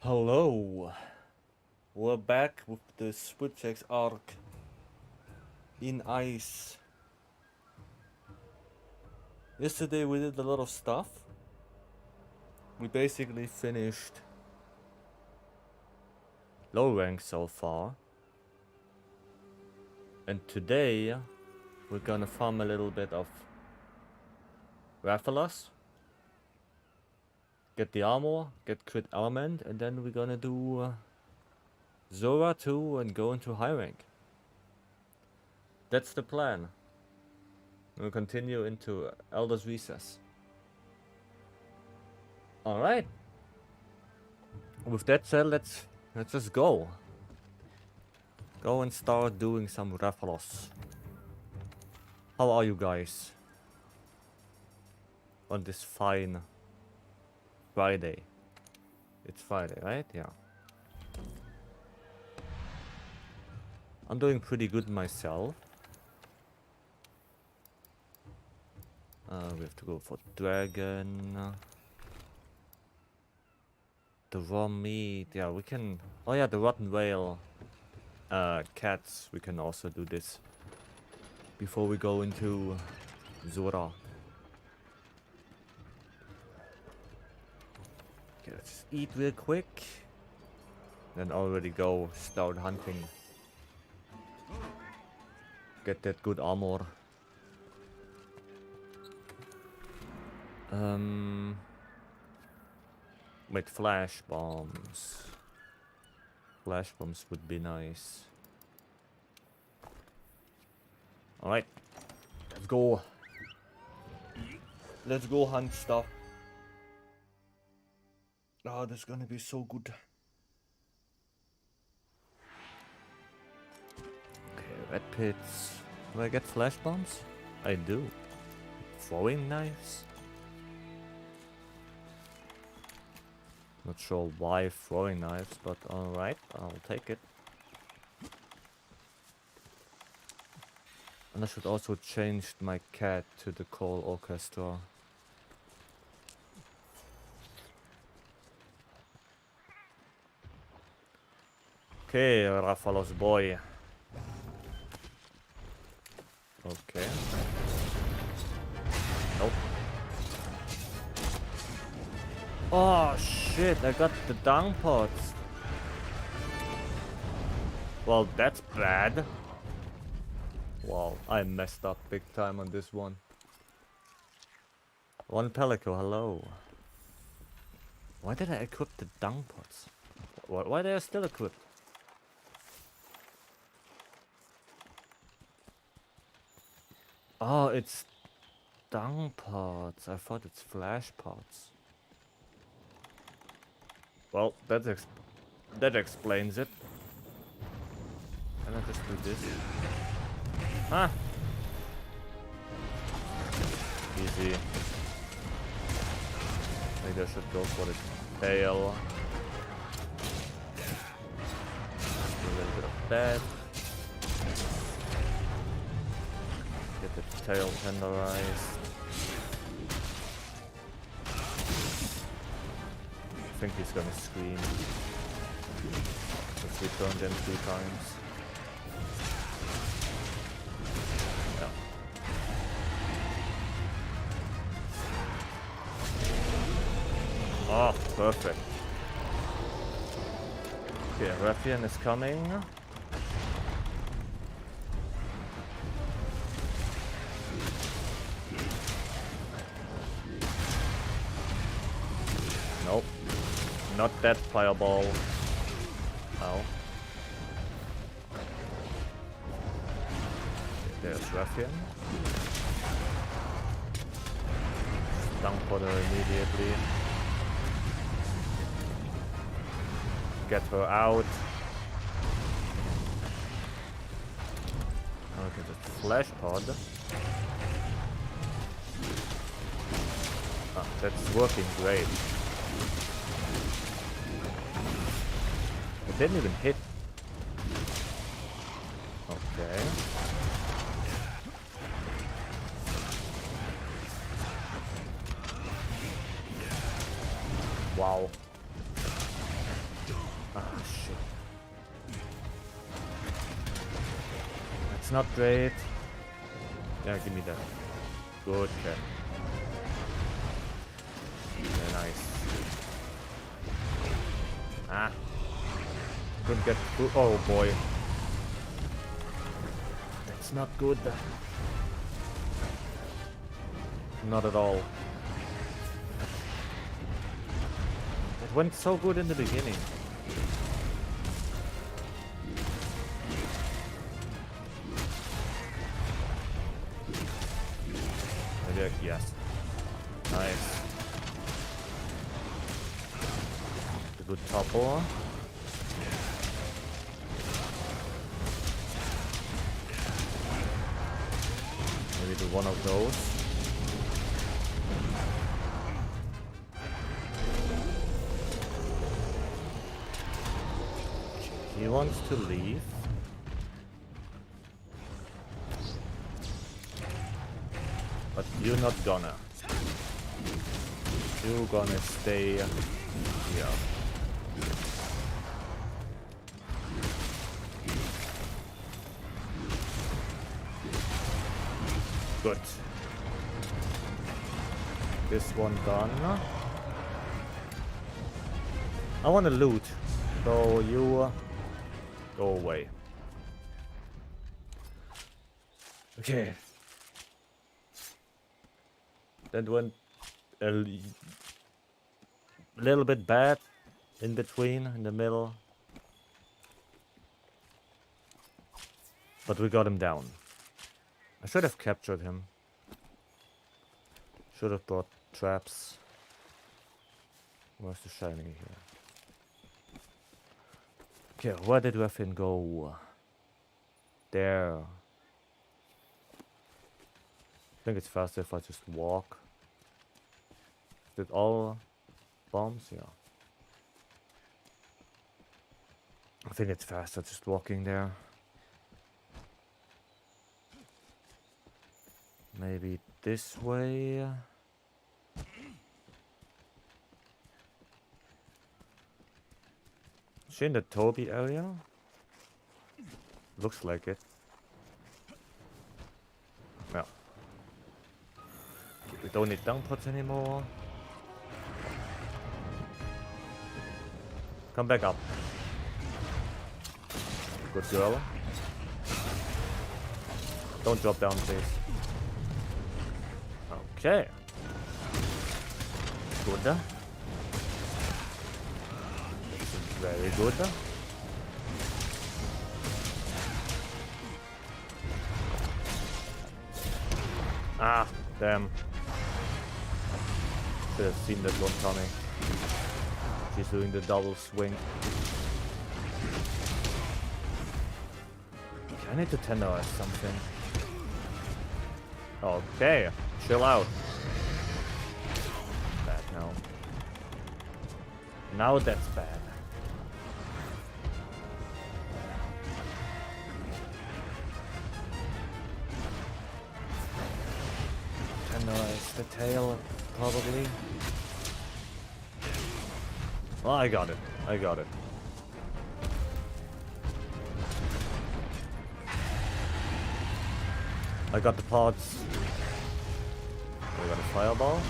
Hello, we're back with the Switch X arc in ICE. Yesterday we did a lot of stuff. We basically finished low rank so far. And today we're gonna farm a little bit of Rathalos. Get the armor, get crit armament, and then we're gonna do Zorah too and go into high rank. That's the plan. We'll continue into Elder's Recess. Alright. With that said, let's just go. Go and start doing some Rathalos. How are you guys? On this fine Friday. It's Friday, right? Yeah. I'm doing pretty good myself. We have to go for dragon. The raw meat. Yeah, we can... Oh yeah, the rotten whale. Cats. We can also do this. Before we go into Zorah. Okay, let's just eat real quick. Then already go start hunting. Get that good armor. With flash bombs. Flash bombs would be nice. Alright. Let's go. Let's go hunt stuff. Oh, this is gonna be so good. Okay, red pits. Do I get flash bombs? I do. Throwing knives? Not sure why throwing knives, but alright, I'll take it. And I should also change my cat to the Call Orchestra. Okay, Rathalos boy. Okay. Nope. Oh shit, I got the dung pots. Well, that's bad. Wow, I messed up big time on this one. One Pelico, hello. Why did I equip the dung pots? Why are they still equipped? Oh, it's dung pots. I thought it's flash pots. Well, that explains it. Can I just do this? Huh? Easy. Maybe I should go for the tail. Do a little bit of that. Get the tail tenderized. I think he's gonna scream. Let's return them 2 times. Yeah. Oh, perfect. Okay, Rathalos is coming. Nope. Not that fireball. Ow. There's Rathalos. Dung fodder immediately. Get her out. Okay, the flash pod. Ah, that's working great. It didn't even hit. Okay. Wow. not great. Yeah, give me that. Good cat. Very nice. Ah. Couldn't get through. Oh boy. That's not good. Not at all. It went so good in the beginning. Yes. Nice. A good topple. Maybe do one of those. He wants to leave. But you're not gonna. You're gonna stay here. Good. This one done. I want to loot, so you go away. Okay. That went a little bit bad in between, in the middle. But we got him down. I should have captured him. Should have brought traps. Where's the shiny here? Okay, where did Raffin go? There. I think it's faster if I just walk. Did all bombs? Yeah. I think it's faster just walking there. Maybe this way. Is she in the Toby area? Looks like it. Yeah. We don't need dung pots anymore. Come back up. Good girl. Don't drop down, please. Okay. Good. Very good. Ah, damn. Should have seen that one coming. She's doing the double swing. Okay, I need to tenderize something. Okay, chill out. Bad now. Now that's bad. Tenderize the tail, probably. Oh, I got it. I got it. I got the pods. We got a fireball.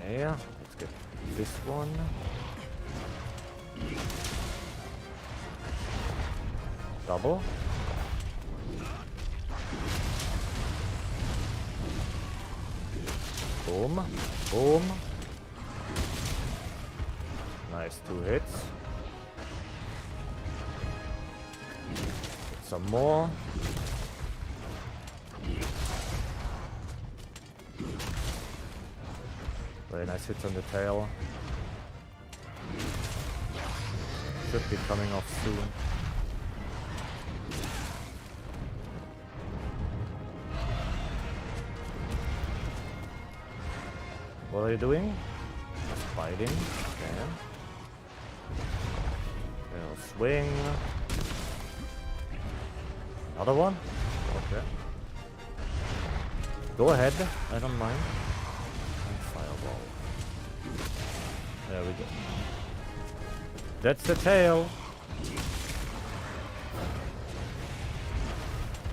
Okay, let's get this one. Double. Boom. Boom. Nice, 2 hits. Some more. Very nice hits on the tail. Should be coming off soon. What are you doing? Fighting. Okay. Little swing. Another one? Okay. Go ahead. I don't mind. And fireball. There we go. That's the tail.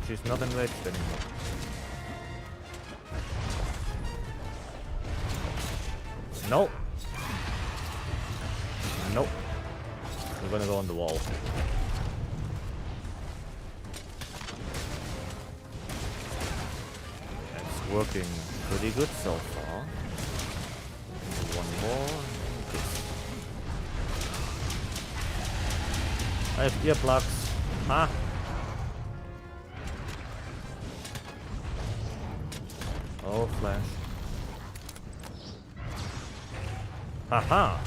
She's not enraged anymore. No. Nope. We're gonna go on the wall. It's working pretty good so far. One more. I have earplugs. Huh? Oh, flash. Haha!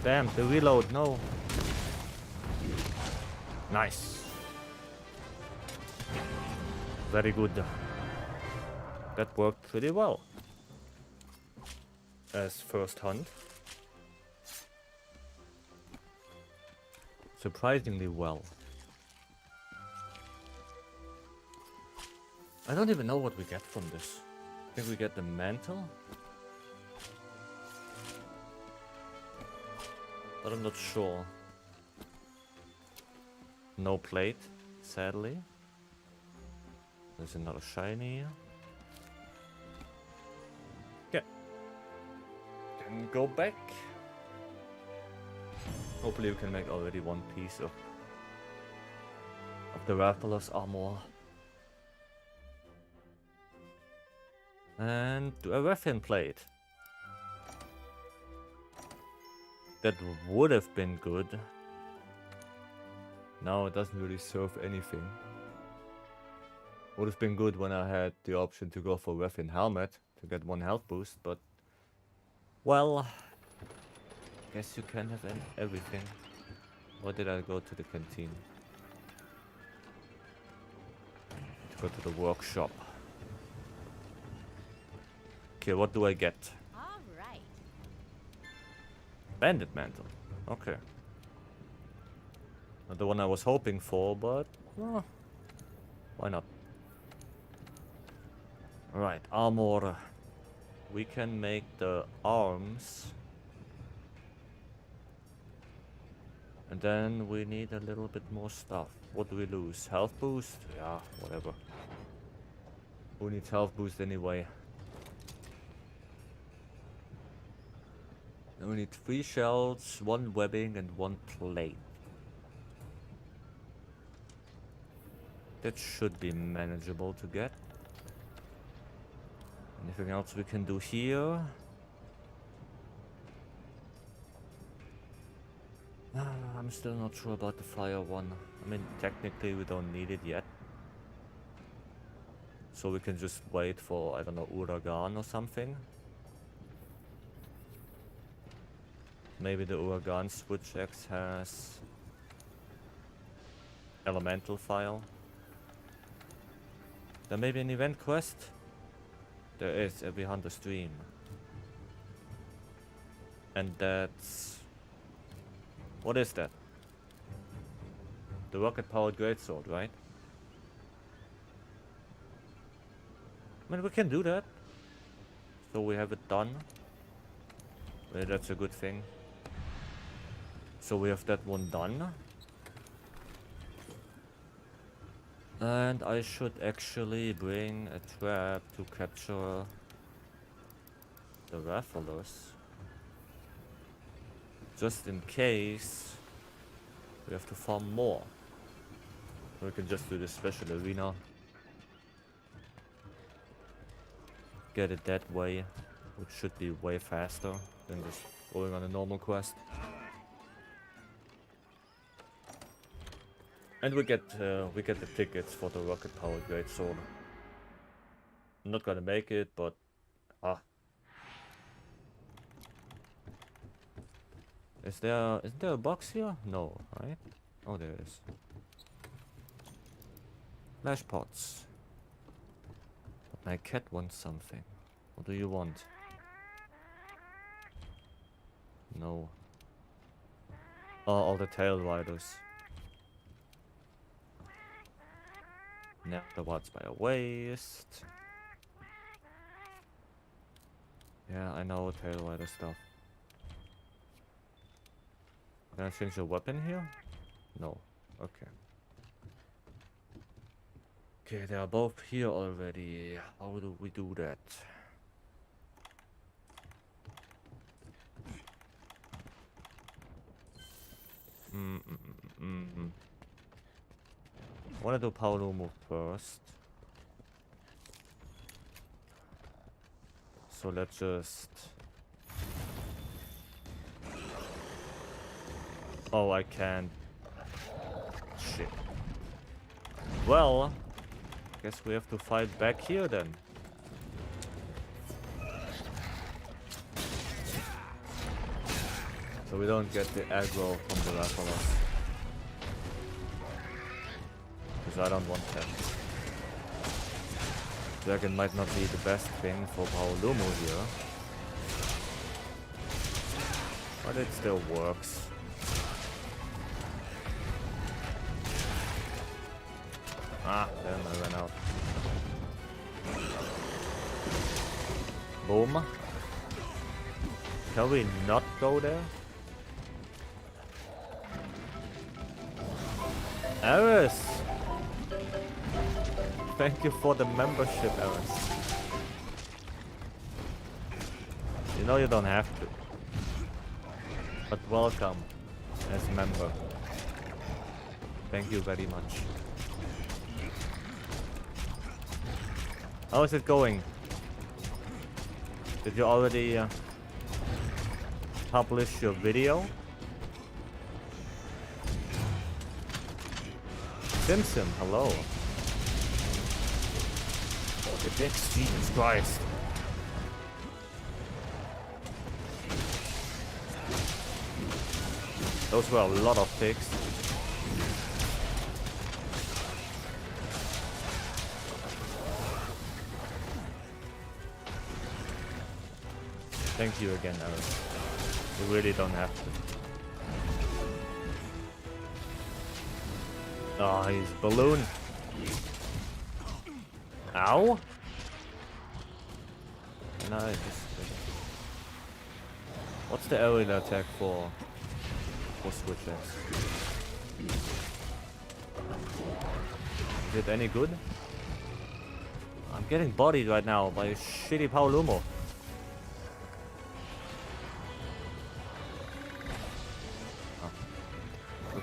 Damn, the reload, no. Nice. Very good. That worked pretty well. As first hunt. Surprisingly well. I don't even know what we get from this. I think we get the mantle. But I'm not sure. No plate, sadly. There's another shiny here. Okay. Then go back. Hopefully we can make already one piece of the Rathalos armor. And do a Rathian plate. That would have been good. Now it doesn't really serve anything. Would have been good when I had the option to go for Rathian helmet to get one health boost, but well, guess you can have everything. Or did I go to the canteen? To go to the workshop. Okay, what do I get? All right. Bandit mantle. Okay. Not the one I was hoping for, but why not? Alright, armor. We can make the arms. And then we need a little bit more stuff. What do we lose? Health boost? Yeah, whatever. Who needs health boost anyway? Then we need 3 shells, 1 webbing, and 1 plate. That should be manageable to get. Anything else we can do here? I'm still not sure about the fire one. I mean, technically we don't need it yet. So we can just wait for, I don't know, Odogaron or something. Maybe the Odogaron Switch X has elemental fire. There may be an event quest. There is every hunter stream. And that's... what is that? The rocket powered greatsword, right? I mean, we can do that. So we have it done. Well, that's a good thing. So we have that one done. And I should actually bring a trap to capture the Rathalos. Just in case we have to farm more. We can just do this special arena. Get it that way, which should be way faster than just going on a normal quest. And we get the tickets for the rocket powered greatsword. I'm not gonna make it, but isn't there a box here? No, right? Oh, there is. Flash pots. But my cat wants something. What do you want? No. Oh, all the tail riders. Now the watts by a waste. Yeah, I know tail rider stuff. Can I change the weapon here? No. Okay. Okay, they are both here already. How do we do that? I wanna do Paolumu first. So let's just... Oh, I can't. Shit. Well, guess we have to fight back here then. So we don't get the aggro from the Rathalos. Because I don't want that. Dragon might not be the best thing for Paolumu here. But it still works. Ah, then I ran out. Boom. Can we not go there? Eris! Thank you for the membership, Eris. You know you don't have to. But welcome as member. Thank you very much. How is it going? Did you already publish your video? Simpson, hello. The dicks, Jesus Christ. Those were a lot of ticks. Thank you again, Aaron. You really don't have to. Oh, he's balloon. Ow! Can I just... What's the aerial attack for Switch X? Is it any good? I'm getting bodied right now by a shitty Paolumu.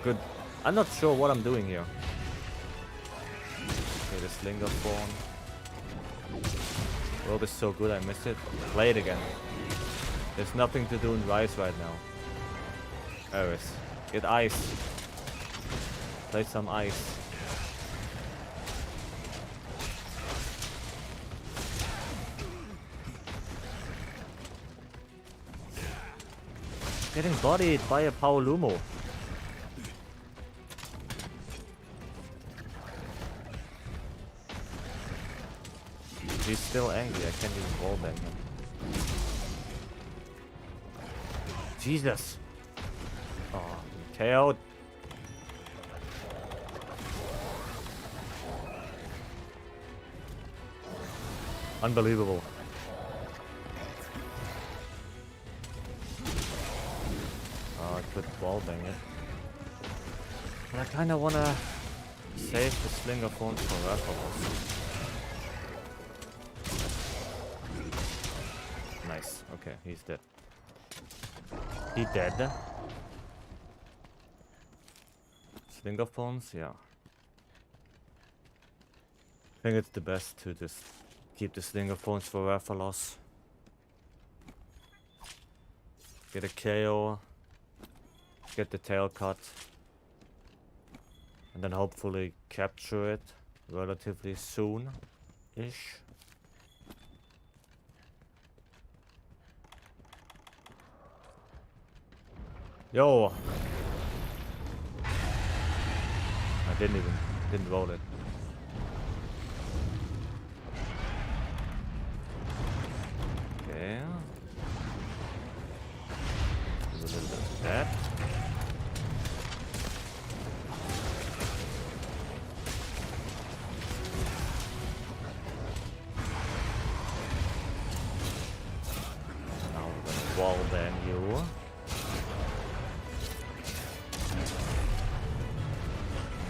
Good. I'm not sure what I'm doing here. Okay, the slinger spawn. Robe is so good, I missed it. Play it again. There's nothing to do in Rise right now. Eris. Get ice. Play some ice. Getting bodied by a Paolumu. He's still angry, I can't even wallbang him. Jesus! Oh, KO'd. Unbelievable. Oh, I could wallbang it. But I kinda wanna save the slinger phone for Rathalos. Nice. Okay, he's dead. He dead? Slinger phones? Yeah. I think it's the best to just keep the slinger phones for Rathalos. Get a KO. Get the tail cut. And then hopefully capture it relatively soon-ish. Yo! I didn't roll it. Okay. Do a little bit of that. wall than you.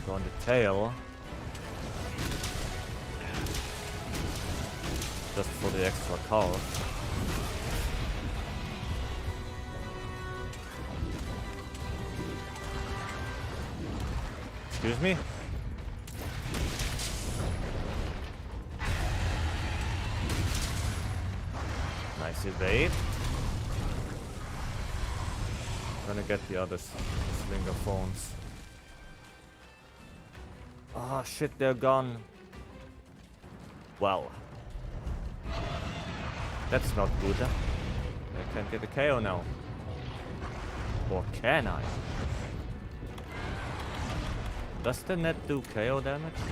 Go on the tail. Just for the extra cover. Excuse me? Nice evade. Gonna get the other slinger phones. Ah, shit, they're gone. Well. That's not good. I can't get a KO now. Or can I? Does the net do KO damage?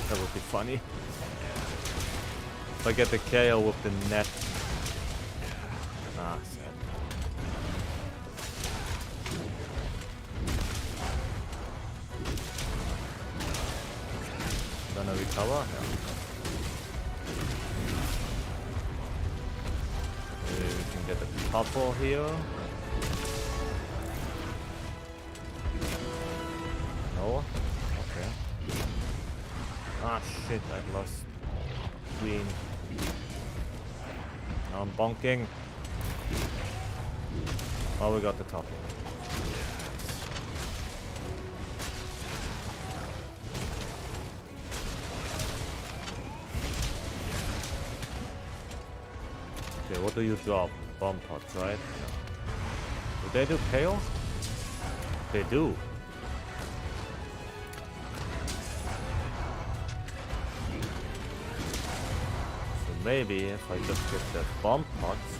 That would be funny. If I get the KO with the net. Ah, sad. Gonna recover? Yeah. Maybe we can get a couple here. No? Okay. Ah shit, I lost queen. Now I'm bonking. Oh, we got the top. Okay, what do you drop? Bomb pots, right? Do they do KO? They do. So maybe if I just get the bomb pots.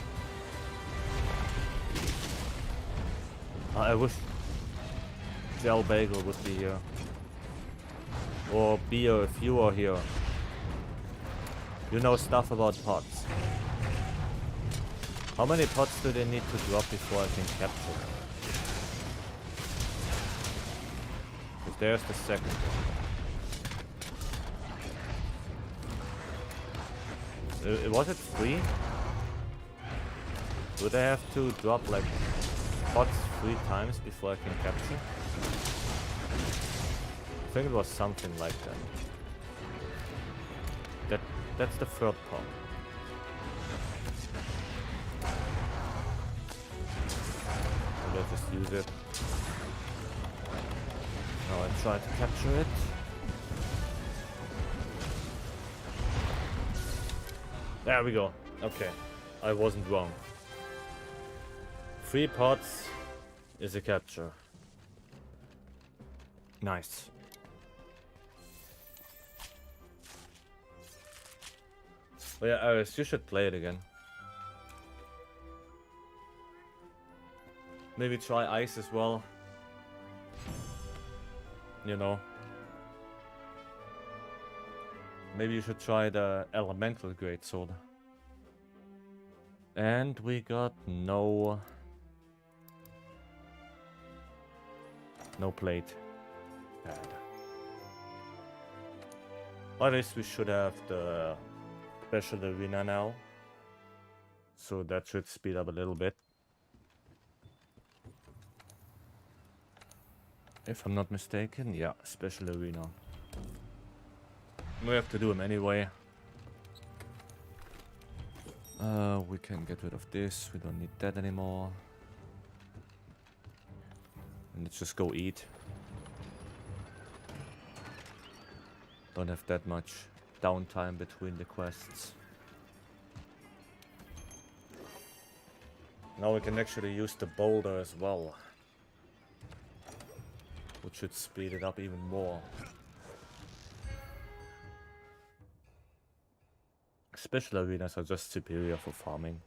I wish Gel Bagel would be here. Or Beer if you are here. You know stuff about pots. How many pots do they need to drop before I can capture them? If there's the second one. Was it free? Do they have to drop like pots 3 times before I can capture? I think it was something like that. That's the third pot. Let's just use it. Now I try to capture it. There we go. Okay. I wasn't wrong. 3 pots is a capture. Nice. Oh yeah, Aris, you should play it again. Maybe try ice as well. You know. Maybe you should try the elemental greatsword. And we got no plate. Bad. At least we should have the special arena now. So that should speed up a little bit. If I'm not mistaken, yeah, special arena. We have to do them anyway. We can get rid of this. We don't need that anymore. And let's just go eat. Don't have that much downtime between the quests. Now we can actually use the boulder as well. Which should speed it up even more. Special arenas are just superior for farming.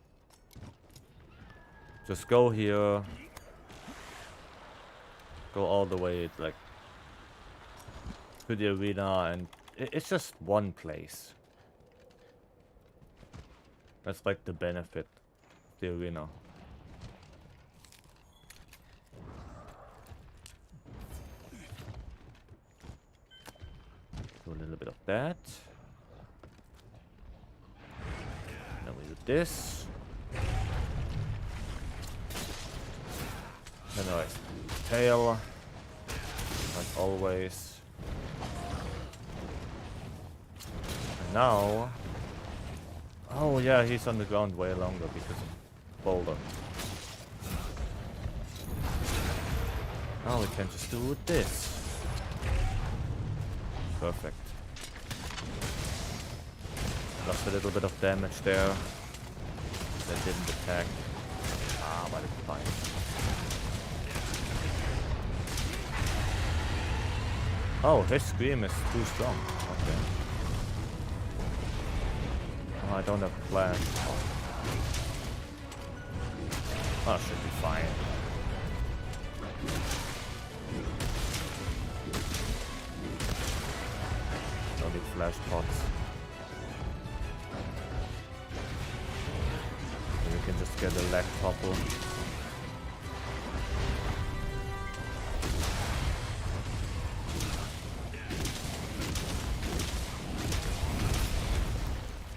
Just go here. Go all the way like to the arena, and it's just one place. That's like the benefit of the arena. Do a little bit of that. this. Anyways, tail, like always. And now, oh yeah, he's on the ground way longer because of boulder. Now we can just do this. Perfect. Lost a little bit of damage there. That didn't attack. Ah, but it's fine. Oh, his scream is too strong. Okay. Oh, I don't have a plan. Oh, should be fine. Don't need flash pots. We can just get a leg topple.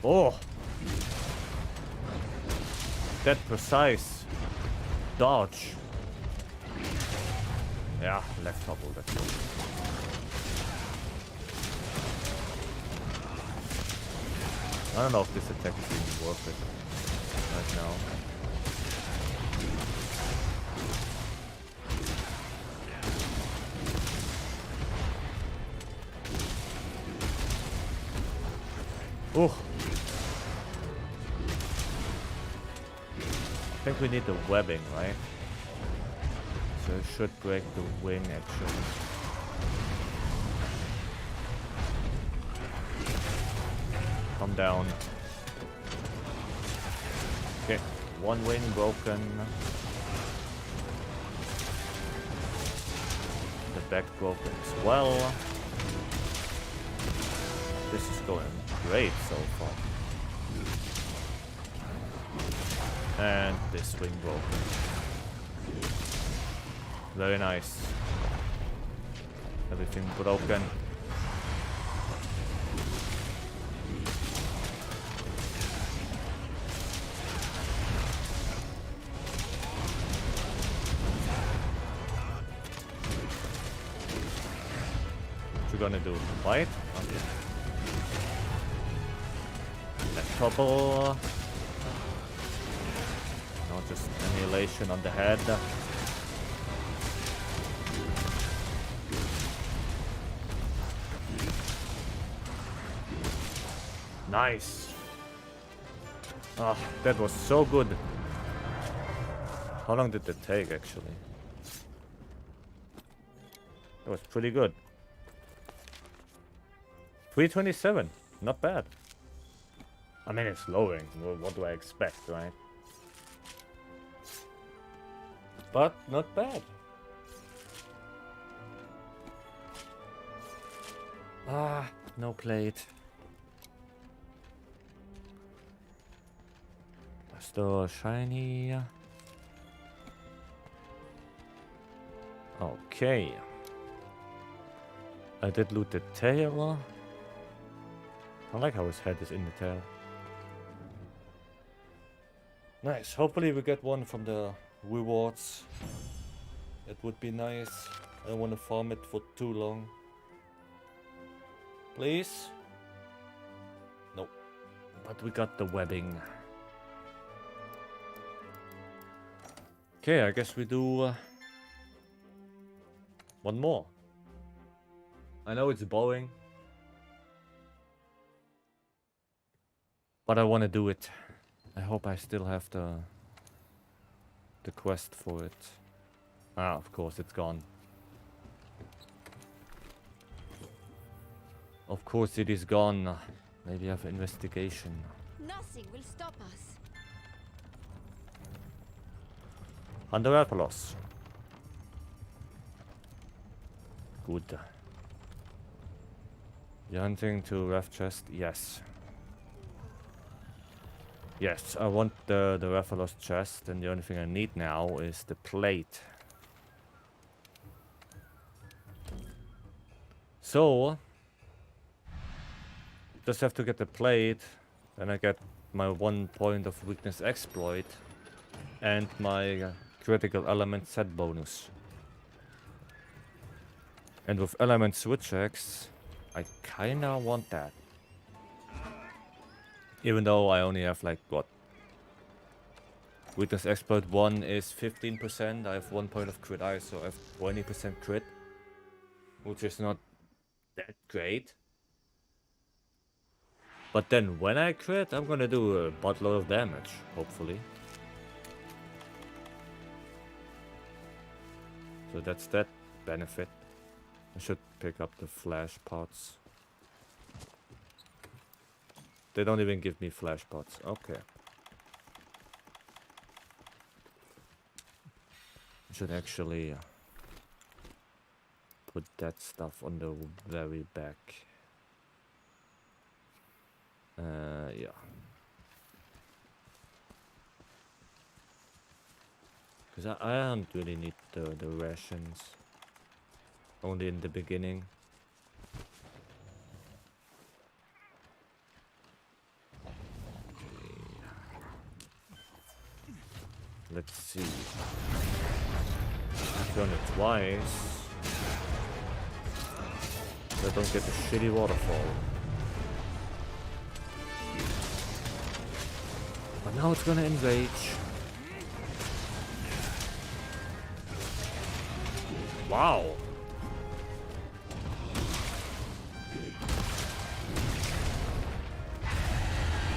Oh! That precise dodge. Yeah, left topple, that's good. I don't know if this attack is even worth it right now. Oh! I think we need the webbing, right? So it should break the wing actually. Come down. Okay, one wing broken. The back broken as well. This is going great so far. And this wing broken. Very nice. Everything broken. What you gonna do? Fight? Okay. Left topple. Not just annihilation on the head. Nice. Ah, that was so good. How long did that take actually? That was pretty good. 327, not bad. I mean, it's lowering. What do I expect, right? But not bad. Ah, no plate. Still shiny. Okay. I did loot the tail. I like how his head is in the tail. Nice. Hopefully we get one from the rewards. It would be nice. I don't want to farm it for too long. Please? Nope. But we got the webbing. Okay, I guess we do one more. I know it's boring, but I want to do it. I hope I still have the quest for it. Ah, of course, it's gone. Of course it is gone. Maybe I have investigation. Nothing will stop us. Under Rathalos. Good. You're hunting to Ref chest? Yes. Yes, I want the Rathalos chest, and the only thing I need now is the plate. So, just have to get the plate, then I get my 1 point of weakness exploit and my critical element set bonus. And with element switch X, I kinda want that. Even though I only have like what? Weakness exploit 1 is 15%, I have 1 point of crit ice, so I have 20% crit. Which is not that great. But then when I crit, I'm gonna do a buttload of damage, hopefully. So that's that benefit. I should pick up the flash pots. They don't even give me flash pots. Okay. I should actually put that stuff on the very back. Yeah. Because I don't really need the rations. Only in the beginning. Let's see. I've done it twice. I don't get the shitty waterfall. But now it's gonna enrage. Wow.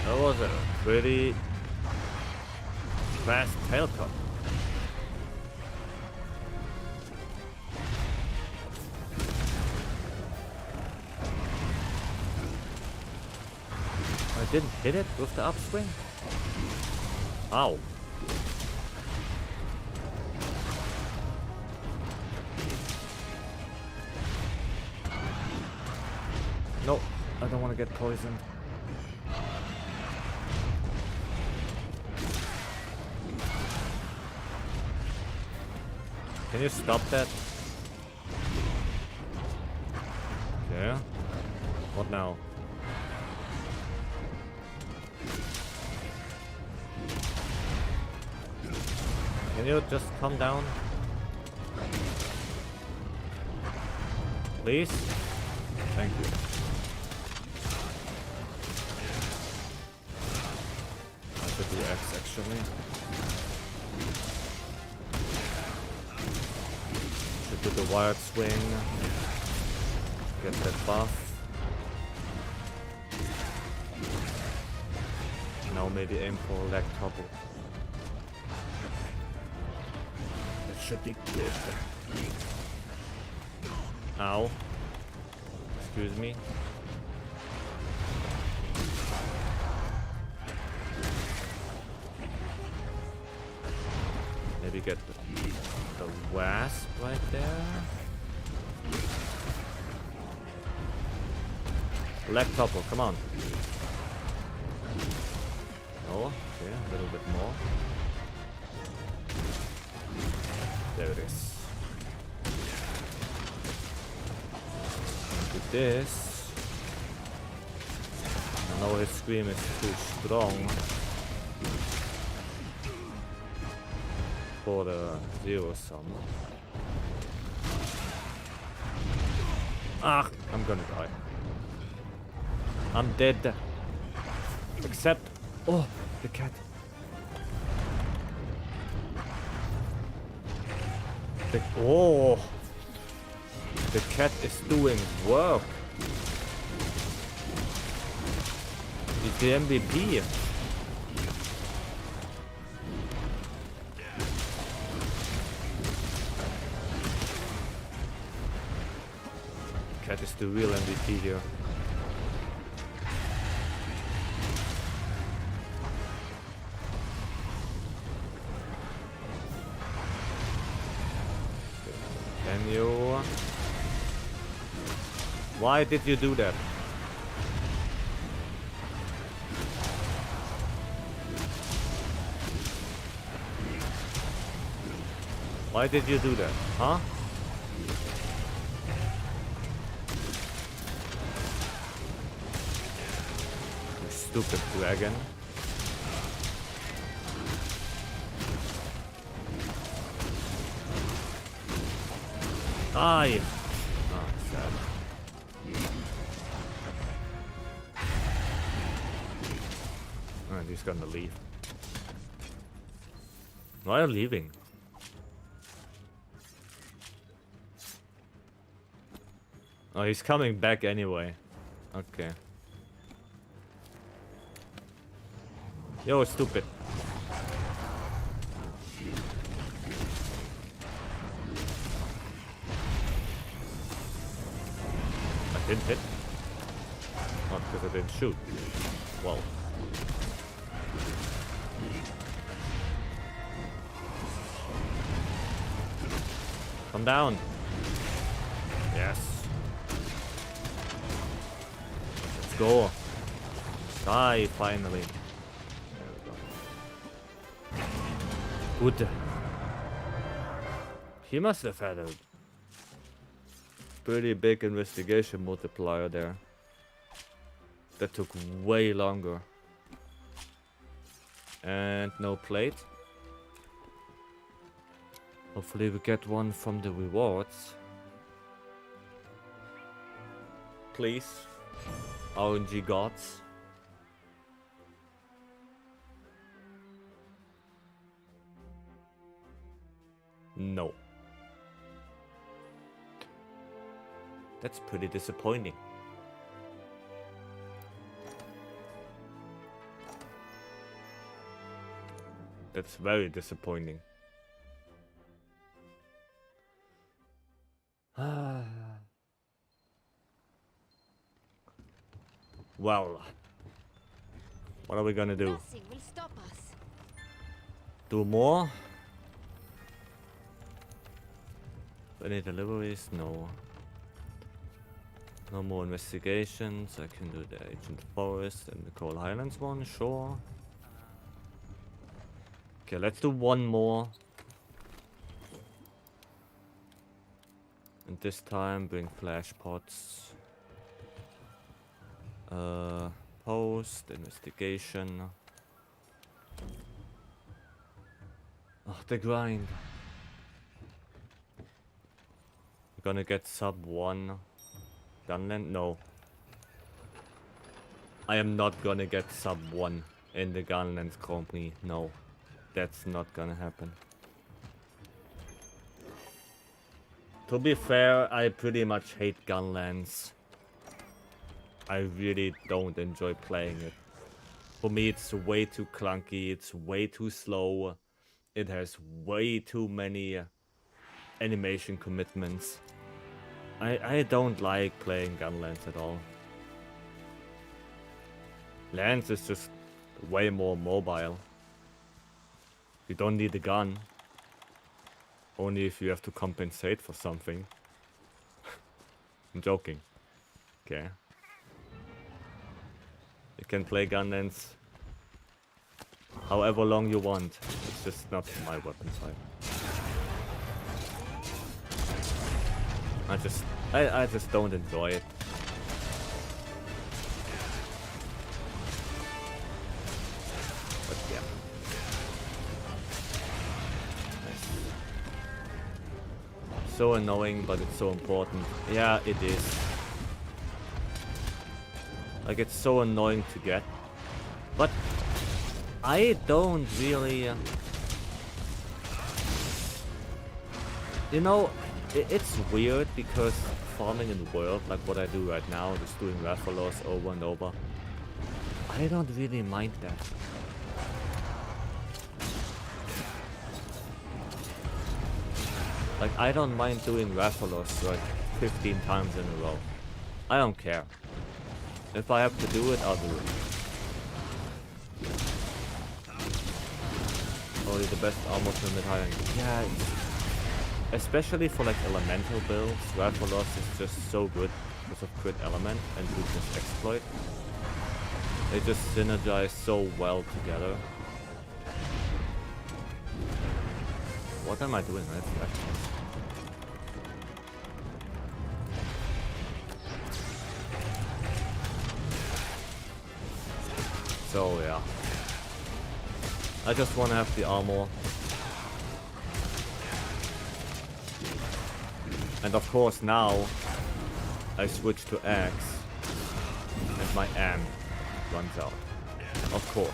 That was a pretty fast tail cut. I didn't hit it with the upswing? Ow. No, I don't want to get poisoned. Can you stop that? Yeah. What now? Can you just come down? Please? Thank you. I should do X actually. Should do the wired swing. Get that buff. Now maybe aim for leg topple. Should be good. Ow. Excuse me. Maybe get the wasp right there. Leg topple, come on. Oh, okay, a little bit more. There it is. And with this, I know his scream is too strong for the 0-sum. Ah, I'm gonna die. I'm dead. Except, oh, the cat. Oh, the cat is doing work. He's the MVP. Cat is the real MVP here. You... Why did you do that? Why did you do that? Huh? You stupid dragon. Die! Oh, sad. And he's gonna leave. Why are you leaving? Oh, he's coming back anyway. Okay. Yo, stupid. I didn't hit. Not because I didn't shoot. Well. Come down. Yes. Let's go. Die, finally. Good. He must have had a pretty big investigation multiplier there. That took way longer. And no plate. Hopefully we get one from the rewards. Please. RNG gods. No. That's pretty disappointing. That's very disappointing. Well, what are we gonna do? Nothing will stop us. Do more? Any deliveries? No. No more investigations. I can do the Ancient Forest and the Coal Highlands one, sure. Okay, let's do one more. And this time bring flash pots. Post, investigation. Oh, the grind. Gonna get sub 1 Gunland? No. I am not gonna get sub 1 in the Gunlands company. No. That's not gonna happen. To be fair, I pretty much hate Gunlands. I really don't enjoy playing it. For me, it's way too clunky, it's way too slow. It has way too many animation commitments. I don't like playing Gunlands at all. Lands is just way more mobile. You don't need a gun. Only if you have to compensate for something. I'm joking. Okay. You can play Gunlands however long you want. It's just not my weapon type. I just don't enjoy it. But yeah. Nice. So annoying, but it's so important. Yeah, it is. Like, it's so annoying to get. But I don't really... You know, it's weird because farming in the world, like what I do right now, just doing Rathalos over and over, I don't really mind that. Like, I don't mind doing Rathalos like 15 times in a row. I don't care. If I have to do it, I'll do it. Only the best armor to mid-high. Yeah, especially for like elemental builds, Rathalos is just so good because of crit element and weakness exploit. They just synergize so well together. What am I doing? So yeah. I just want to have the armor. And of course now I switch to Axe and my amp runs out. Of course.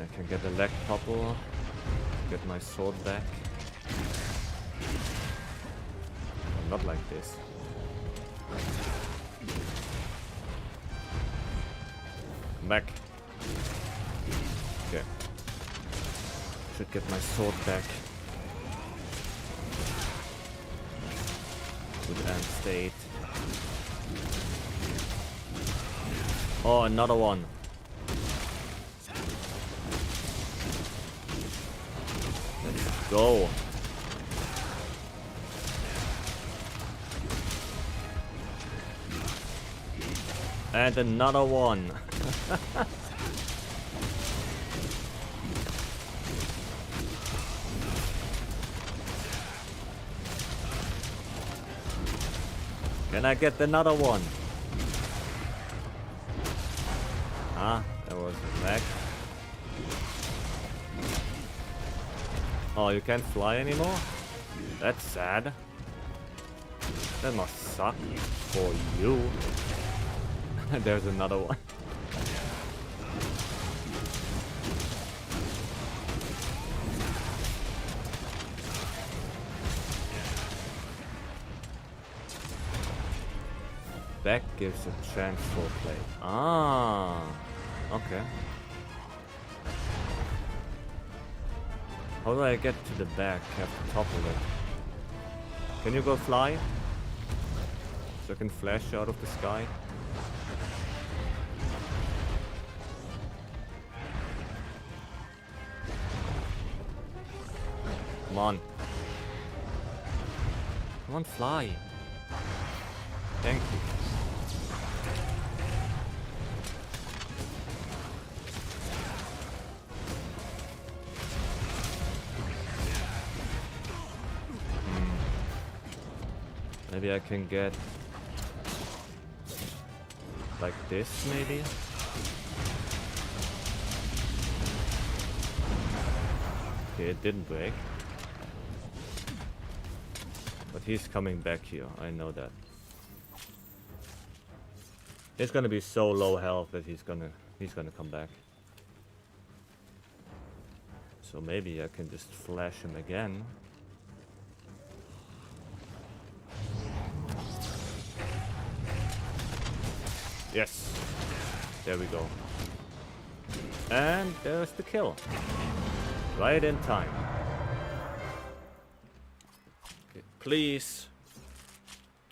I can get a leg popple, get my sword back. Not like this. Come back. Okay. Should get my sword back. Good end state. Oh, another one. Let's go. And another one. Can I get another one? Ah, that was a lag. Oh, you can't fly anymore? That's sad. That must suck for you. There's another one. Back gives a chance for play. Ah, okay. How do I get to the back? I have to topple it. Can you go fly? So I can flash out of the sky? Come on. Come on, fly. Thank you. Maybe I can get like this, maybe? Okay, it didn't break. But he's coming back here, I know that. He's gonna be so low health that he's gonna come back. So maybe I can just flash him again. Yes. There we go. And there's the kill. Right in time. Okay, please.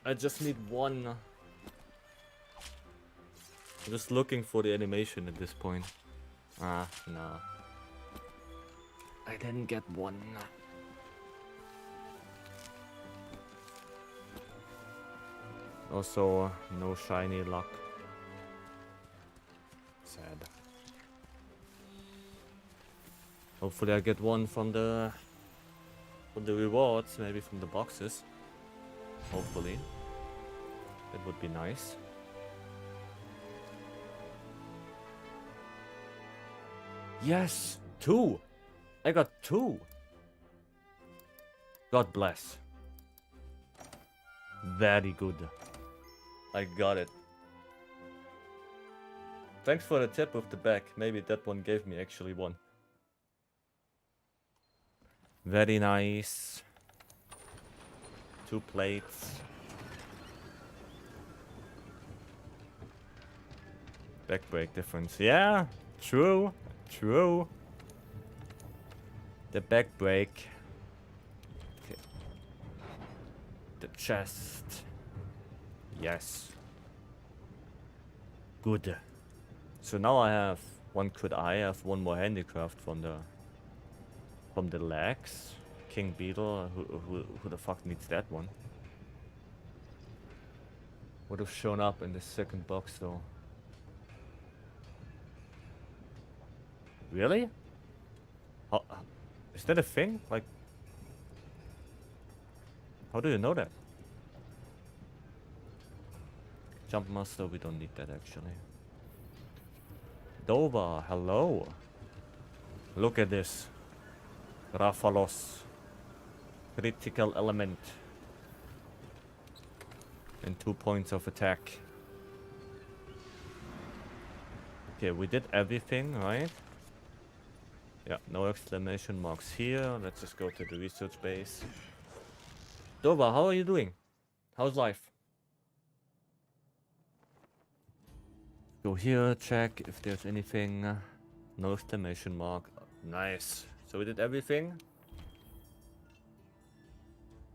I just need one. I'm just looking for the animation at this point. Ah, no. I didn't get one. Also, no shiny luck. Sad. Hopefully I get one from the rewards, maybe from the boxes. Hopefully. That would be nice. Yes! 2! I got 2! God bless. Very good. I got it. Thanks for the tip of the back. Maybe that one gave me actually one. Very nice. 2 plates. Back break difference. Yeah, true. True. The back break. Okay. The chest. Yes. Good. So now I have one could I have one more handicraft from the legs. King Beetle. Who the fuck needs that one? Would have shown up in the second box though. Really? How, is that a thing? Like, how do you know that? Jump Master, we don't need that actually. Dova, hello. Look at this. Rathalos. Critical element. And 2 points of attack. Okay, we did everything, right? Yeah, no exclamation marks here. Let's just go to the research base. Dova, how are you doing? How's life? Go here, check if there's anything. No exclamation mark. Nice. So we did everything.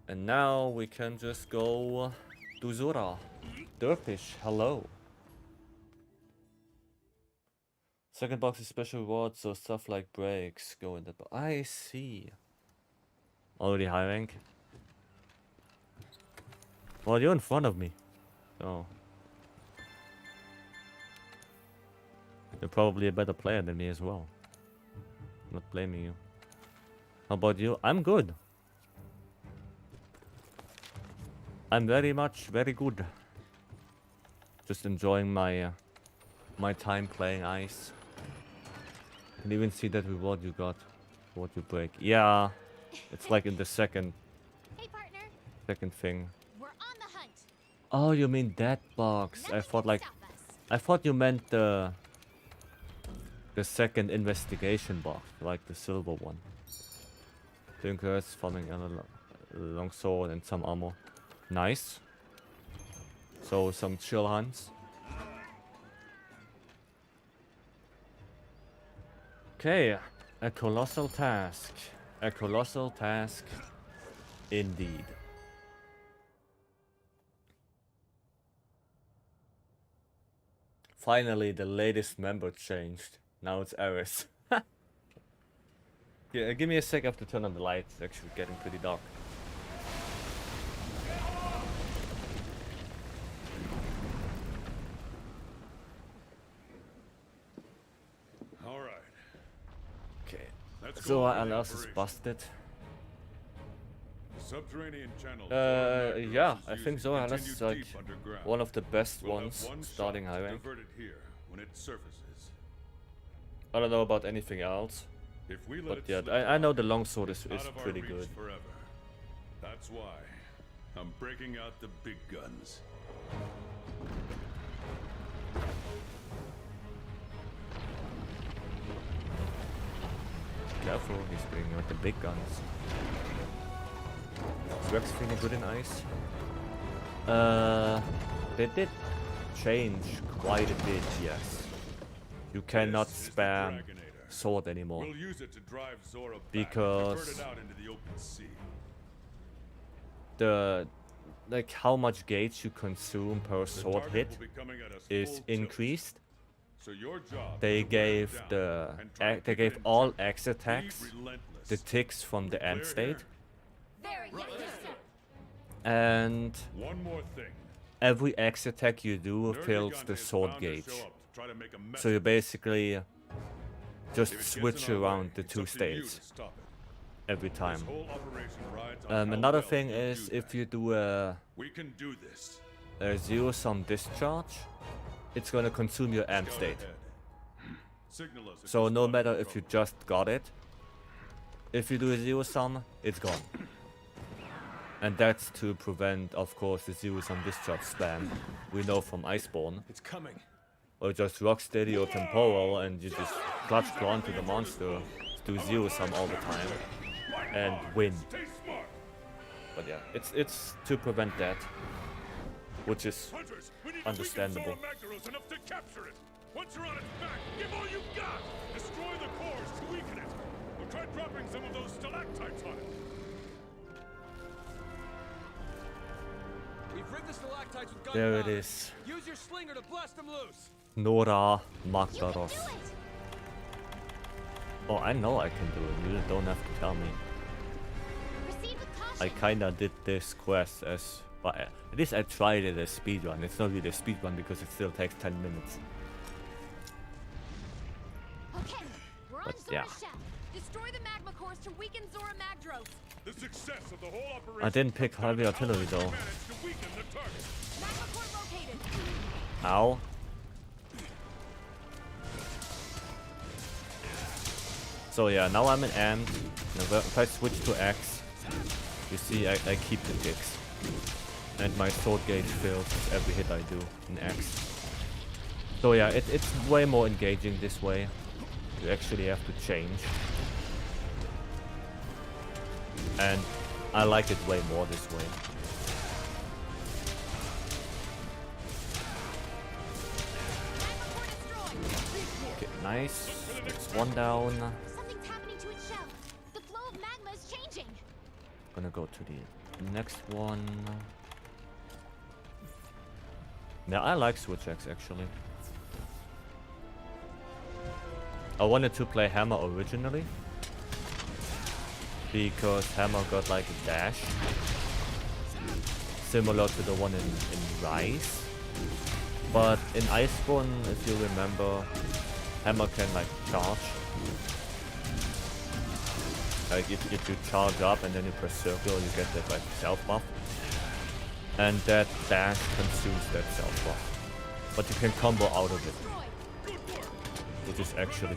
And now we can just go to Zorah. Derpish, hello. Second box is special rewards, so stuff like breaks go in the box. I see. Already high rank. Well, you're in front of me. So. You're probably a better player than me as well. Not blaming you. How about you? I'm good. I'm very good. Just enjoying my my time playing ice. Can even see that reward you got. What you break. Yeah. It's like in the second Hey, partner. second thing. We're on the hunt. Oh, you mean that box. I thought like I thought you meant the second investigation box, like the silver one. Thinkers, farming a long sword and some armor. Nice. So some chill hunts. Okay, a colossal task. A colossal task indeed. Finally, the latest member changed. Now it's Eris. Yeah, give me a sec, I have to turn on the lights. It's actually getting pretty dark. Alright. Okay. Let's So go what over the else is operation. busted? Subterranean channel. Yeah, I think Zorah is like underground. one of the best We'll have ones one starting shot high to rank. divert it here when it surfaces. I don't know about anything else, If we let but it yeah, slip I know out, the longsword is out of our pretty reach good. Forever. That's why I'm breaking out the big guns. Careful, he's bringing out the big guns. Is Rex feeling good in ice? They did change quite a bit, yes. You cannot This is the spam Dragonator. sword anymore. We'll use it to drive Zorah back Because- and divert it out into the open sea. The like how much gauge you consume per The sword target hit will be coming at us is full tilt. increased. So your job They is to wear it gave down the and try to they keep gave it in all check. X attacks Be relentless. the ticks from the end Clear state, here. Very yes, sir. and One more thing. every X attack you do Nerdy fills Gun the is sword bound to gauge. show up to try to make a mess So you of it. basically just If it gets switch in our around way, the it's two up to you to states stop it. every This time. whole operation rides on how Another well thing you is do if that. you do We can do this. a zero sum discharge, it's gonna consume your end Scout state. ahead. Signal us if So you no spot matter any if you trouble. just got it, if you do a zero sum, it's gone. And that's to prevent, of course, the zero sum discharge spam we know from Iceborne. It's coming. Or just rocksteady or temporal and you just clutch claw onto the monster, do zero sum all the time, and win. Stay smart. But yeah, it's to prevent that, which is Hunters, we need understandable. to weaken Zorah Magdaros enough to capture it. Once you're on its back, give all you got. Destroy the cores to weaken it. We'll try dropping some of those stalactites on it. We've rigged the stalactites with There it gunpowder. is. Use your slinger to blast them loose. Zorah You can Magdaros. do it. Oh, I know I can do it. You don't have to tell me. Proceed with I caution. kinda did this quest as, but at least I tried it as speedrun. It's not really a speedrun because it still takes 10 minutes. Okay, we're on But, Zorah's yeah. shaft. Destroy the magma cores to weaken Zorah Magdaros. The success of the whole operation. I didn't pick depends heavy on how artillery much we though. manage to weaken the target. Magma core rotated. Ow. So yeah, now I'm in AND. Now if I switch to X, you see I keep the ticks. And my sword gauge fills with every hit I do in X. So yeah, it's way more engaging this way. You actually have to change. And I like it way more this way. Okay, nice. That's one down. Something's happening to its shell. The flow of magma is changing. Gonna go to the next one. Yeah, I like Switch X actually. I wanted to play Hammer originally because Hammer got like a dash similar to the one in Rise. But in Iceborne, if you remember, Hammer can like charge. Like if you charge up and then you press circle, you get that like self buff. And that dash consumes that self buff. But you can combo out of it, which is actually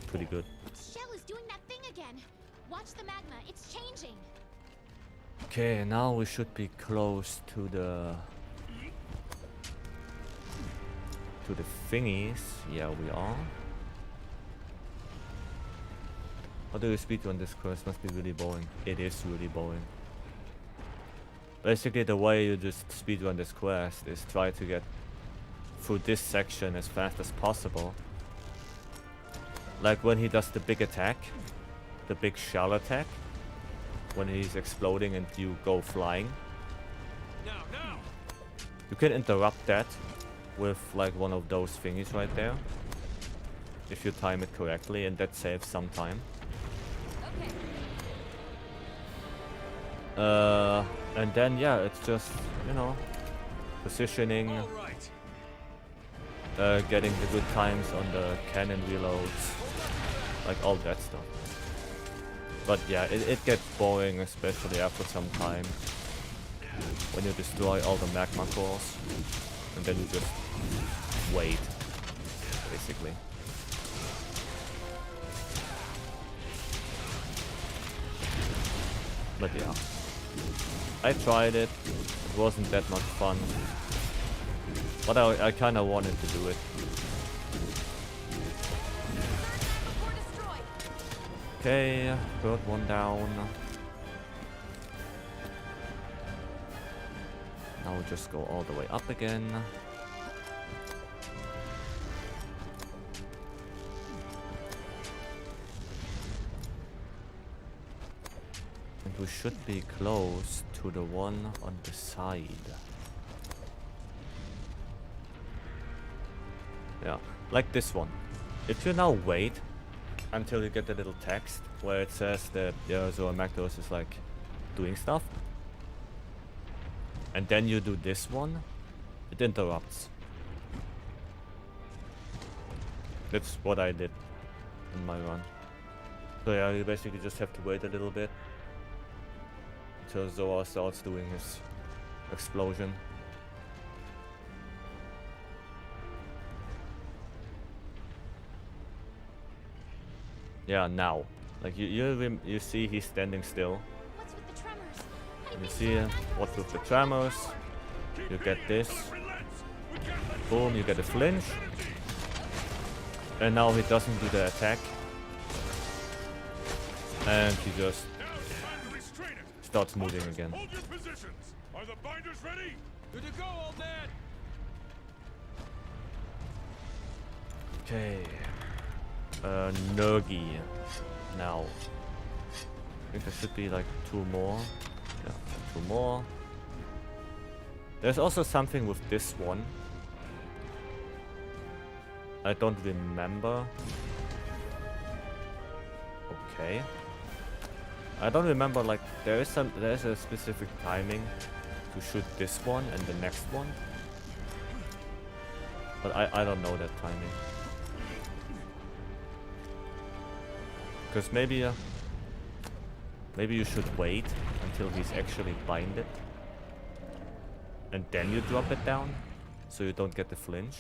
pretty good. Shell is doing that thing again. Watch the magma, it's changing. Okay, now we should be close to the thingies. Yeah, we are. How do you speedrun this quest? Must be really boring. It is really boring. Basically, the way you just speedrun this quest is try to get through this section as fast as possible. Like when he does the big attack, the big shell attack, when he's exploding and you go flying. Now! You can interrupt that with like one of those thingies right there, if you time it correctly, and that saves some time. Okay. And then yeah, it's just, you know, positioning, All right. getting the good times on the cannon reloads, like all that stuff. But yeah, it gets boring, especially after some time, when you destroy all the magma cores, and then you just wait, basically. But yeah, I tried it. It wasn't that much fun, but I kind of wanted to do it. Core destroyed. Okay, got one down. Now we just go all the way up again. And we should be close to the one on the side. Yeah, like this one. If you now wait until you get the little text where it says that Zorah Magdaros is like doing stuff, and then you do this one, it interrupts. That's what I did in my run. So yeah, you basically just have to wait a little bit until Zorah starts doing his explosion. Yeah, now. Like you see he's standing still. What's with the tremors? You see what's with the tremors. You get this. Boom, you get a flinch. And now he doesn't do the attack. And he just starts moving again. Hold your positions. Are the binders ready? Good to go, old man. Okay. Nergi. Now. I think there should be like 2 more. Yeah, 2 more. There's also something with this one. I don't remember. Okay. I don't remember, like there's a specific timing to shoot this one and the next one. But I don't know that timing. Because maybe you should wait until he's actually binded, and then you drop it down, so you don't get the flinch.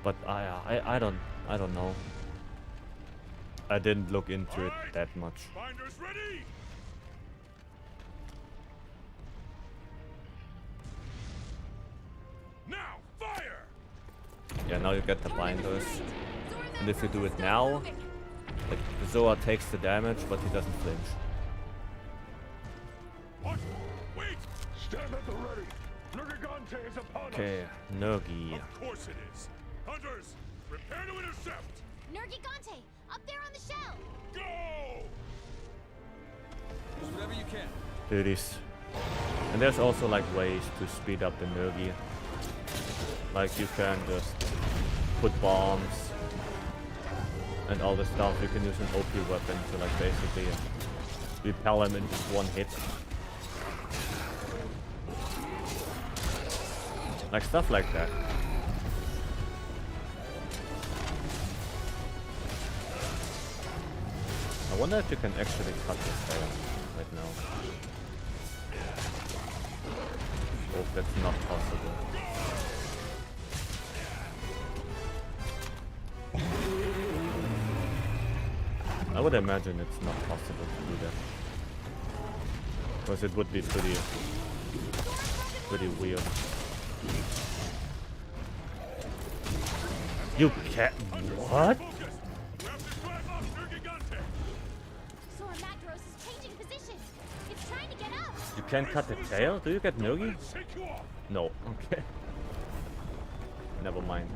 But I don't know. I didn't look into it that much. Binders ready! Now, fire! Yeah, now you get the binders. And if you do it now, like, Zorah takes the damage, but he doesn't flinch. What? Wait! Stand at the ready! Nergigante is upon us! Okay, Nergi. Of course it is! Hunters, prepare to intercept! Nergigante, up there on the shell. Go! Use whatever you can. Do this. And there's also like ways to speed up the Nergi. Like you can just put bombs and all the stuff. You can use an OP weapon to like basically repel him in just one hit. Like stuff like that. I wonder if you can actually cut this tail right now. Oh, that's not possible. I would imagine it's not possible to do that. Because it would be pretty weird. You can't. What? Focus! We have to drive off Nergigante! Zorah Magdaros is changing position. It's trying to get up. You can't cut the tail? Do you get Nergi? Shake you off! No. Okay. Never mind.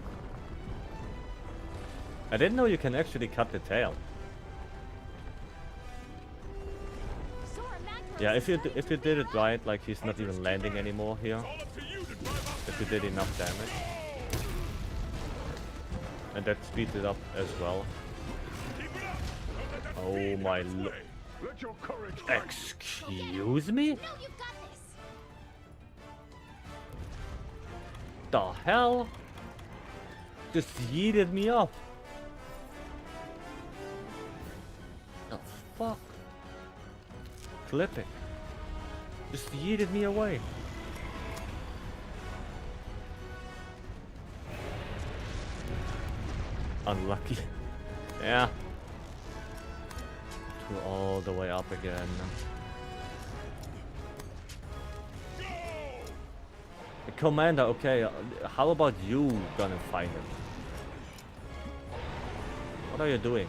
I didn't know you can actually cut the tail. Zorah Magdaros Yeah, is trying if to you did it get up. right, like he's not even landing anymore here. It's all up to you to drive off If you did enough damage. And that speeds it up as well. Keep it up! Don't let that Oh speed my get in its lo- way. Let your courage guide you. Excuse me? No, you've got this. The hell? Just yeeted me up. The fuck? Clip it. Just yeeted me away. Unlucky. Yeah. To all the way up again. Commander, okay, how about you gonna fight him? What are you doing?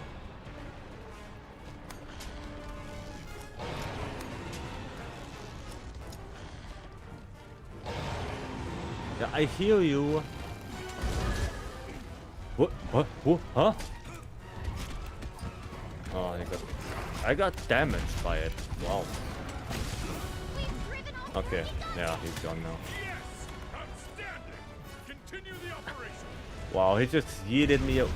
Yeah, I hear you. What? Huh? Oh, I got damaged by it. Wow. We've driven off Okay, Nergigante. yeah, he's gone now. Yes! Outstanding! Continue the operation! Wow, he just yeeted me up.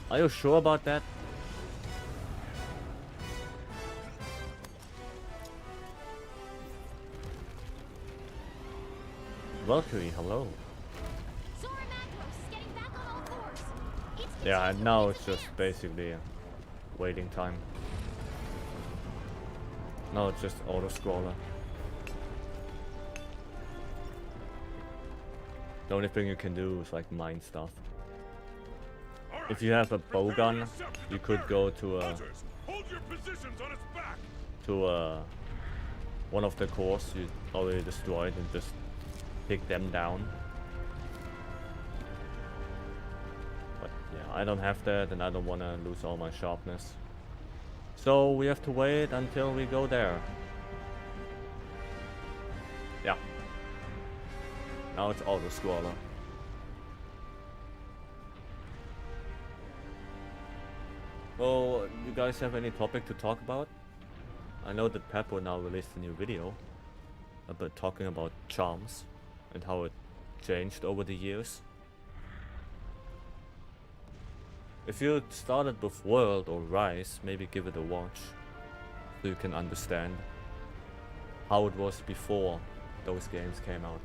Are you sure about that? Valkyrie, hello. Zorah Magdaros is getting back on all fours. It's Yeah, and continuing now its it's just advance. basically waiting time. Now it's just auto scroller. The only thing you can do is like mine stuff. All right, If you have a bow prepare gun, yourself to you could defend. go to Hunters, hold your positions on its back! one of the cores you already destroyed and just take them down. But yeah, I don't have that and I don't want to lose all my sharpness. So we have to wait until we go there. Yeah. Now it's auto scroller. Well, you guys have any topic to talk about? I know that Peppo now released a new video about talking about charms and how it changed over the years. If you started with World or Rise, maybe give it a watch so you can understand how it was before those games came out.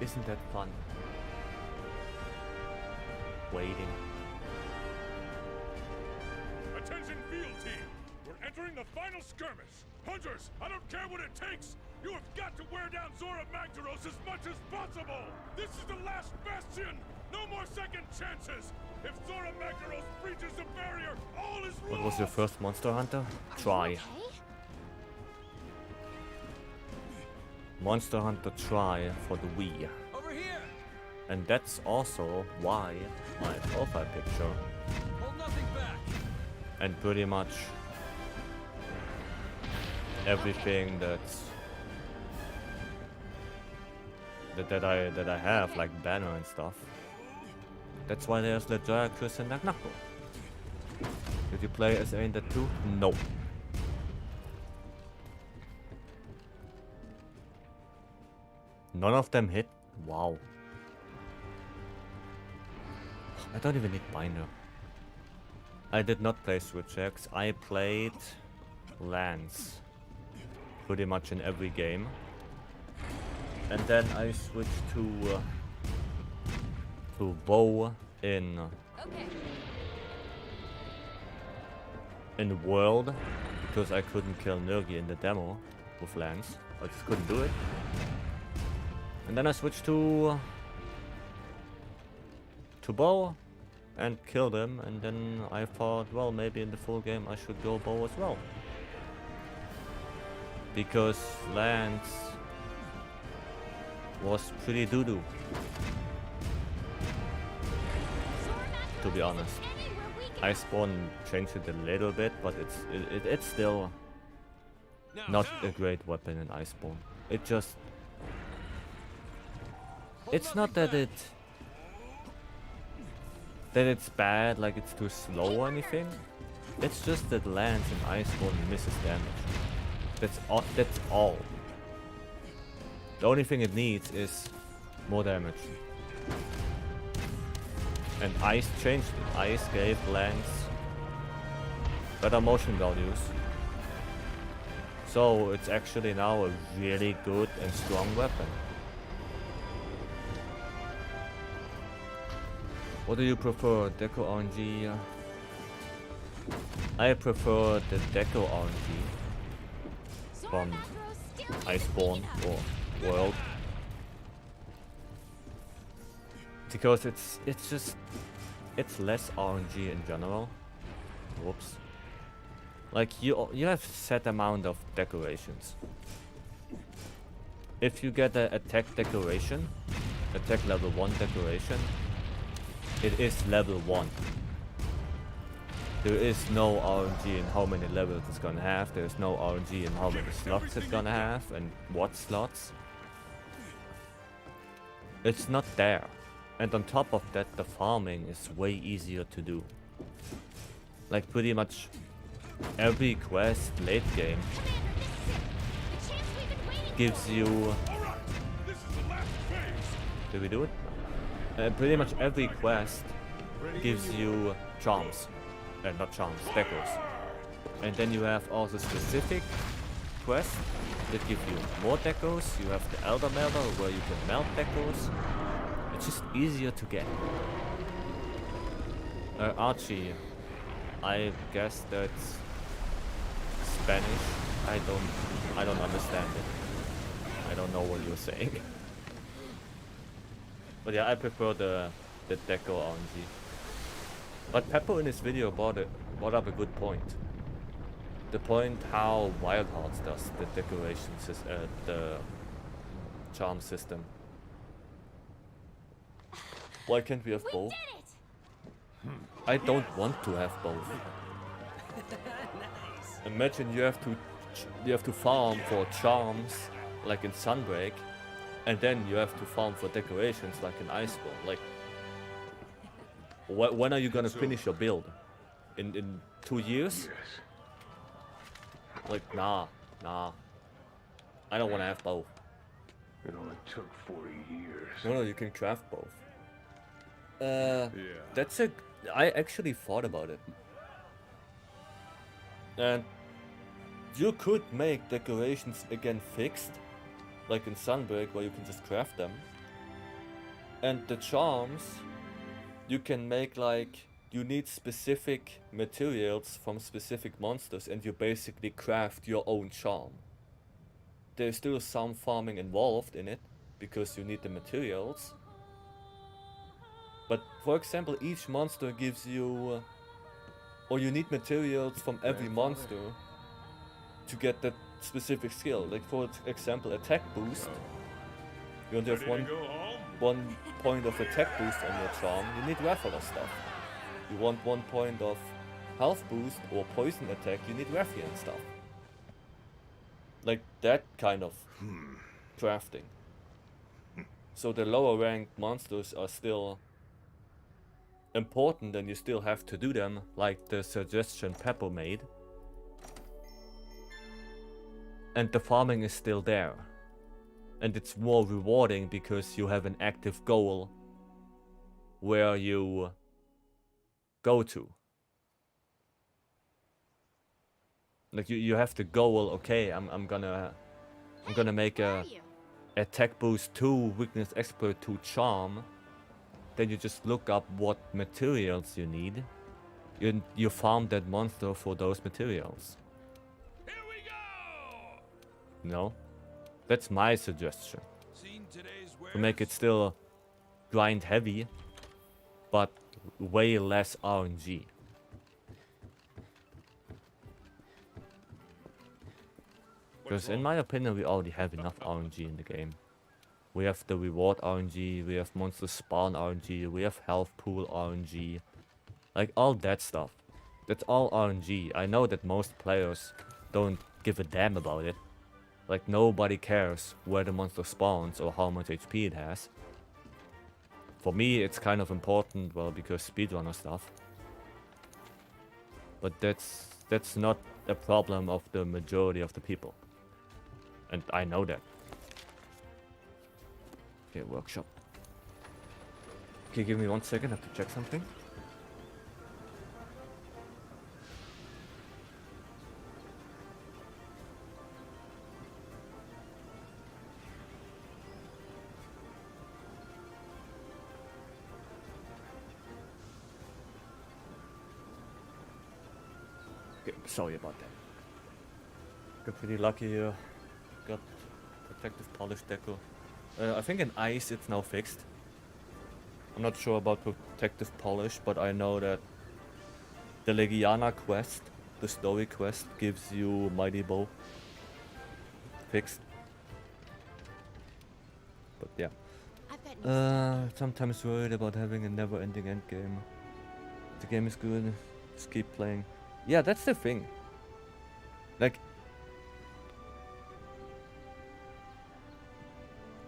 Isn't that fun? Waiting. Attention field team! We're entering the final skirmish! Hunters, I don't care what it takes! You have got to wear down Zorah Magdaros as much as possible! This is the last bastion! No more second chances! If Zorah Magdaros breaches the barrier, all is lost! What was your first Monster Hunter? Try. Okay. Monster Hunter Try for the Wii. Over here! And that's also why my profile picture Hold nothing back! and pretty much everything that I have, like banner and stuff. That's why there's Legia, Chris and Nagnako. Did you play as in that too? No. None of them hit? Wow. I don't even need binder. I did not play Switch X. I played Lance pretty much in every game. And then I switched to bow in World because I couldn't kill Nurgi in the demo with Lance. I just couldn't do it. And then I switched to bow and killed him, and then I thought, well, maybe in the full game I should go bow as well. Because Lance was pretty doo-doo, to be honest. Iceborne changed it a little bit, but it's still not a great weapon in Iceborne. It just... It's not that it's bad, like it's too slow or anything. It's just that Lance in Iceborne misses damage. That's all. The only thing it needs is more damage. And Ice changed it. Ice gave Lance better motion values. So it's actually now a really good and strong weapon. What do you prefer, Deco RNG? I prefer the Deco RNG from Iceborne or World, because it's less RNG in general. Whoops. Like you have set amount of decorations. If you get an attack decoration, attack level 1 decoration, it is level 1. There is no RNG in how many levels it's gonna have. There is no RNG in how many slots it's gonna have and what slots. It's not there. And on top of that, the farming is way easier to do. Like pretty much every quest late game gives you... Alright, this is the last phase! Did we do it? Pretty much every quest gives you charms. Not charms, decors. And then you have also specific quests that give you more decors. You have the Elder Melter where you can melt decors. It's just easier to get. Archie, I guess that's Spanish. I don't understand it. I don't know what you're saying. But yeah, I prefer the Deco RNG. But Peppo in his video brought up a good point. The point how Wild Hearts does the decorations is the charm system. Why can't we have both? I don't want to have both. Imagine you have to farm for charms like in Sunbreak, and then you have to farm for decorations like in Iceborne. Like, when are you gonna finish your build? In 2 years? Like, nah. I don't wanna have both. It only took 40 years. No, you can craft both. That's I actually thought about it. And you could make decorations again fixed, like in Sunbreak where you can just craft them. And the charms, you can make like, you need specific materials from specific monsters and you basically craft your own charm. There's still some farming involved in it, because you need the materials. But for example, each monster gives you, or you need materials from every monster to get that specific skill. Like for example, attack boost. You want to have Ready to go home? 1 point of attack boost on your charm, you need Rathalos stuff. You want 1 point of health boost or poison attack, you need Rathian stuff. Like that kind of crafting. So the lower ranked monsters are still important and you still have to do them, like the suggestion Pepper made. And the farming is still there. And it's more rewarding because you have an active goal where you go to. Like you have the goal, okay, I'm gonna make Where a are you? attack boost 2, weakness expert 2 charm. Then you just look up what materials you need. You farm that monster for those materials. Here we go! No? That's my suggestion. Seen today's To make it wares? still grind heavy, but way less RNG. Because in my opinion we already have enough RNG in the game. We have the reward RNG, we have monster spawn RNG, we have health pool RNG. Like all that stuff. That's all RNG. I know that most players don't give a damn about it. Like nobody cares where the monster spawns or how much HP it has. For me it's kind of important, well, because speedrunner stuff. But that's not a problem of the majority of the people. And I know that. Okay, workshop. Okay, give me 1 second, I have to check something. Okay, sorry about that. Got pretty lucky here. Got protective polish deco. I think in ice it's now fixed. I'm not sure about protective polish, but I know that the Legiana quest, the story quest, gives you mighty bow. Fixed. But yeah. I bet no Sometimes worried about having a never-ending endgame. The game is good, just keep playing. Yeah, that's the thing. Like,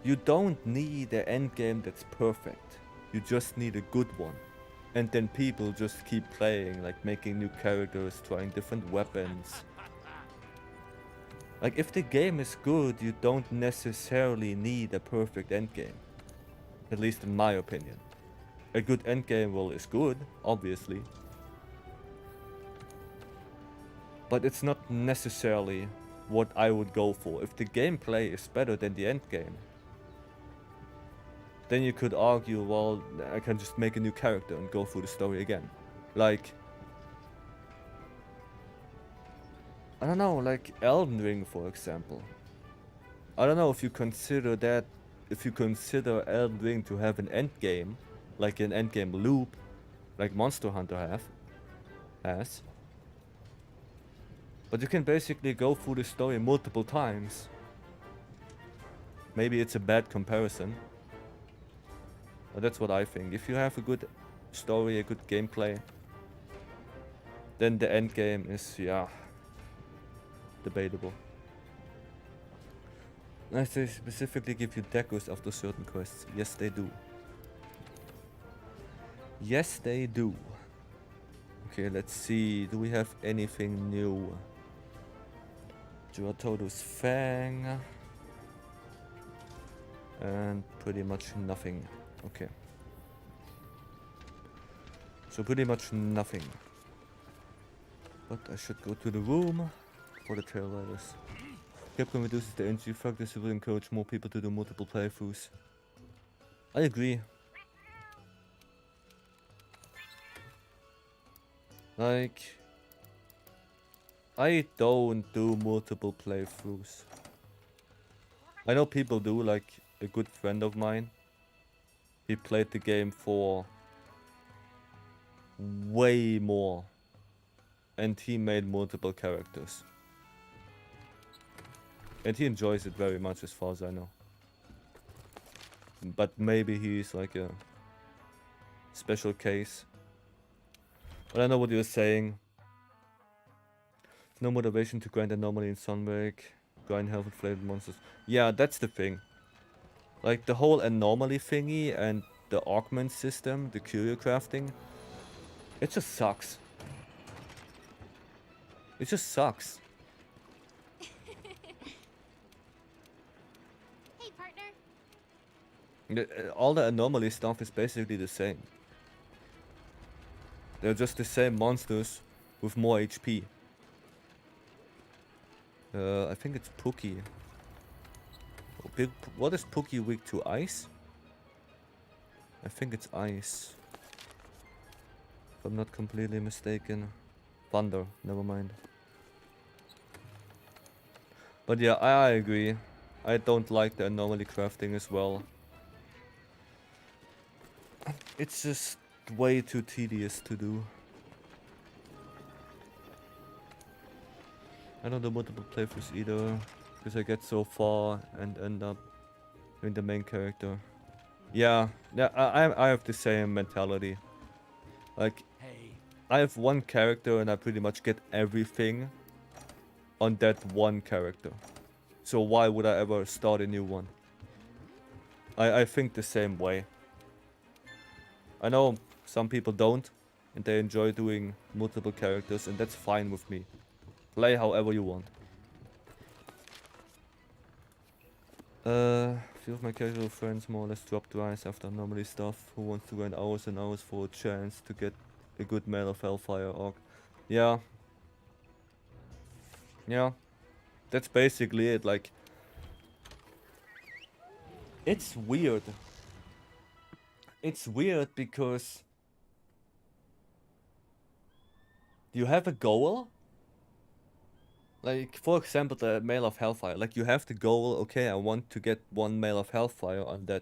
you don't need an endgame that's perfect. You just need a good one. And then people just keep playing, like making new characters, trying different weapons. Like, if the game is good, you don't necessarily need a perfect endgame. At least in my opinion. A good endgame, well, is good, obviously. But it's not necessarily what I would go for. If the gameplay is better than the endgame, then you could argue, well, I can just make a new character and go through the story again. Like, I don't know, like Elden Ring, for example. I don't know if you consider that, if you consider Elden Ring to have an endgame, like an endgame loop, like Monster Hunter has. But you can basically go through the story multiple times. Maybe it's a bad comparison. But that's what I think. If you have a good story, a good gameplay, then the end game is, yeah, debatable. Nice, they specifically give you decos after certain quests. Yes, they do. Yes, they do. Okay, let's see. Do we have anything new? Jyuratodus Fang. And pretty much nothing. Okay. So pretty much nothing. But I should go to the room for the trail riders. Capcom reduces the NG factors, will encourage more people to do multiple playthroughs. I agree. Like, I don't do multiple playthroughs. I know people do, like a good friend of mine. He played the game for way more. And he made multiple characters. And he enjoys it very much as far as I know. But maybe he's like a special case. But I know what you're saying. No motivation to grind anomaly in Sunbreak. Grind health with flavored monsters. Yeah, that's the thing. Like the whole anomaly thingy and the augment system, the curio crafting. It just sucks. It just sucks. Hey, partner. All the anomaly stuff is basically the same. They're just the same monsters with more HP. I think it's Pookie. What is Pookie weak to? Ice? I think it's ice. If I'm not completely mistaken. Thunder, never mind. But yeah, I agree. I don't like the anomaly crafting as well. It's just way too tedious to do. I don't do multiple playthroughs either, because I get so far and end up doing the main character. Yeah, I have the same mentality. Like, I have one character and I pretty much get everything on that one character. So why would I ever start a new one? I think the same way. I know some people don't, and they enjoy doing multiple characters, and that's fine with me. Play however you want. Few of my casual friends more or less dropped twice after anomaly stuff. Who wants to grind hours and hours for a chance to get a good Mail of Hellfire orc? Yeah. Yeah. That's basically it, like... It's weird. It's weird because... You have a goal? Like, for example, the Mail of Hellfire. Like, you have the goal, okay, I want to get one Mail of Hellfire on that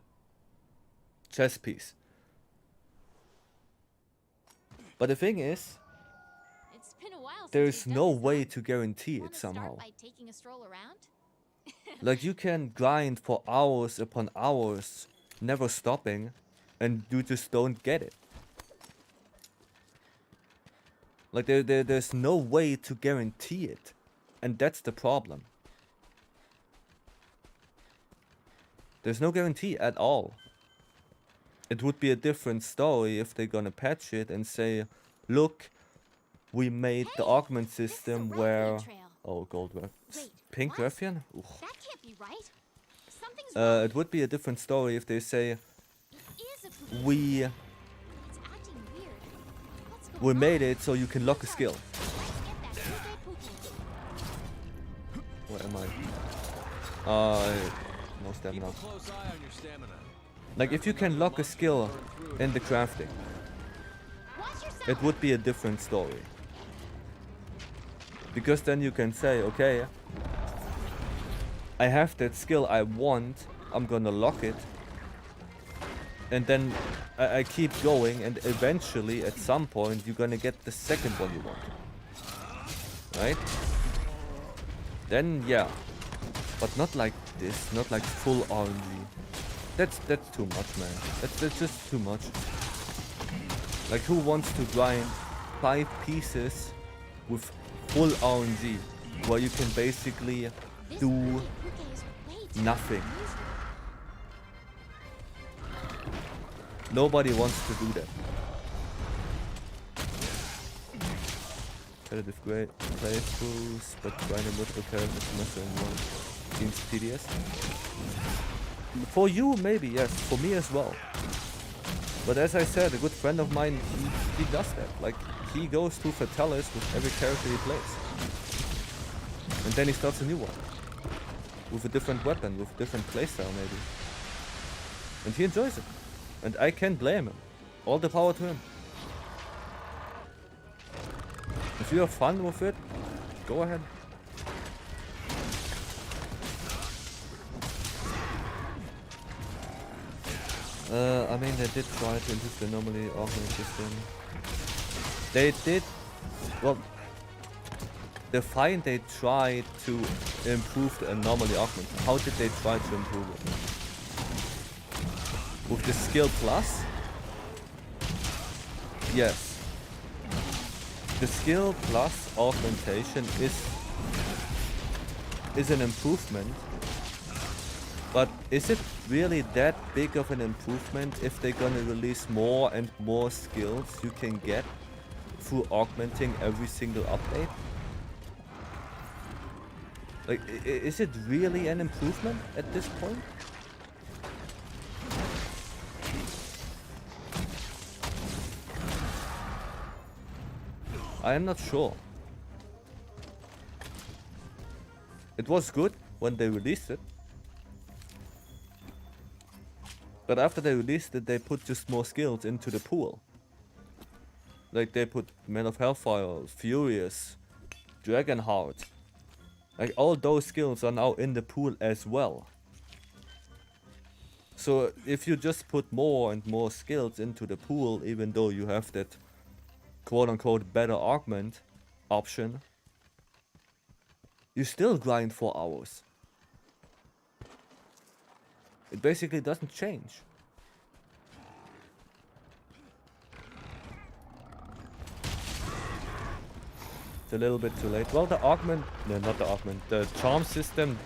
chess piece. But the thing is, It's been a while there since is we've no done this, way huh? to guarantee Wanna it start somehow. by taking a stroll around? Like, you can grind for hours upon hours, never stopping, and you just don't get it. Like, there's no way to guarantee it. And that's the problem. There's no guarantee at all. It would be a different story if they're gonna patch it and say, look, we made the augment system where... Oh, gold ref. Wait, Pink what? Ruffian? Ooh. That can't be right. Something's wrong. It would be a different story if they say, It is a Pookie. we It's acting weird. What's going we on? made it so you can lock a skill. Let's get that Pookie. Where am I? No stamina. Keep a close eye on your stamina. Like, if you can lock a skill in the crafting, Watch yourself. it would be a different story. Because then you can say, okay, I have that skill I want, I'm gonna lock it. And then I keep going, and eventually, at some point, you're gonna get the second one you want. Right? Then, yeah. But not like this, not like full RNG. That's too much, man. That's just too much. Like, who wants to grind 5 pieces with full RNG, where you can basically This do Pookie is way too nothing? unusual. Nobody wants to do that. Competitive great playthroughs, but grinding multiple characters semester in one seems tedious. For you, maybe, yes. For me as well. But as I said, a good friend of mine, he does that. Like, he goes to Fatalis with every character he plays. And then he starts a new one. With a different weapon, with a different playstyle maybe. And he enjoys it. And I can't blame him. All the power to him. If you have fun with it, go ahead. I mean, they did try to improve the anomaly augment system. They did, well, they tried to improve the anomaly augment. How did they try to improve it? With the skill plus? Yes. The skill plus augmentation is an improvement. But is it really that big of an improvement if they're gonna release more and more skills you can get through augmenting every single update? Like, is it really an improvement at this point? I am not sure. It was good when they released it. But after they released it, they put just more skills into the pool. Like they put Man of Hellfire, Furious, Dragonheart. Like all those skills are now in the pool as well. So if you just put more and more skills into the pool, even though you have that quote-unquote better augment option, you still grind for hours. It basically doesn't change. It's a little bit too late. Well, the augment, no, not the augment, the charm system,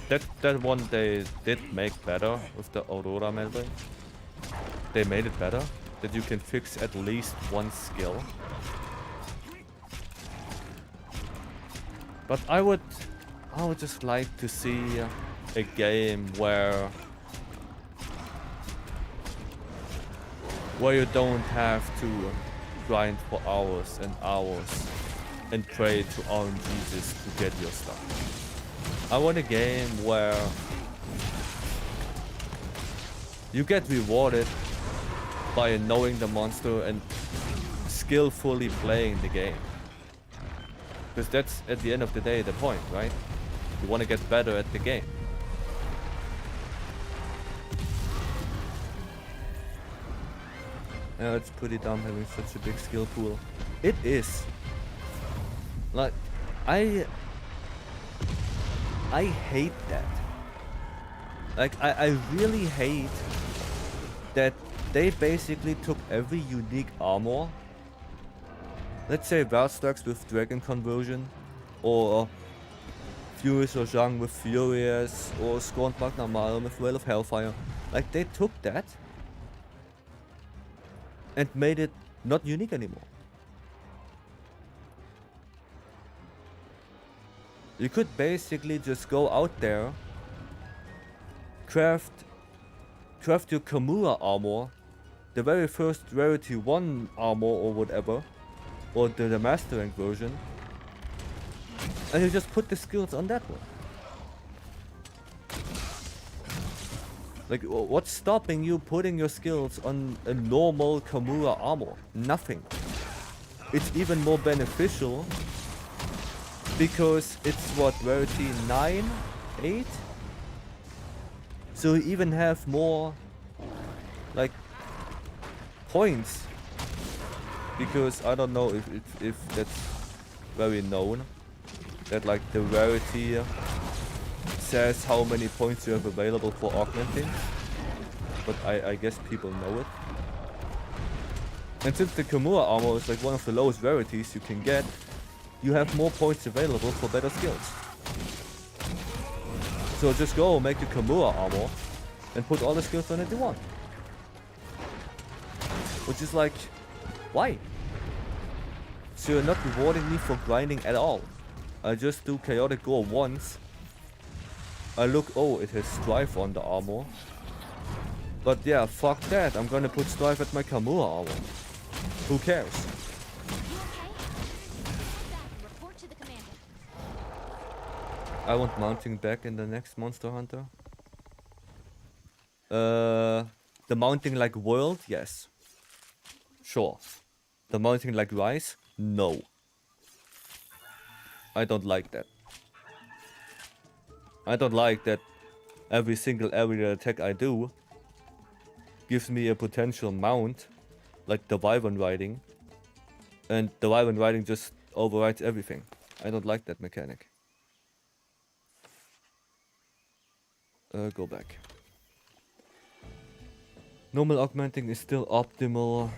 that one they did make better with the Aurora melee. They made it better, that you can fix at least one skill. But I would just like to see a game where you don't have to grind for hours and hours and pray to RNGs to get your stuff. I want a game where you get rewarded by knowing the monster and skillfully playing the game. Because that's at the end of the day the point, right? You want to get better at the game. Yeah, it's pretty dumb having such a big skill pool. It is. Like, I hate that. Like, I really hate that they basically took every unique armor. Let's say Valstrax with Dragon Conversion, or Furious or Zhang with Furious, or Scorned Magna Mal with Veil of Hellfire. Like, they took that and made it not unique anymore. You could basically just go out there, craft your Kamura armor, the very first Rarity 1 armor or whatever, or the Master Rank version, and you just put the skills on that one. Like, what's stopping you putting your skills on a normal Kamura armor? Nothing. It's even more beneficial because it's what, Rarity 9? 8? So you even have more, like, points. Because I don't know if that's very known. That, like, the Rarity says how many points you have available for augmenting, but I guess people know it. And since the Kamura armor is like one of the lowest rarities you can get, you have more points available for better skills. So just go make your Kamura armor and put all the skills on it you want. Which is like, why? So you're not rewarding me for grinding at all. I just do Chaotic Gore once. I look, oh, it has Strife on the armor. But yeah, fuck that. I'm gonna put Strife at my Kamura armor. Who cares? I want mounting back in the next Monster Hunter. The mounting like world? Yes. Sure. The mounting like Rise? No. I don't like that. I don't like that every single area attack I do gives me a potential mount, like the Wyvern riding, and the Wyvern riding just overrides everything. I don't like that mechanic. Go back. Normal augmenting is still optimal.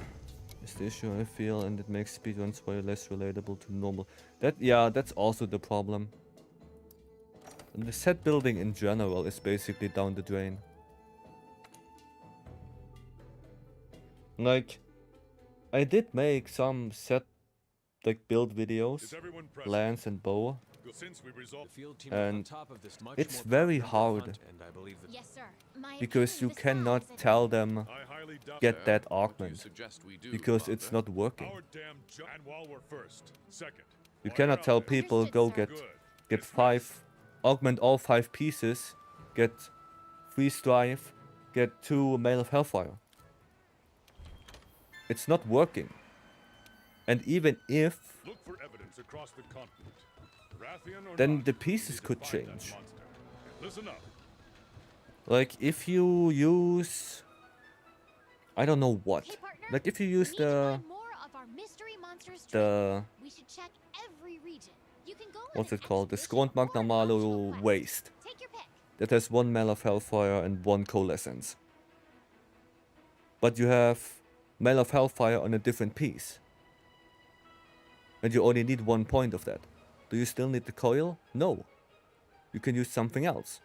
Is the issue I feel, and it makes speedruns way less relatable to normal. Yeah, that's also the problem. And the set building in general is basically down the drain. Like, I did make some set, like, build videos, lance and bow, and it's very hard Yes, sir. My because opinion you of the cannot size and- tell them get that augment because it's not working. You cannot tell people go get 5, augment all 5 pieces, get 3 strife, get 2 Mail of Hellfire. It's not working. And even if, then the pieces could change. Like if you use, I don't know what. Hey, partner, Like if you we use need to find more of our mystery monsters the We should check every region. You can go on what's an it called? The expedition Scorned or an optional Magna quest. Waste. Take your pick. That has 1 Mail of Hellfire and 1 Coalescence. But you have Mail of Hellfire on a different piece. And you only need 1 point of that. Do you still need the coil? No. You can use something else.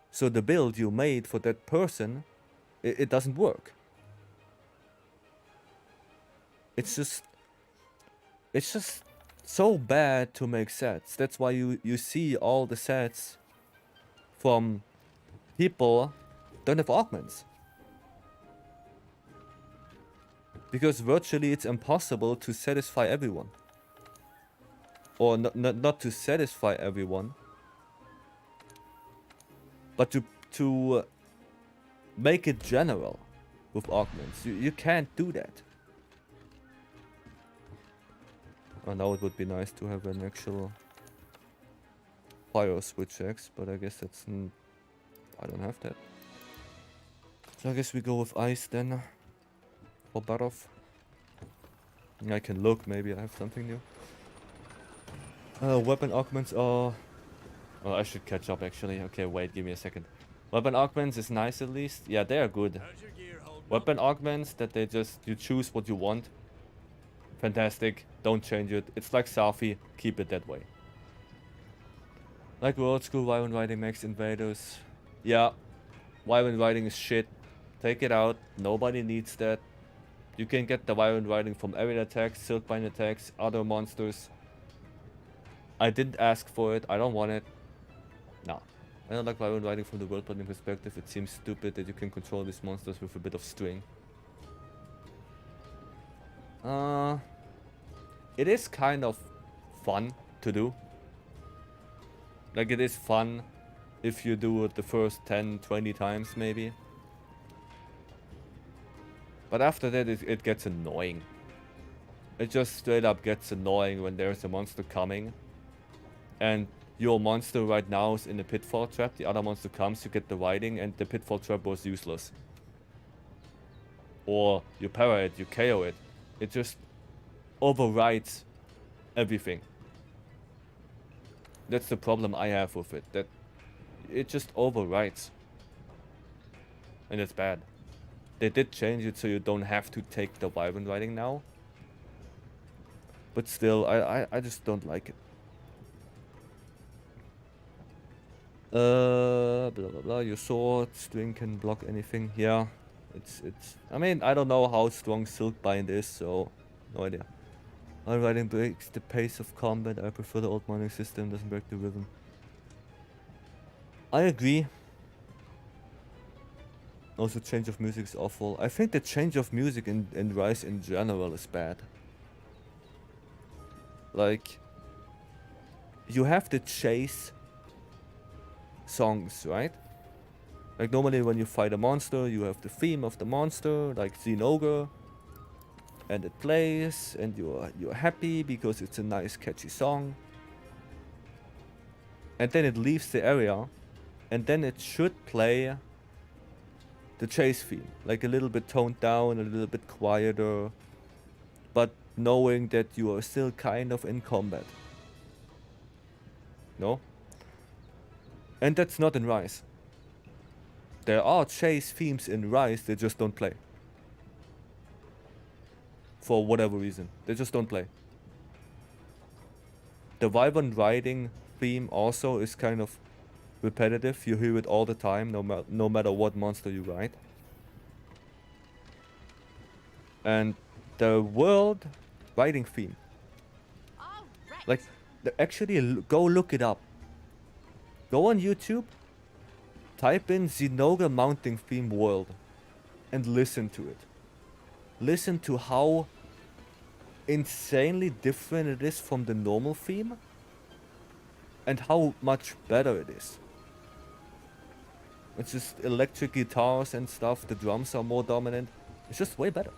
So the build you made for that person, it doesn't work. It's just so bad to make sets. That's why you see all the sets from people don't have augments. Because virtually it's impossible to satisfy everyone. Or not to satisfy everyone, but to make it general with augments. You can't do that. And now it would be nice to have an actual fire switch X, but I guess that's I don't have that. So I guess we go with ice then for Barov. I can look, maybe I have something new. Weapon augments are... Oh, I should catch up actually. Okay, wait, give me a second. Weapon augments is nice at least. Yeah, they are good. Weapon augments that they just... You choose what you want. Fantastic. Don't change it. It's like Safi. Keep it that way. Like World School, Wyvern Riding makes invaders. Yeah. Wyvern Riding is shit. Take it out. Nobody needs that. You can get the Wyvern Riding from area attacks, Silkbind attacks, other monsters. I didn't ask for it. I don't want it. No. I don't like Wyvern Riding from the world building perspective. It seems stupid that you can control these monsters with a bit of string. It is kind of fun to do. Like it is fun if you do it the first 10, 20 times maybe. But after that it gets annoying. It just straight up gets annoying when there's a monster coming. And your monster right now is in a pitfall trap. The other monster comes, you get the riding, and the pitfall trap was useless. Or you para it, you KO it. It just overrides everything. That's the problem I have with it. That it just overrides. And it's bad. They did change it so you don't have to take the Wyvern riding now. But still, I just don't like it. Blah blah blah. Your sword string can block anything. Yeah, it's. I mean, I don't know how strong Silkbind is, so no idea. My riding breaks the pace of combat. I prefer the old mining system. Doesn't break the rhythm. I agree. Also, change of music is awful. I think the change of music in Rise in general is bad. Like, you have to chase songs, right? Like normally when you fight a monster, you have the theme of the monster, like Xenogre, and it plays, and you're happy because it's a nice catchy song. and then it leaves the area, and then it should play the chase theme, like a little bit toned down, a little bit quieter, but knowing that you are still kind of in combat. No? And that's not in Rise. There are chase themes in Rise, they just don't play. For whatever reason. They just don't play. The Wyvern riding theme also is kind of repetitive. You hear it all the time, no matter what monster you ride. And the world riding theme. All right. Like, actually, go look it up. Go on YouTube, type in Zinogre mounting theme world, and listen to it. Listen to how insanely different it is from the normal theme, and how much better it is. It's just electric guitars and stuff, the drums are more dominant. It's just way better.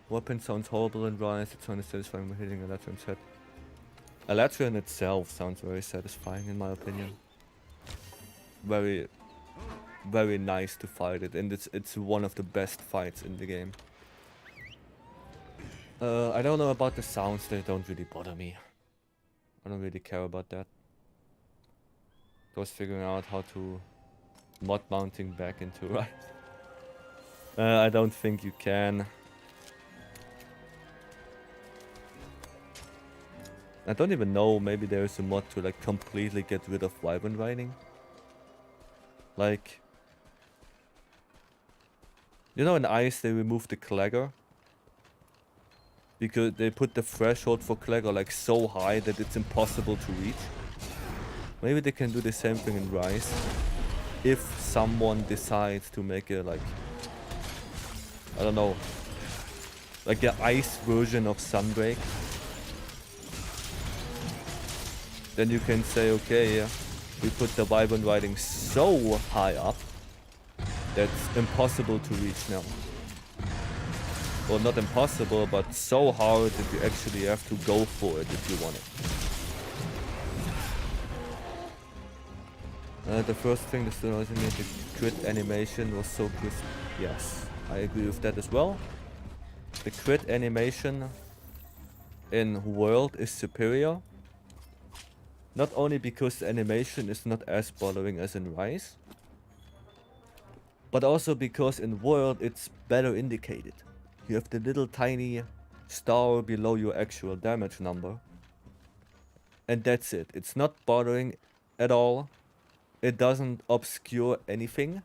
Weapon sounds horrible in Rise, it's only satisfying when hitting Alatreon's head. Alatreon itself sounds very satisfying in my opinion. Very nice to fight it, and it's one of the best fights in the game. I don't know about the sounds, they don't really bother me. I don't really care about that. Just figuring out how to mod mounting back into Rise. I don't think you can. I don't even know, maybe there is a mod to like completely get rid of Wyvern riding. Like, you know in Ice they removed the Clagger? Because they put the threshold for Clagger like so high that it's impossible to reach. Maybe they can do the same thing in Rise. If someone decides to make a like, I don't know, like the Ice version of Sunbreak. Then you can say, okay, we put the Wyvern riding so high up that's impossible to reach now. Well, not impossible, but so hard that you actually have to go for it if you want it. The first thing that stood out to me, the crit animation was so crisp. Yes, I agree with that as well. The crit animation in World is superior. Not only because the animation is not as bothering as in Rise, but also because in World it's better indicated. You have the little tiny star below your actual damage number. And that's it. It's not bothering at all. It doesn't obscure anything.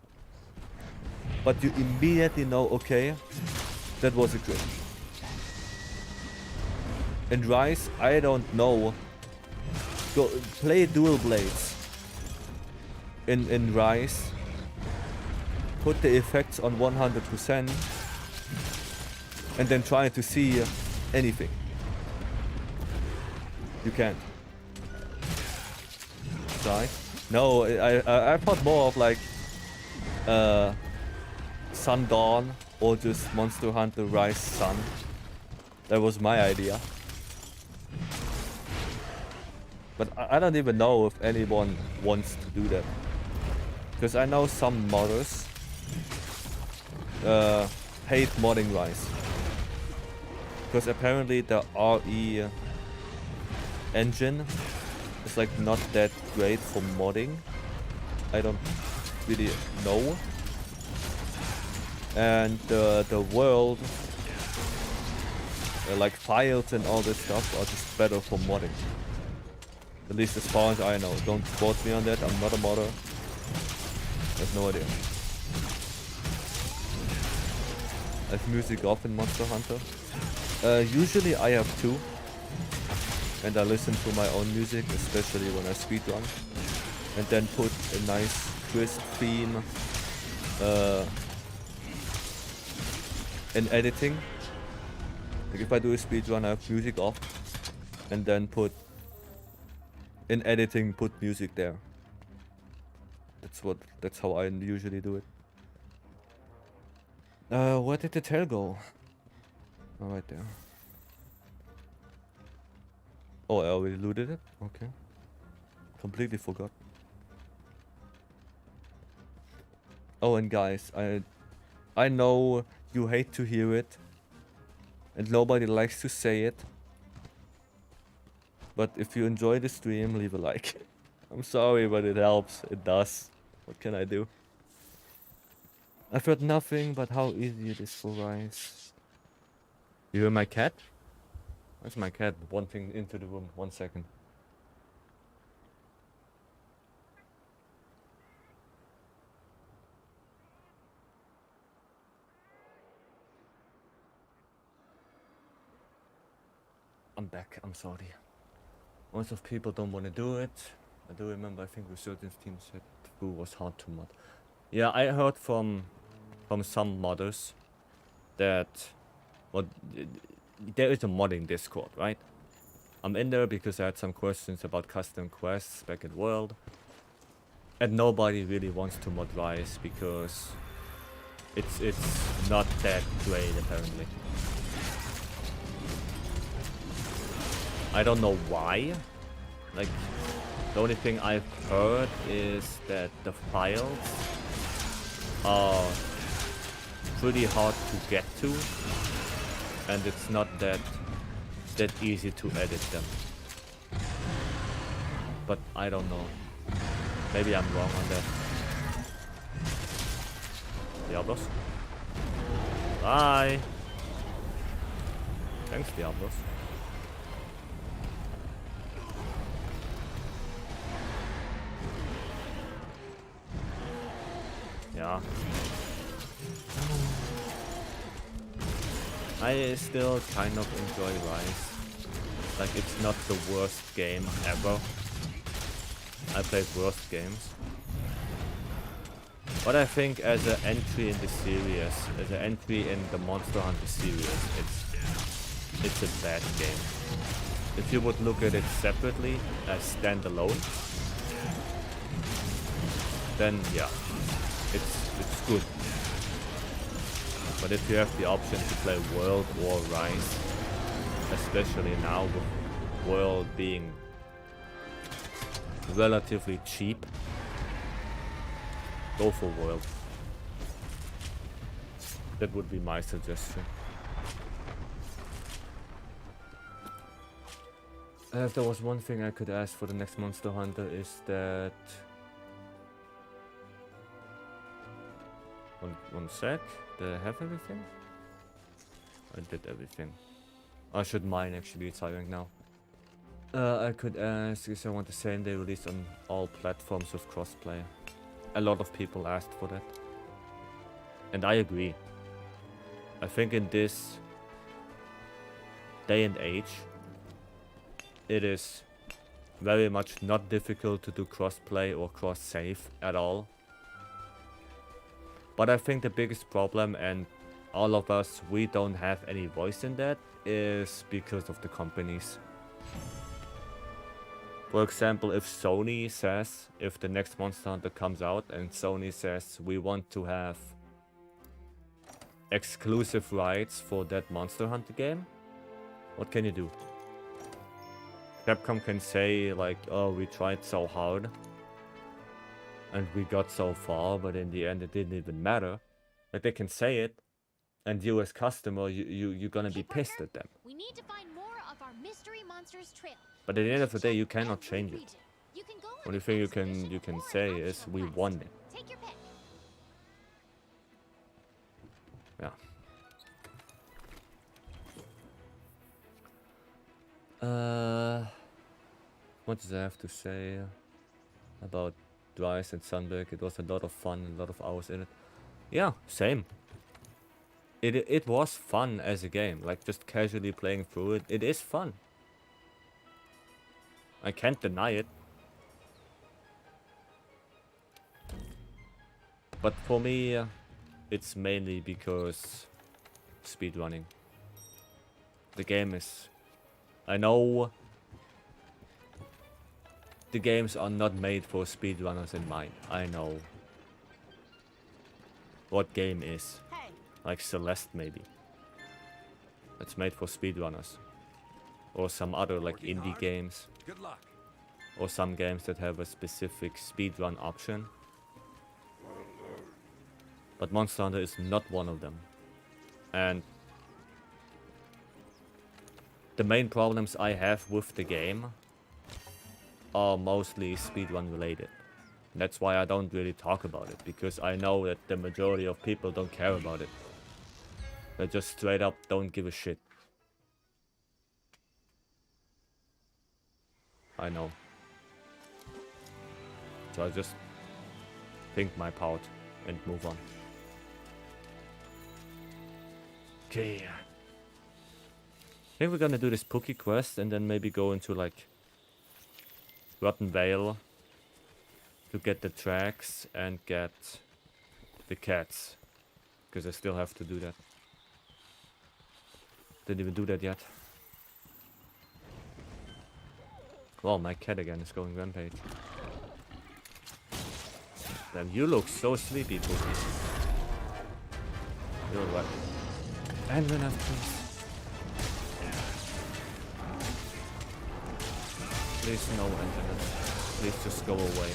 But you immediately know, okay, that was a crit. In Rise, I don't know. Go play dual blades in Rise, put the effects on 100% and then try to see anything. You can't. Die? No, I thought more of like Sundawn or just Monster Hunter Rise Sun. That was my idea. But I don't even know if anyone wants to do that. Because I know some modders hate modding Rise. Because apparently the RE engine is like not that great for modding. I don't really know. And the world, like files and all this stuff are just better for modding. At least as far as I know. Don't quote me on that, I'm not a modder. I have no idea. I have music off in Monster Hunter. Usually I have two. And I listen to my own music, especially when I speedrun. And then put a nice crisp theme in editing. Like if I do a speedrun I have music off. And then put in editing, put music there. That's how I usually do it. Where did the tail go? Oh, right there. Oh, I already looted it? Okay. Completely forgot. Oh, and guys, I know you hate to hear it. And nobody likes to say it. But if you enjoy the stream, leave a like. I'm sorry, but it helps. It does. What can I do? I've heard nothing but how easy it is for Rice. You hear my cat? That's my cat wandering into the room. 1 second. I'm back. I'm sorry. Most of people don't want to do it. I do remember, I think Resurgence team said Foo was hard to mod. Yeah, I heard from some modders that there is a modding Discord, right? I'm in there because I had some questions about custom quests back at World. And nobody really wants to mod Rise because it's not that great apparently. I don't know why. Like, the only thing I've heard is that the files are pretty hard to get to, and it's not that easy to edit them. But I don't know. Maybe I'm wrong on that. Diablos? Bye! Thanks, Diablos. Yeah. I still kind of enjoy Rise. Like, it's not the worst game ever. I played worse games. But I think as an entry in the series, as an entry in the Monster Hunter series, it's a bad game. If you would look at it separately, as standalone, then yeah, it's good. But if you have the option to play World or Rise, especially now with World being relatively cheap, go for World. That would be my suggestion. If there was one thing I could ask for the next Monster Hunter is that... One sec. Did I have everything? I did everything. I should mine actually, it's hiring now. I could ask if I want the same day release on all platforms with crossplay. A lot of people asked for that. And I agree. I think in this day and age, it is very much not difficult to do crossplay or cross-save at all. But I think the biggest problem, and all of us, we don't have any voice in that, is because of the companies. For example, if Sony says, if the next Monster Hunter comes out and Sony says we want to have exclusive rights for that Monster Hunter game, what can you do? Capcom can say like, oh, we tried so hard and we got so far, but in the end it didn't even matter. Like, they can say it, and you as customer, you're gonna be pissed at them. We need to find more of our mystery monsters trail. But at the end of the day, you cannot change it. You can go on Only an thing you expedition can or say an is optional we quest. won it. Take your pick. Yeah. What does I have to say about Rise and Sunbreak? It was a lot of fun, a lot of hours in it. Yeah, same. It was fun as a game, like just casually playing through it. It is fun. I can't deny it. But for me, it's mainly because speedrunning. The game is... I know the games are not made for speedrunners in mind. I know. What game is? Like Celeste maybe. It's made for speedrunners. Or some other like Working indie hard? games. Good luck. Or some games that have a specific speedrun option. But Monster Hunter is not one of them. And the main problems I have with the game are mostly speedrun related. That's why I don't really talk about it, because I know that the majority of people don't care about it. They just straight up don't give a shit. I know. So I just think my part and move on. Okay. I think we're gonna do this Pookie quest and then maybe go into like Rotten Vale to get the tracks and get the cats. Because I still have to do that. Didn't even do that yet. Well, my cat again is going rampage. Damn, you look so sleepy, Pookie. You're right. Anjanath, please. Please no, Anjanath. Please just go away.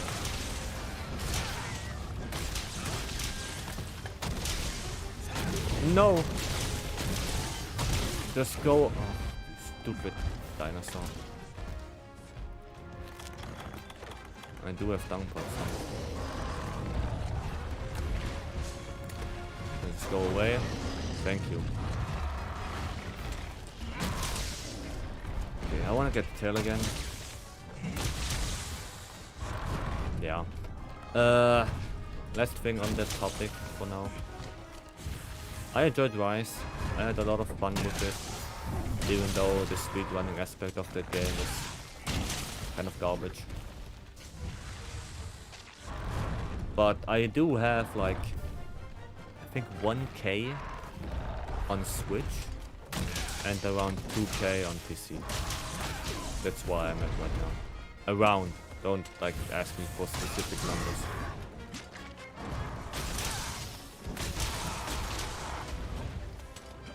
No! Just go. Oh, stupid dinosaur. I do have dung pots. Let's go away. Thank you. Okay, I want to get the tail again. Yeah. Last thing on that topic for now. I enjoyed Rise. I had a lot of fun with it, even though the speedrunning aspect of that game is kind of garbage. But I do have like, I think 1k on Switch and around 2k on PC. That's why I'm at right now. Around. Don't like ask me for specific numbers.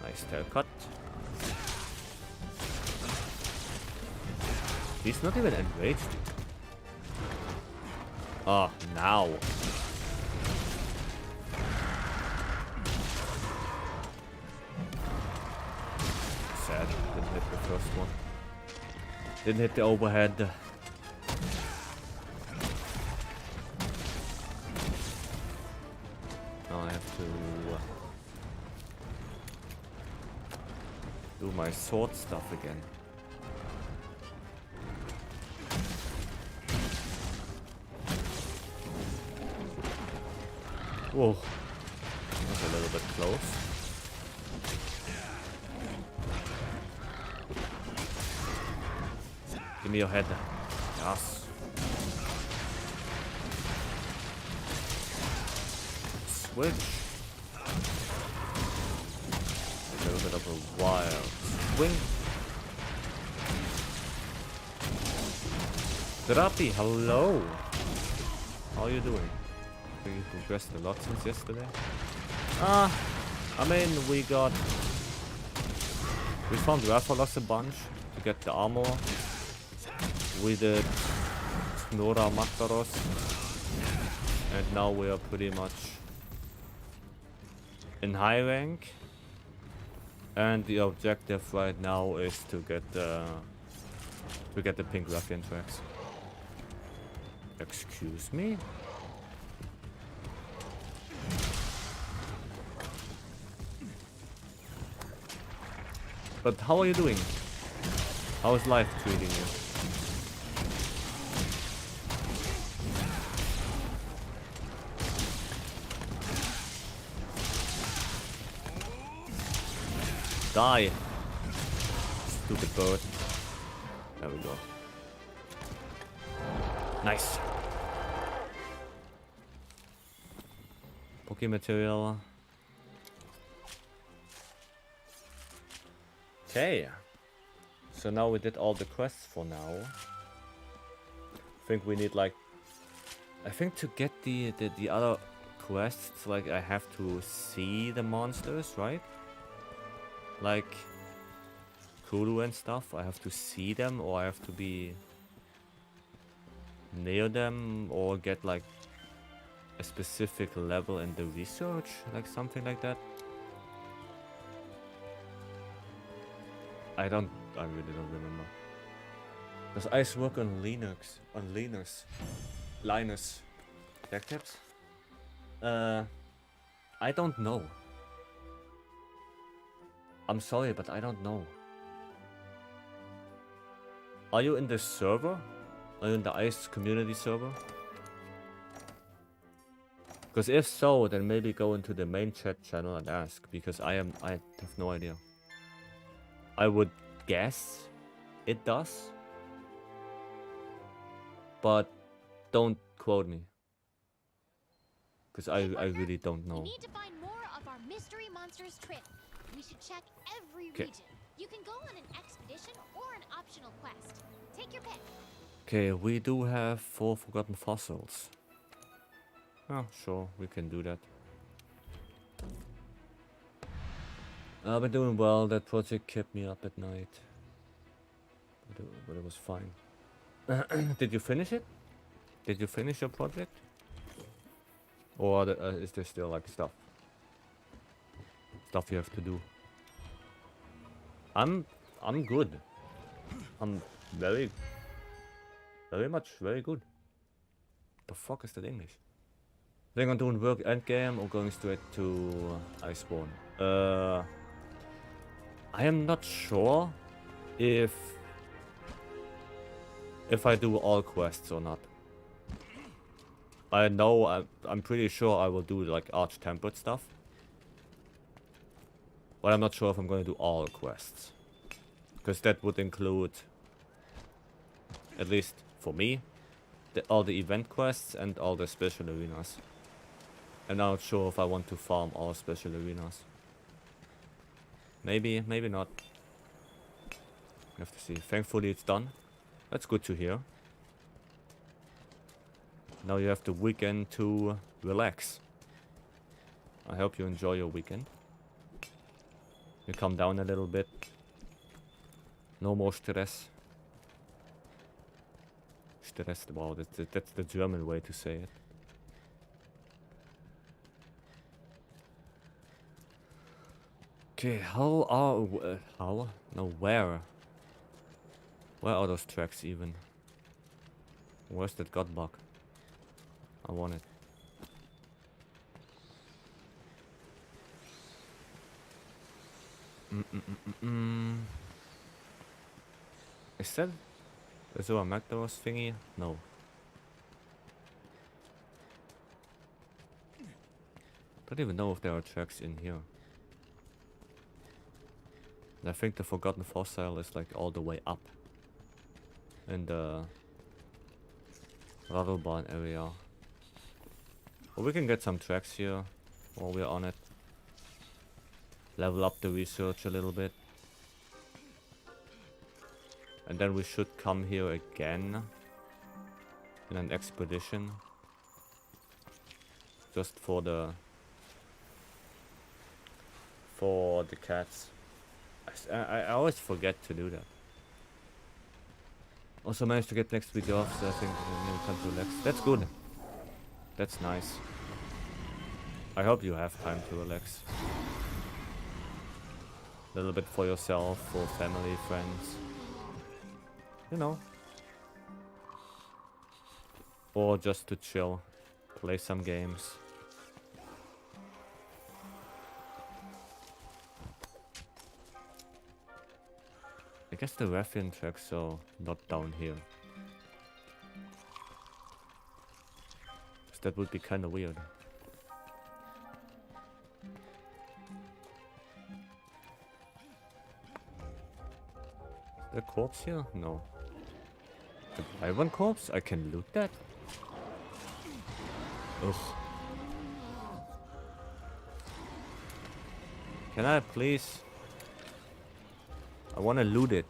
Nice tail cut. He's not even enraged. Oh, now. Sad. Didn't hit the first one. Didn't hit the overhead. Now I have to do my sword stuff again. Whoa, that's a little bit close. Give me your head. Yes. Switch. A little bit of a wild swing. Drapi, hello. How are you doing? You progressed a lot since yesterday. I mean, we found Rathalos a bunch to get the armor. We did Zorah Magdaros, and now we are pretty much in high rank. And the objective right now is to get the pink ruffian tracks. Excuse me? But how are you doing? How is life treating you? Die! Stupid bird. There we go. Nice. Poké material. Okay, so now we did all the quests for now. I think we need like, I think to get the other quests, like I have to see the monsters, right? Like crew and stuff, I have to see them, or I have to be near them, or get like a specific level in the research, like something like that. I really don't remember. Does ICE work on Linux? Linus deck tips? I don't know. I'm sorry, but I don't know. Are you in the server? Are you in the ICE community server? Because if so, then maybe go into the main chat channel and ask, because I have no idea. I would guess it does, but don't quote me, because I really don't know. We need to find more of our mystery monsters trip. We should check every region. You can go on an expedition or an optional quest. Take your pick. Okay, we do have 4 forgotten fossils. Oh, sure, we can do that. I've been doing well. That project kept me up at night, but it was fine. Did you finish it? Did you finish your project? Or is there still like stuff you have to do? I'm good. I'm very much very good. The fuck is that English? Think on doing work endgame or going straight to Iceborne? I am not sure if I do all quests or not. I know I'm pretty sure I will do like arch-tempered stuff, but I'm not sure if I'm going to do all quests, because that would include, at least for me, all the event quests and all the special arenas. And I'm not sure if I want to farm all special arenas. Maybe, maybe not. We have to see. Thankfully it's done. That's good to hear. Now you have the weekend to relax. I hope you enjoy your weekend. You calm down a little bit. No more stress. Stress, wow, that's the German way to say it. Okay, where are those tracks even? Where's that god bug? I want it. Is that the Zorah Magdaros thingy? No. I don't even know if there are tracks in here. And I think the Forgotten Fossil is like all the way up in the Rathalos area. Well, we can get some tracks here while we're on it. Level up the research a little bit. And then we should come here again in an expedition. Just for the cats. I always forget to do that. Also managed to get next week off, so I think we can relax. That's good. That's nice. I hope you have time to relax. A little bit for yourself, for family, friends. You know. Or just to chill. Play some games. I guess the Rathian tracks are not down here. That would be kind of weird. The corpse here? No. The Iron corpse? I can loot that? Ugh. Can I please? I want to loot it.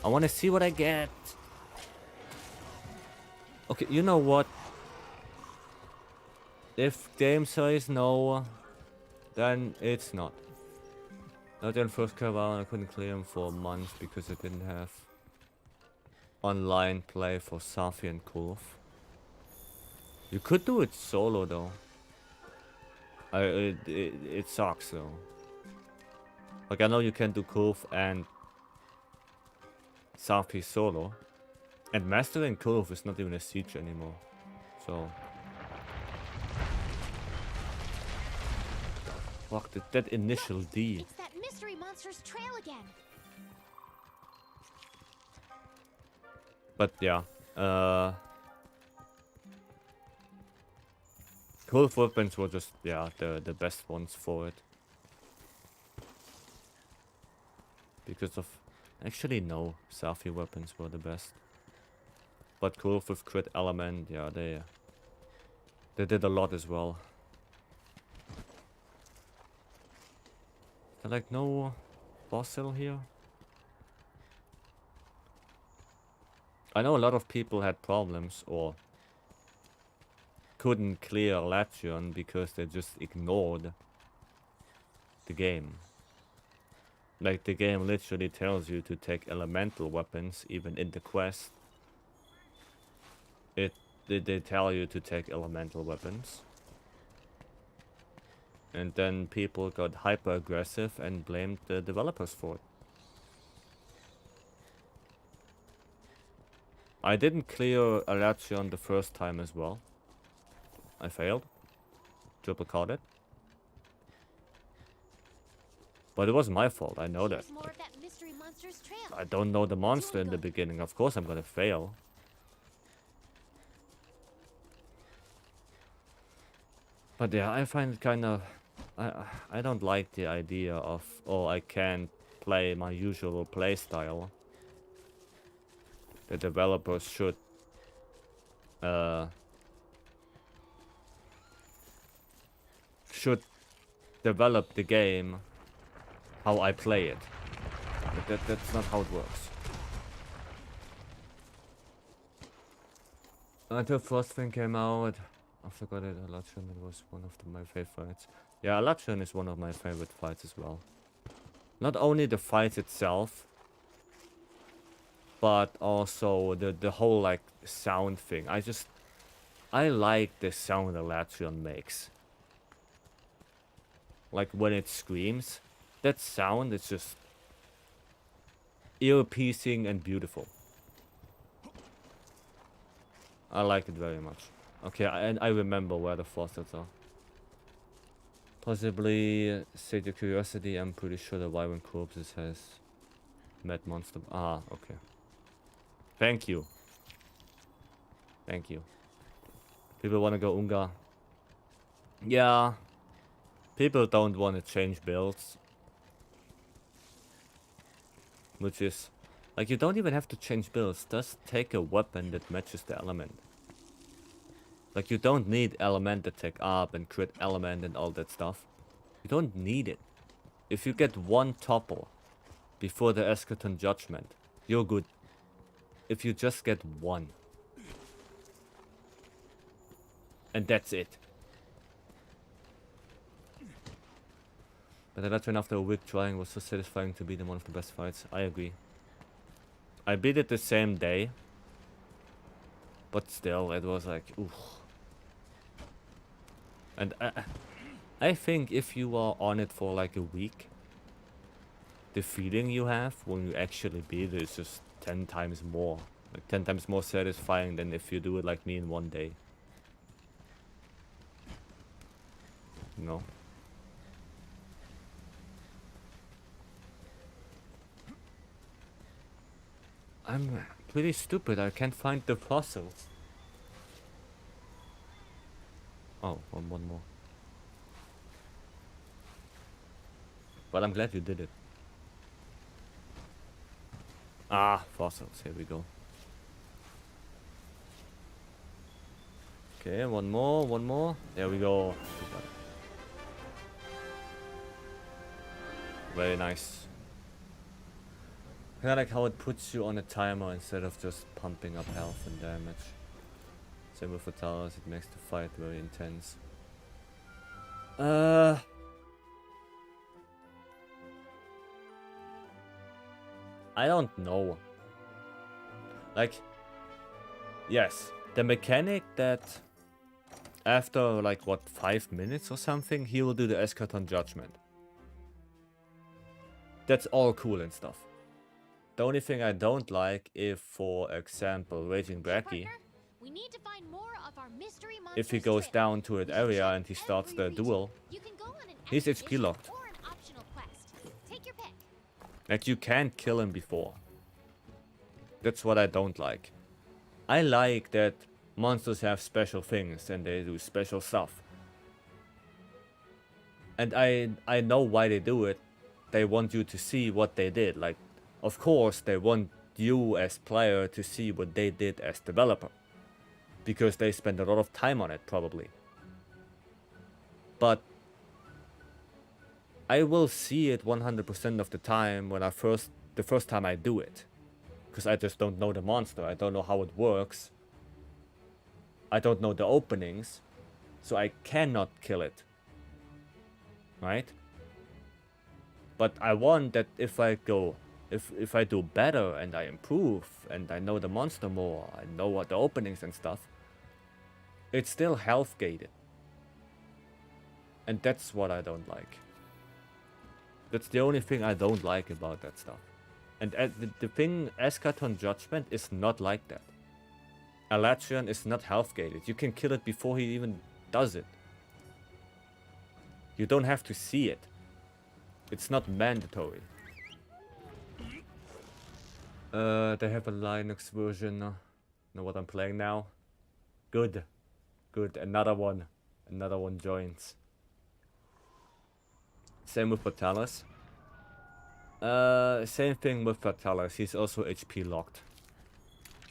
I want to see what I get. Okay, you know what? If game says no, then it's not. Then first caravan, I couldn't clear him for months because I didn't have online play for Safi and Kurv. You could do it solo though. It sucks though. Like I know you can do Kurv and Safi solo. And mastering Kurv is not even a siege anymore. So... Fuck, that initial D. It's that mystery monster's trail again. But yeah, Kurv weapons were just, yeah, the best ones for it. Because of... Actually, no, Safi weapons were the best. But Kurv with crit element, yeah, they did a lot as well. Is there like no fossil here? I know a lot of people had problems or couldn't clear Alatreon because they just ignored the game. Like the game literally tells you to take elemental weapons even in the quest. They tell you to take elemental weapons. And then people got hyper aggressive and blamed the developers for it. I didn't clear Alatreon the first time as well. I failed. Triple caught it. But it wasn't my fault, I know that. Here's more of that mystery monster's trail. I don't know the monster in the beginning, of course I'm gonna fail. But yeah, I find it kind of... I don't like the idea of, oh, I can't play my usual playstyle. The developers should develop the game how I play it. But that's not how it works. Until first thing came out, I forgot it. Alatreon was one of my favorites. Yeah, Alatreon is one of my favorite fights as well. Not only the fight itself, but also the whole like sound thing. I like the sound Alatreon makes. Like when it screams, that sound is just ear-piercing and beautiful. I like it very much. Okay, and I remember where the fossils are. Possibly state your curiosity. I'm pretty sure the Wyvern Corpses has met monster. Ah, okay. Thank you. Thank you. People want to go Unga. Yeah. People don't want to change builds. Which is... Like, you don't even have to change builds. Just take a weapon that matches the element. Like, you don't need element attack up and crit element and all that stuff. You don't need it. If you get one topple before the Eschaton Judgment, you're good. If you just get one. And that's it. But Alatreon after a week trying was so satisfying to beat in one of the best fights. I agree. I beat it the same day. But still, it was like, oof. And I think if you are on it for like a week, the feeling you have when you actually beat it is just 10 times more. Like 10 times more satisfying than if you do it like me in one day. You know? I'm pretty stupid, I can't find the fossils. Oh, one more. But I'm glad you did it. Ah, fossils, here we go. Okay, one more. There we go. Very nice. I like how it puts you on a timer instead of just pumping up health and damage. Same with Rathalos, it makes the fight very intense. I don't know. Like, yes, the mechanic that after like what 5 minutes or something he will do the Eschaton Judgment. That's all cool and stuff. The only thing I don't like, if for example Raging Bracky, Partner, we need to find more of our mystery if he monsters goes trip. down to an We should area check and he starts every the region. duel, You can go on an he's HP expedition locked. or an optional quest. Take your pick. Like you can't kill him before. That's what I don't like. I like that monsters have special things and they do special stuff. And I know why they do it. They want you to see what they did. Like, of course, they want you as player to see what they did as developer. Because they spend a lot of time on it, probably. But I will see it 100% of the time when the first time I do it. Because I just don't know the monster. I don't know how it works. I don't know the openings. So I cannot kill it. Right? But I want that if I do better and I improve and I know the monster more, I know what the openings and stuff, it's still health gated. And that's what I don't like. That's the only thing I don't like about that stuff. And the thing, Eschaton Judgment is not like that. Alatreon is not health gated. You can kill it before he even does it. You don't have to see it. It's not mandatory. They have a Linux version. Know what I'm playing now? Good. Good. Another one. Another one joins. Same with Fatalis. Same thing with Fatalis. He's also HP locked.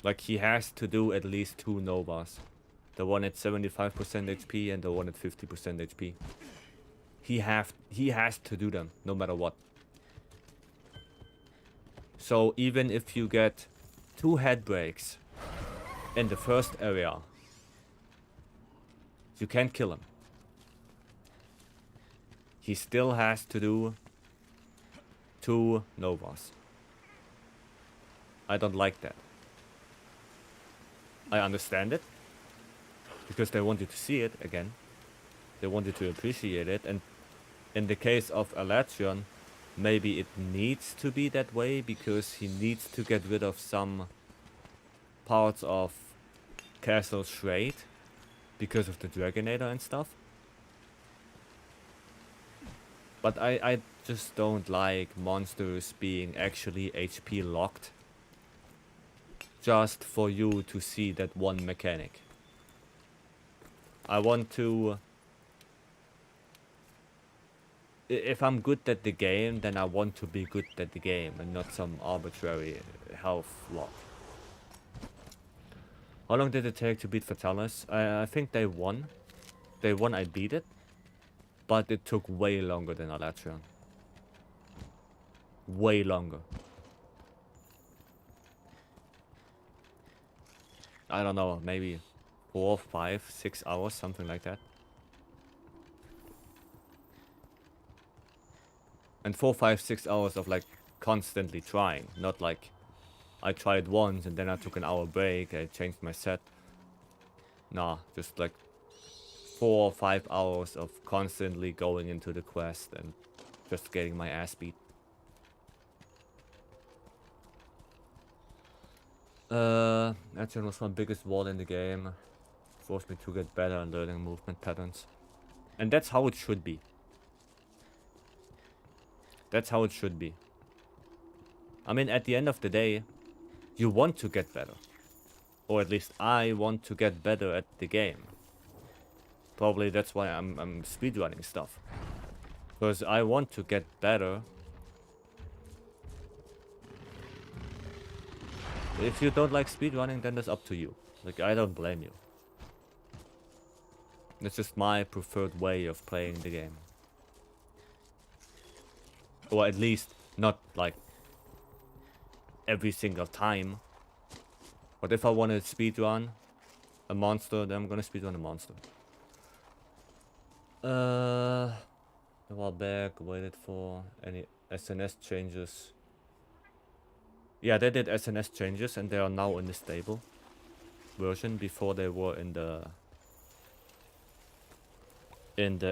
Like he has to do at least 2 Novas. The one at 75% HP and the one at 50% HP. He has to do them no matter what. So even if you get 2 head breaks in the first area, you can't kill him. He still has to do 2 Novas. I don't like that. I understand it. Because they want you to see it again. They want you to appreciate it. And in the case of Alatreon, maybe it needs to be that way because he needs to get rid of some parts of Castle Shrade because of the Dragonator and stuff. But I just don't like monsters being actually HP locked just for you to see that one mechanic. I want to... If I'm good at the game, then I want to be good at the game and not some arbitrary health lock. How long did it take to beat Fatalis? I think they won. They won, I beat it. But it took way longer than Alatreon. Way longer. I don't know, maybe 4, 5, 6 hours, something like that. And 4, 5, 6 hours of like constantly trying, not like I tried once and then I took an hour break, I changed my set. Nah, just like 4 or 5 hours of constantly going into the quest and just getting my ass beat. Alatreon was my biggest wall in the game. Forced me to get better at learning movement patterns. And that's how it should be. That's how it should be. I mean, at the end of the day, you want to get better. Or at least I want to get better at the game. Probably that's why I'm speedrunning stuff. Because I want to get better. If you don't like speedrunning, then that's up to you. Like, I don't blame you. It's just my preferred way of playing the game. Or at least not like every single time. But if I want to speedrun a monster, then I'm gonna speedrun a monster. A while back, waited for any SNS changes. Yeah, they did SNS changes and they are now in the stable version. Before they were in the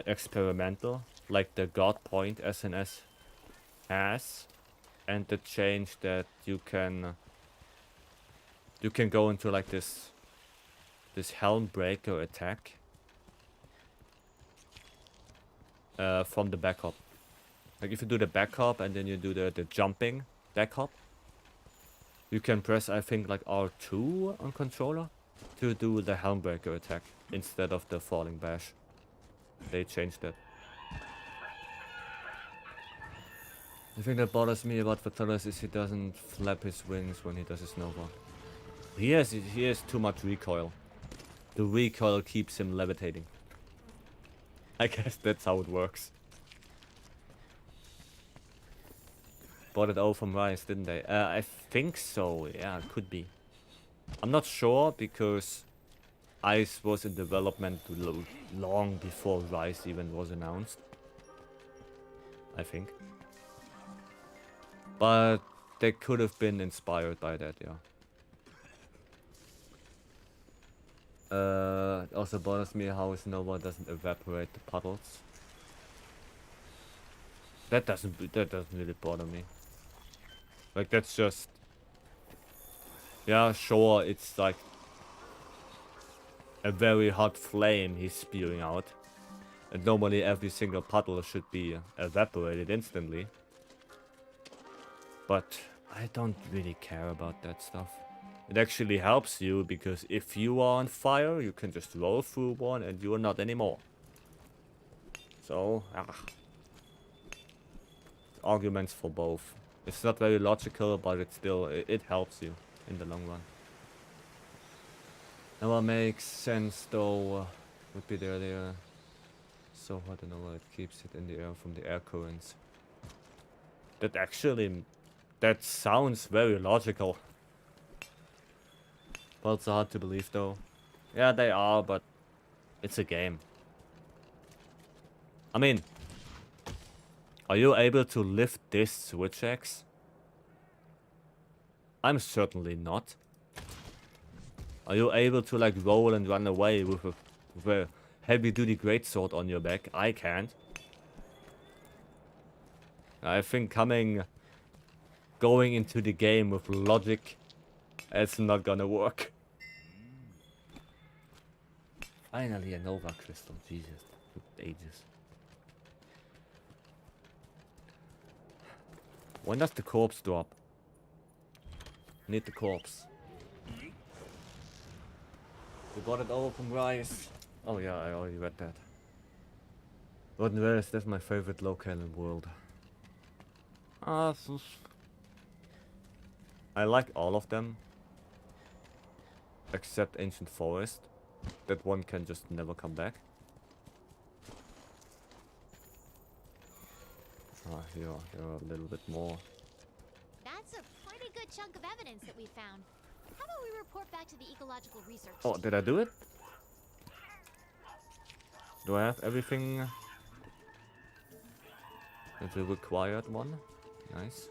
experimental, like the God Point SNS has, and the change that you can go into like this helm breaker attack from the backup. Like if you do the backup and then you do the jumping backup, you can press, I think, like R2 on controller to do the helm breaker attack instead of the falling bash. They changed it. The thing that bothers me about Rathalos is he doesn't flap his wings when he does his Nova. He has too much recoil. The recoil keeps him levitating. I guess that's how it works. Bought it all from Rice, didn't they? I think so. Yeah, it could be. I'm not sure because ICE was in development long before Rice even was announced. I think. But they could have been inspired by that, yeah. It also bothers me how his Nova doesn't evaporate the puddles. That doesn't really bother me. Like that's just, yeah, sure, it's like a very hot flame he's spewing out, and normally every single puddle should be evaporated instantly. But I don't really care about that stuff. It actually helps you because if you are on fire, you can just roll through one and you are not anymore. So, arguments for both. It's not very logical, but it still it helps you in the long run. Now what makes sense though would be there. So hot and over, it keeps it in the air from the air currents. That sounds very logical. Well, it's hard to believe though. Yeah, they are, but it's a game. I mean, are you able to lift this switch axe? I'm certainly not. Are you able to like roll and run away with a heavy duty greatsword on your back? I can't. I think going into the game with logic, it's not gonna work. Finally a Nova crystal, Jesus, took ages. When does the corpse drop? Need the corpse. We got it all from Rice. Oh yeah, I already read that. Rotten Rares, that's my favorite locale in the world. I like all of them. Except Ancient Forest. That one can just never come back. Here are a little bit more. That's a pretty good chunk of evidence that we found. How about we report back to the ecological research Oh, team? did I do it? Do I have everything? That's a required one. Nice.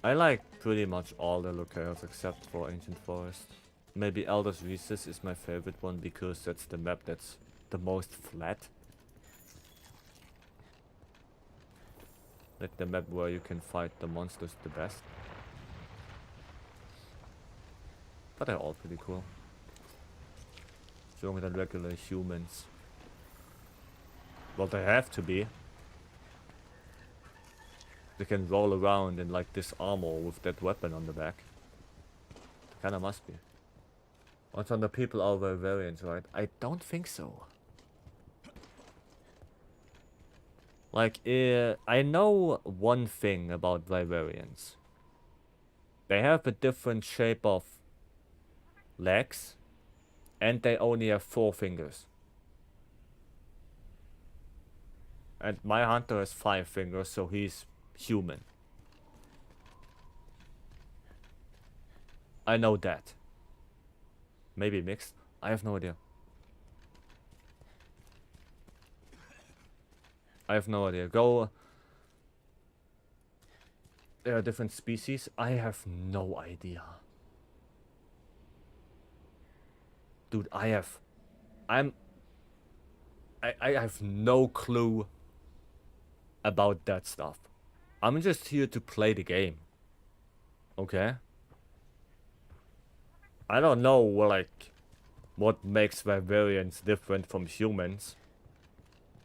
I like pretty much all the locales except for Ancient Forest. Maybe Elder's Recess is my favorite one because that's the map that's the most flat. Like the map where you can fight the monsters the best. But they're all pretty cool. Stronger than regular humans. Well, they have to be. They can roll around in like this armor with that weapon on the back. Kinda must be. What's on the people are Vyverians, right? I don't think so. Like, I know one thing about Vyverians. They have a different shape of legs, and they only have 4 fingers. And my hunter has 5 fingers, so he's human. I know that. Maybe mixed? I have no idea. I have no idea. Go There are different species. I have no idea. Dude, I have no clue about that stuff. I'm just here to play the game. Okay? I don't know, like, what makes Vyverians different from humans.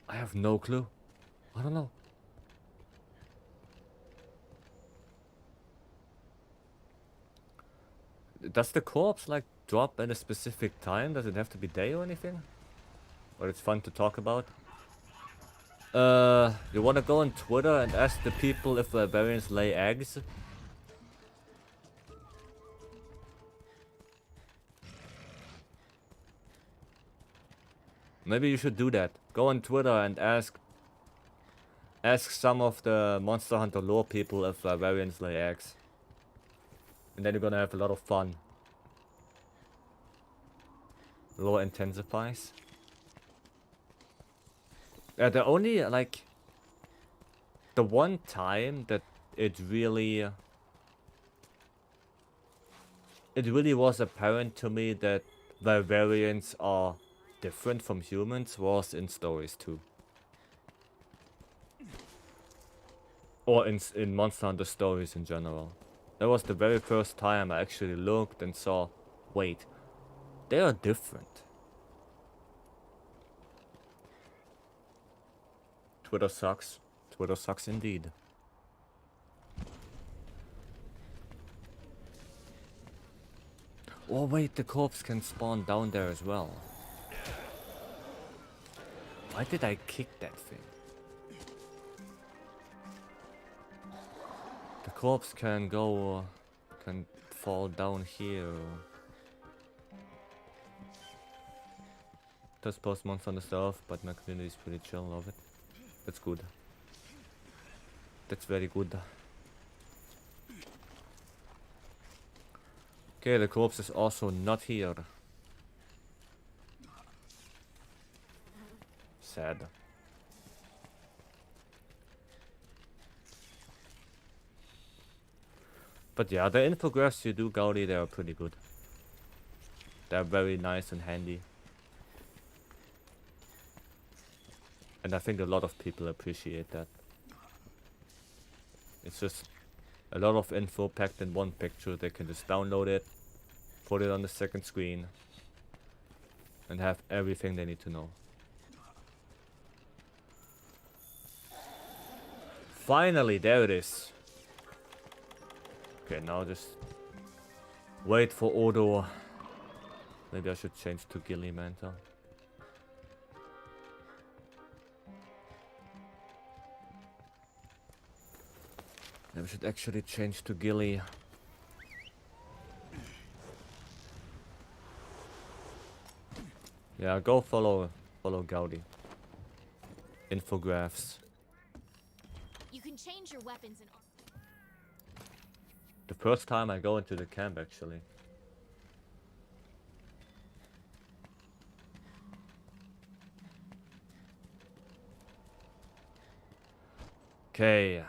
I have no clue. I don't know. Does the corpse, like, drop at a specific time? Does it have to be day or anything? Or it's fun to talk about? You wanna go on Twitter and ask the people if Vyverians lay eggs? Maybe you should do that. Go on Twitter and ask some of the Monster Hunter lore people if Vyverians lay eggs. And then you're gonna have a lot of fun. Lore intensifies. The only, like, the one time that it really was apparent to me that Vyverians are different from humans was in Stories 2. Or in Monster Hunter Stories in general. That was the very first time I actually looked and saw, wait, they are different. Twitter sucks. Twitter sucks indeed. Oh wait, the corpse can spawn down there as well. Why did I kick that thing? The corpse can fall down here. Does post months on the stuff, but my community is pretty chill, love it. That's good. That's very good. Okay, the corpse is also not here. Sad. But yeah, the infographs you do, Gaudi, they are pretty good. They're very nice and handy. And I think a lot of people appreciate that. It's just a lot of info packed in one picture. They can just download it, put it on the second screen, and have everything they need to know. Finally, there it is. Okay, now just wait for Odo. Maybe I should change to Gilly Mantle. Maybe I should actually change to Gilly. Yeah, go follow Gaudi. Infographs. You can change your weapons and The first time I go into the camp, actually. Okay.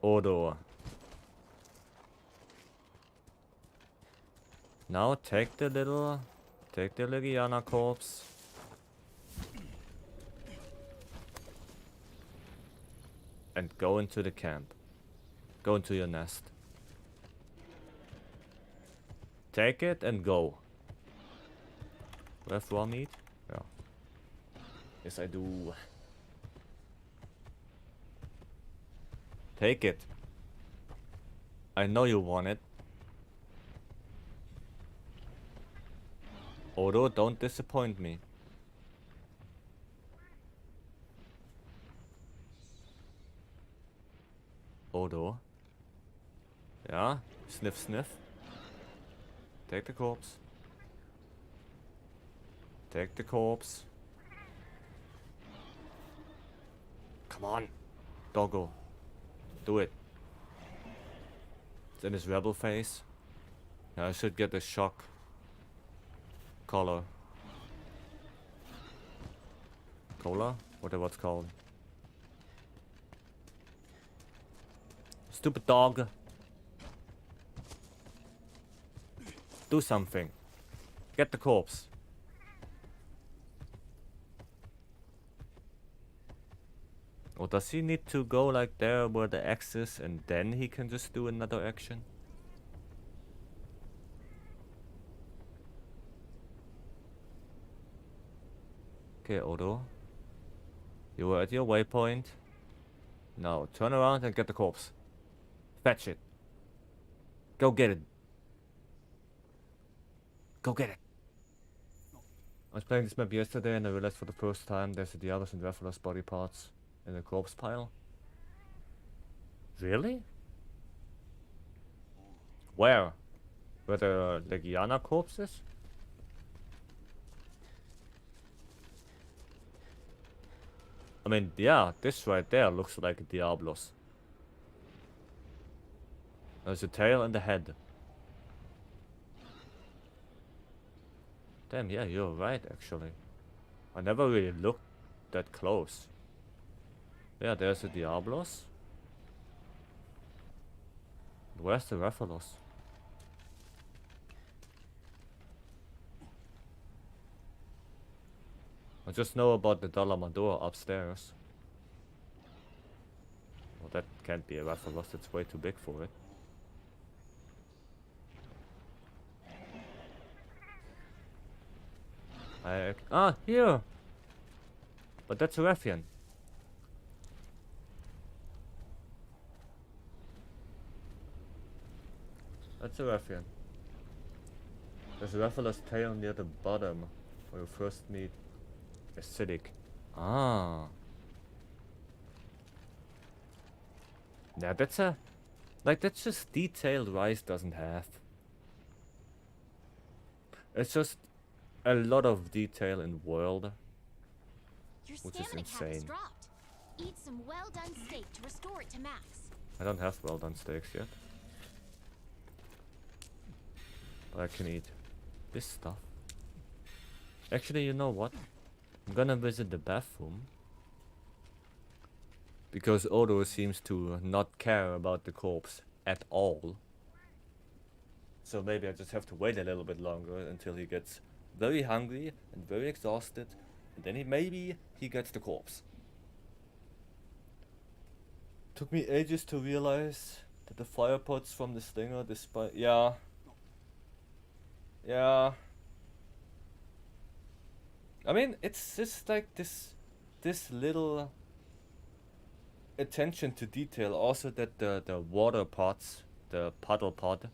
Odo. Now take the Legiana corpse. And go into the camp. Go into your nest. Take it and go. Do I have raw meat? Yeah. Yes, I do. Take it. I know you want it. Odo, don't disappoint me. Odo. Yeah, sniff sniff. Take the corpse. Take the corpse. Come on. Doggo. Do it. It's in his rebel face. Yeah, I should get the shock collar. Cola? Whatever it's called. Stupid dog. Do something. Get the corpse. Or does he need to go like there where the X is and then he can just do another action? Okay, Odo. You were at your waypoint. Now turn around and get the corpse. Fetch it. Go get it. Go get it. I was playing this map yesterday and I realized for the first time there's the Diablos and Rathalos body parts in the corpse pile. Really? Where? Where the Legiana corpse is? I mean, yeah, this right there looks like a Diablos. There's a tail and a head. Damn, yeah, you're right, actually. I never really looked that close. Yeah, there's a Diablos. Where's the Rathalos? I just know about the Dalamador upstairs. Well, that can't be a Rathalos, it's way too big for it. Here! But that's a Rathian. That's a Rathian. There's a Rathalos tail near the bottom, where you first meet acidic. Ah. Yeah, that's a... Like, that's just detail Rice doesn't have. It's just a lot of detail in world. Your Which is stamina cap is insane. dropped. Eat some well-done steak to restore it to max. I don't have well done steaks yet. But I can eat this stuff. Actually, you know what? I'm gonna visit the bathroom. Because Odo seems to not care about the corpse at all. So maybe I just have to wait a little bit longer until he gets very hungry and very exhausted. And then maybe he gets the corpse. Took me ages to realize that the fire pots from the stinger, despite... Yeah. Yeah. I mean, it's just like this little attention to detail. Also that the water pots, the puddle pot,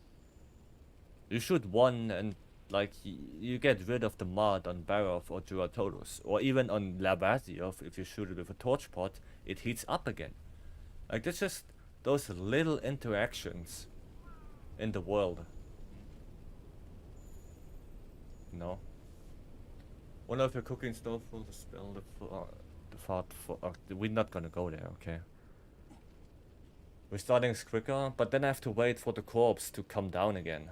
you shoot one and like you get rid of the mud on Barov or Jyuratodus, or even on Labaziov. If you shoot it with a torch pot, it heats up again. Like that's just those little interactions in the world. No. One of your cooking stove will dispel the fart for. We're not gonna go there, okay? We're starting quicker, but then I have to wait for the corpse to come down again.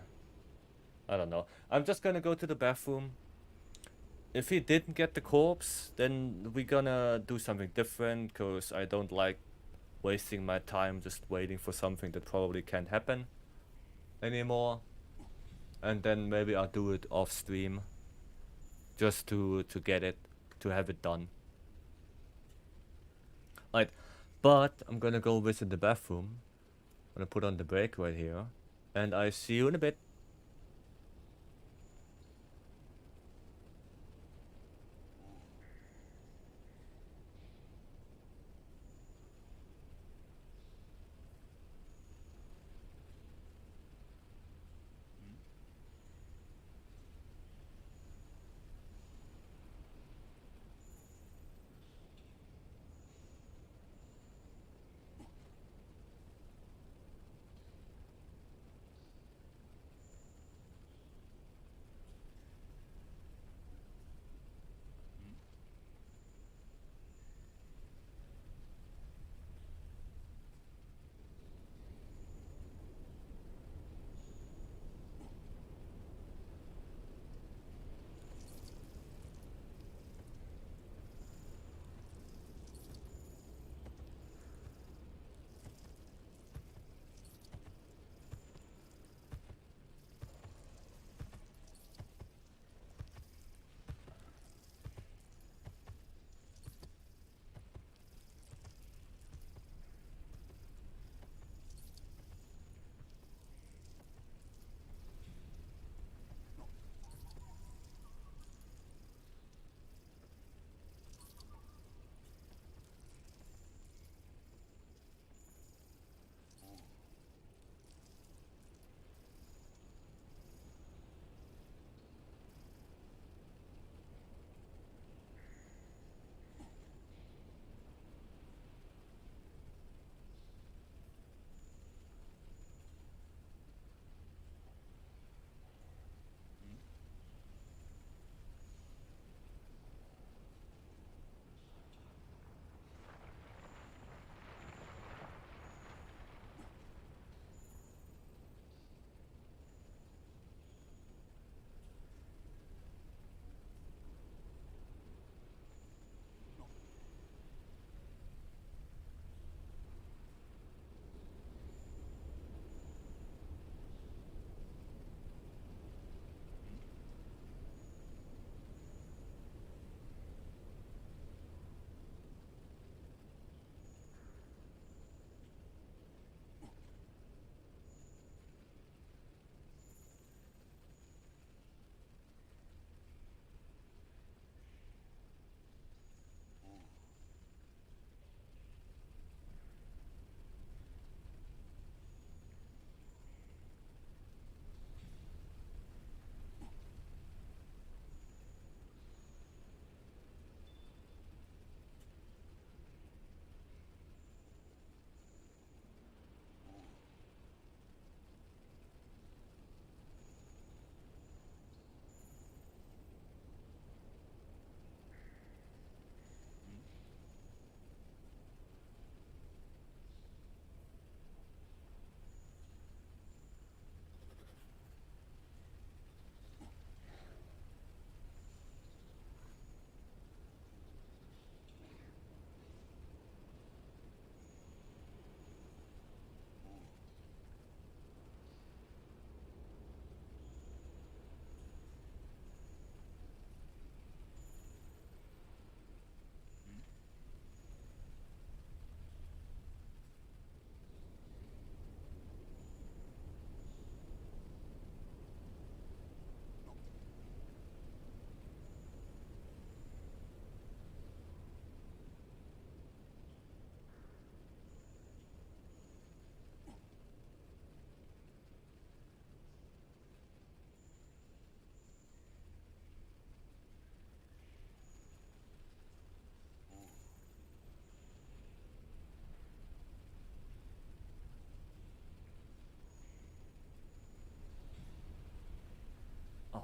I don't know. I'm just gonna go to the bathroom. If he didn't get the corpse, then we're gonna do something different, cause I don't like wasting my time just waiting for something that probably can't happen anymore. And then maybe I'll do it off stream. Just to get it, to have it done. Right, but I'm gonna go visit the bathroom. I'm gonna put on the brake right here. And I see you in a bit.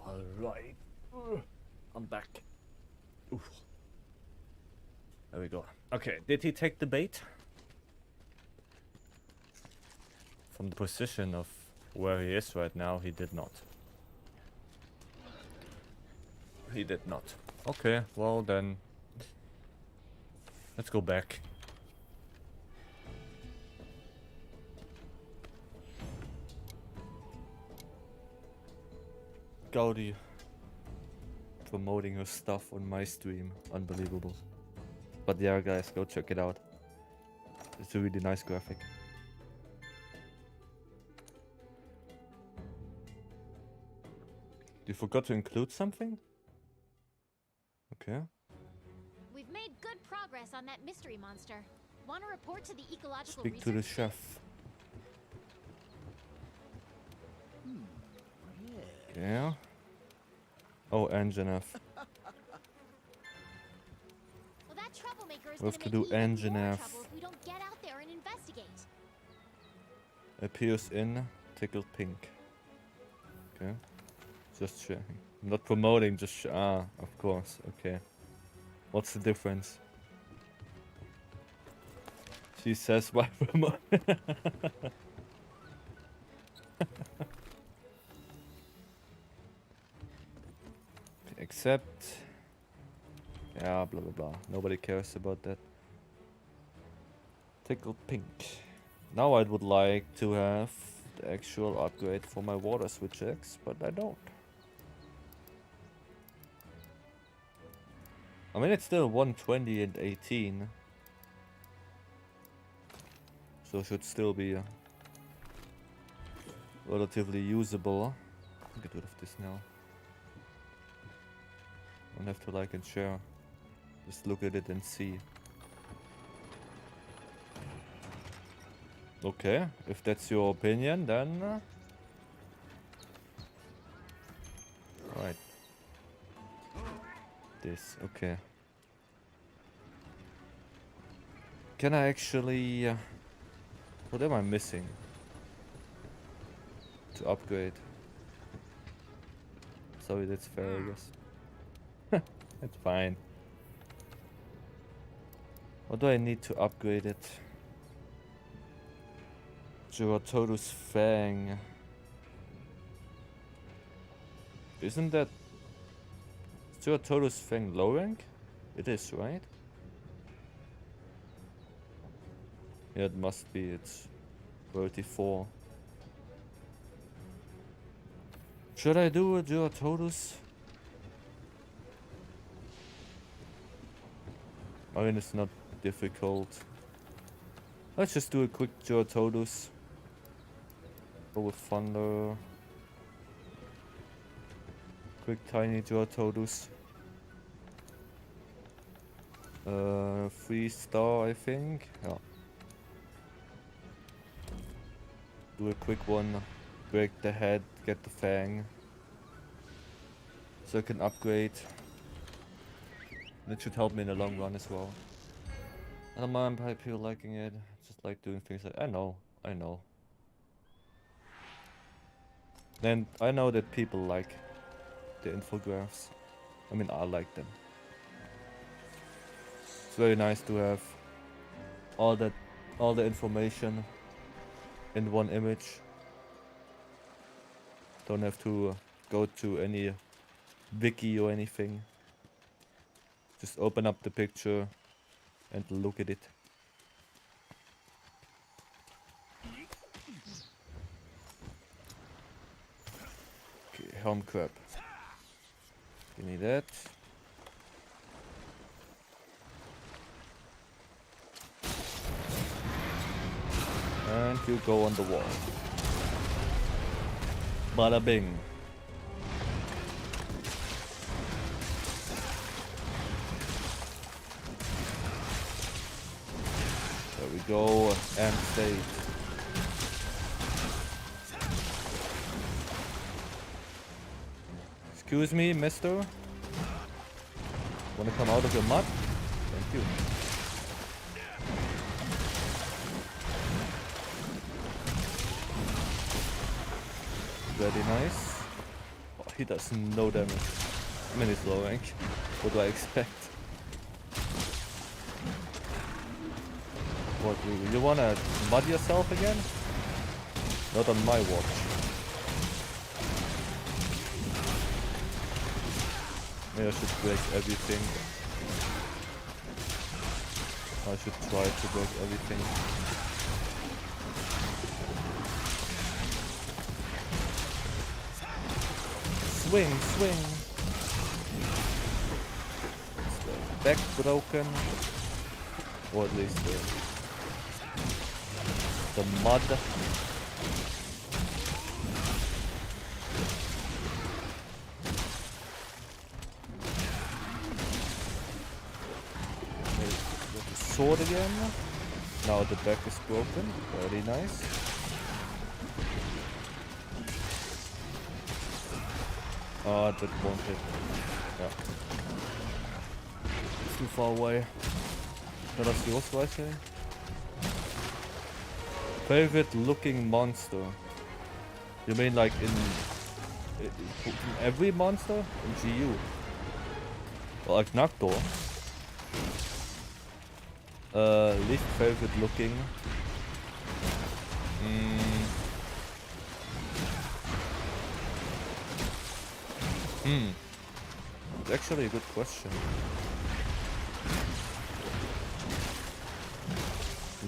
Alright. I'm back. Oof. There we go. Okay, did he take the bait? From the position of where he is right now, he did not. He did not. Okay, well then, let's go back. Gaudi promoting her stuff on my stream. Unbelievable. But yeah, guys, go check it out. It's a really nice graphic. You forgot to include something? Okay. We've made good progress on that mystery monster. Want to report to the ecological Speak to the research? chef. Yeah. Oh, Anjanath. Well, that troublemaker is We have gonna to make do even more Anjanath. trouble if we don't get out there and investigate. Appears in tickled pink. Okay. Just checking. Not promoting, just of course. Okay. What's the difference? She says why promote. Except, yeah, blah blah blah. Nobody cares about that. Tickled pink. Now I would like to have the actual upgrade for my water switch X, but I don't. I mean, it's still 120 and 18. So it should still be relatively usable. I'll get rid of this now. Don't have to like and share. Just look at it and see. Okay, if that's your opinion, then... Right. This, okay. Can I actually... what am I missing? To upgrade. Sorry, that's fair, I guess. That's fine. What do I need to upgrade it? Jyuratodus Fang. Isn't that... Jyuratodus Fang low rank? It is, right? Yeah, it must be. It's 34. Should I do a Jyuratodus? I mean, it's not difficult. Let's just do a quick Jyuratodus. Go with Thunder. Quick tiny Jyuratodus. 3-star, I think. Yeah. Do a quick one. Break the head, get the fang. So I can upgrade. That should help me in the long run as well. I don't mind people liking it. Just like doing things like I know. And I know that people like the infographs. I mean, I like them. It's very nice to have all the information in one image. Don't have to go to any wiki or anything. Just open up the picture and look at it. Okay, helm crab. Give me that. And you go on the wall. Bada bing. There we go, and save. Excuse me, mister. Wanna come out of your mud? Thank you. Very nice. Oh, He does no damage. I mean, he's low rank. What do I expect? What, you wanna mud yourself again? Not on my watch. Maybe I should break everything. I should try to break everything. Swing, swing! Is the back broken? Or at least the mud. With the sword again. Now the back is broken. Very nice. Ah, that won't hit. Yeah. It's too far away. What does yours, Vycery? Favorite looking monster? You mean like in every monster? In GU? Or like Nagtor? Least favorite looking? It's actually a good question.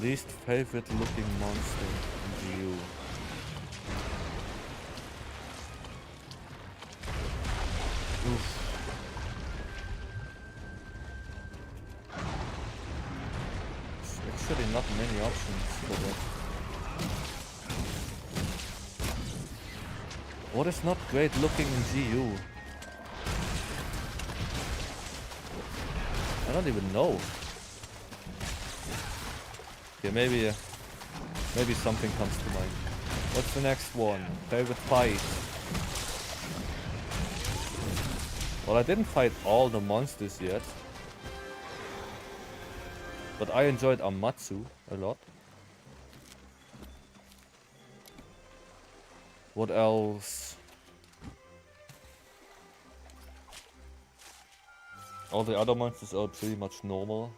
Least favorite looking monster in GU. Oof. There's actually not many options for that. What is not great looking in GU? I don't even know. Okay, maybe something comes to mind. What's the next one? Favorite fight? Well, I didn't fight all the monsters yet. But I enjoyed Amatsu a lot. What else? All the other monsters are pretty much normal.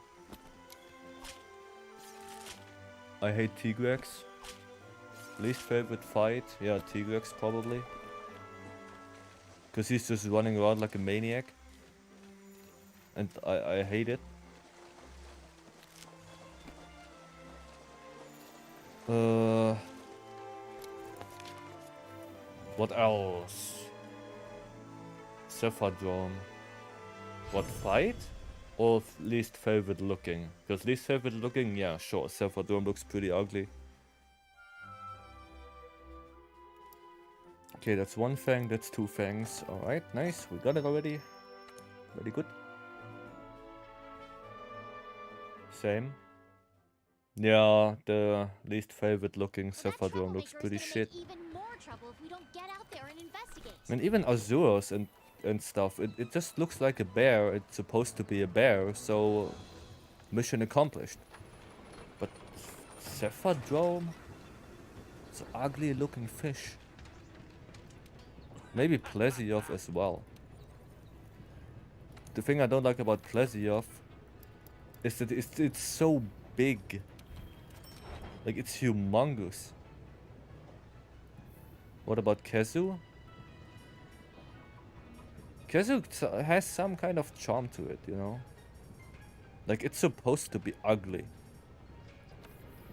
I hate Tigrex. Least favorite fight? Yeah, Tigrex probably. Because he's just running around like a maniac. And I hate it. What else? Cephadrome. What fight? Or least favorite looking? Because least favorite looking, yeah, sure. Cephadrome looks pretty ugly. Okay, that's one fang, that's two fangs. Alright, nice. We got it already. Very good. Same. Yeah, the least favorite looking Cephadrome looks pretty shit. And even Azuros and stuff, it just looks like a bear. It's supposed to be a bear, so mission accomplished. But Cephadrome? It's an ugly looking fish. Maybe Plesioth as well. The thing I don't like about Plesioth is that it's so big. Like, it's humongous. What about Kezu? Kezu has some kind of charm to it, you know? Like, it's supposed to be ugly.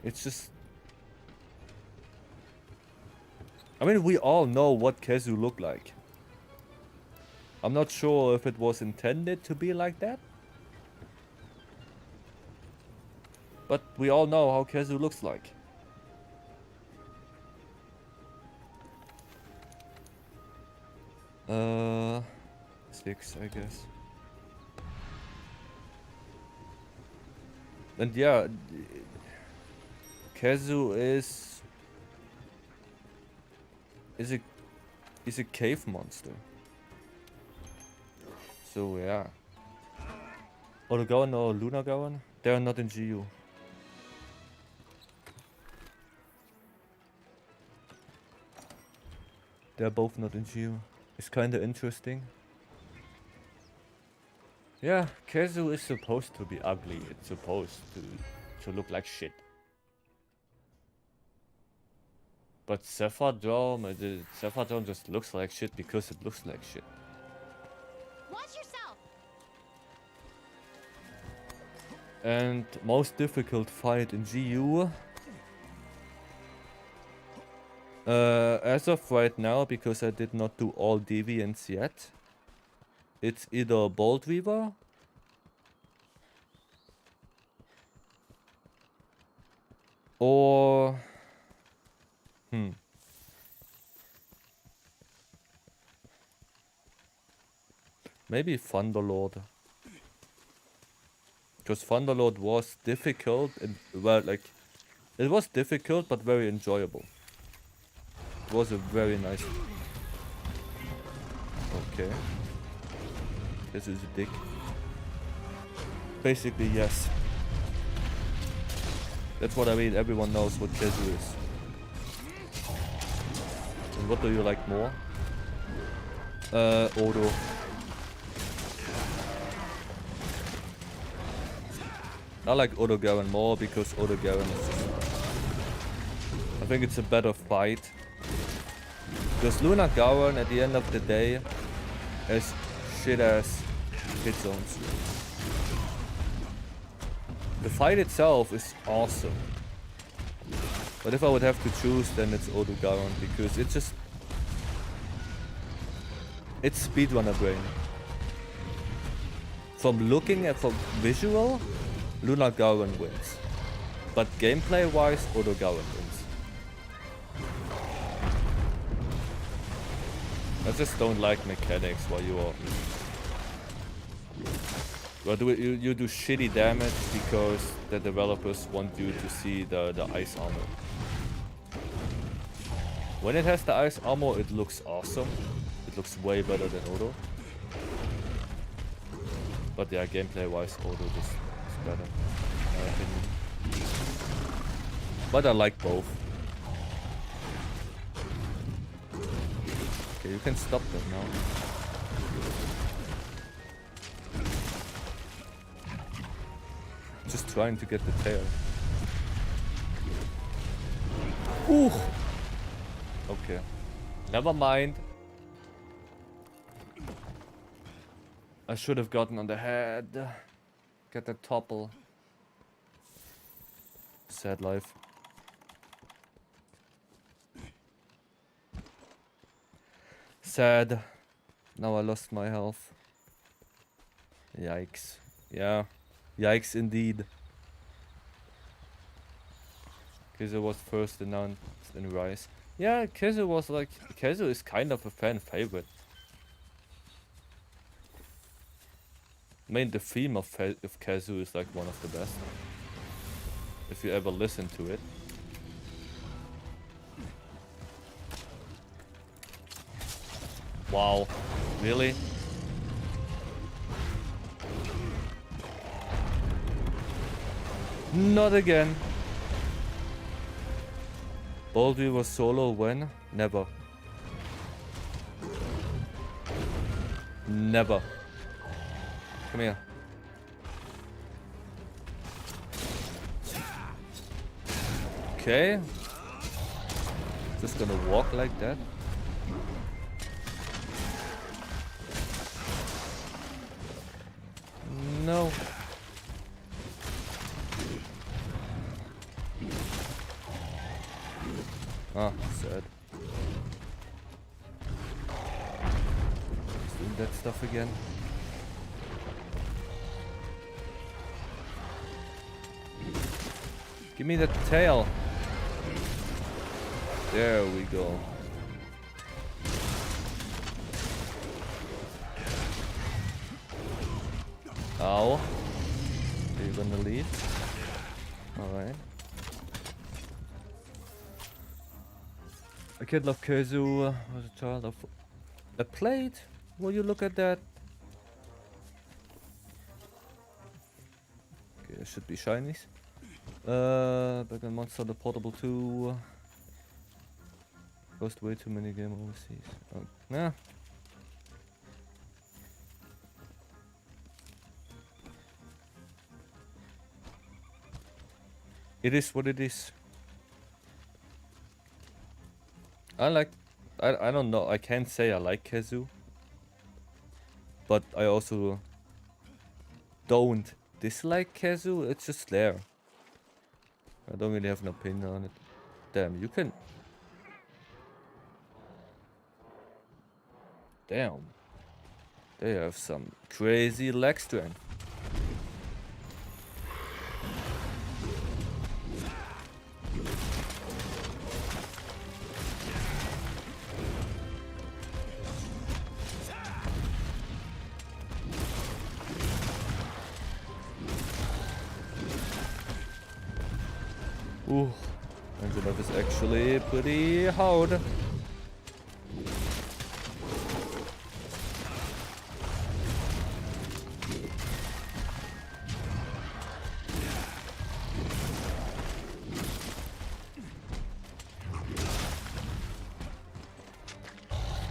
It's just... I mean, we all know what Kezu looked like. I'm not sure if it was intended to be like that. But we all know how Kezu looks like. Six, I guess. And yeah, Kezu is a cave monster. So yeah. Odogaron or Lunagaron? They are not in GU. They're both not in GU. is kind of interesting. Yeah, Kezu is supposed to be ugly. It's supposed to look like shit. But Cephadrome just looks like shit because it looks like shit. Watch yourself. And most difficult fight in GU. As of right now, because I did not do all deviants yet, it's either Bolt Weaver or maybe Thunderlord. Because Thunderlord was difficult and well, like it was difficult but very enjoyable. It was a very nice. Okay. This is a dick. Basically, yes. That's what I mean. Everyone knows what Kezu is. And what do you like more? Odo. I like Odogaron more because Odogaron is just... I think it's a better fight. Because Lunagaron at the end of the day has shit ass hit zones. The fight itself is awesome. But if I would have to choose, then it's Odogaron because it's just... It's speedrunner brain. From looking at from visual, Lunagaron wins. But gameplay wise, Odogaron wins. I just don't like mechanics while you are... Well, you do shitty damage because the developers want you to see the ice armor. When it has the ice armor, it looks awesome. It looks way better than Odo. But yeah, gameplay wise, Odo just is better, in my opinion. But I like both. Okay, you can stop that now. Just trying to get the tail. Ooh! Okay. Never mind. I should have gotten on the head. Get the topple. Sad life. Sad. Now I lost my health. Yikes. Yeah. Yikes indeed. Kezu was first announced in Rise. Yeah, Kezu was like... Kezu is kind of a fan favorite. I mean, the theme of Kezu is like one of the best. If you ever listen to it. Wow. Really? Not again. Baldry was solo when? Never. Never. Come here. Okay. Just gonna walk like that. No. Ah, sad. Just doing that stuff again. Give me the tail. There we go. Ow. Are you gonna leave? Alright. A kid loved Kezu, was a child of a plate. Will you look at that? Okay, there should be shinies. Back on Monster the Portable 2. Cost way too many game overseas. Oh, nah. It is what it is. I don't know, I can't say I like Kazu. But I also don't dislike Kazu, it's just there. I don't really have an opinion on it. Damn, you can... Damn. They have some crazy leg strength. Ooh, Anjanath is actually pretty hard.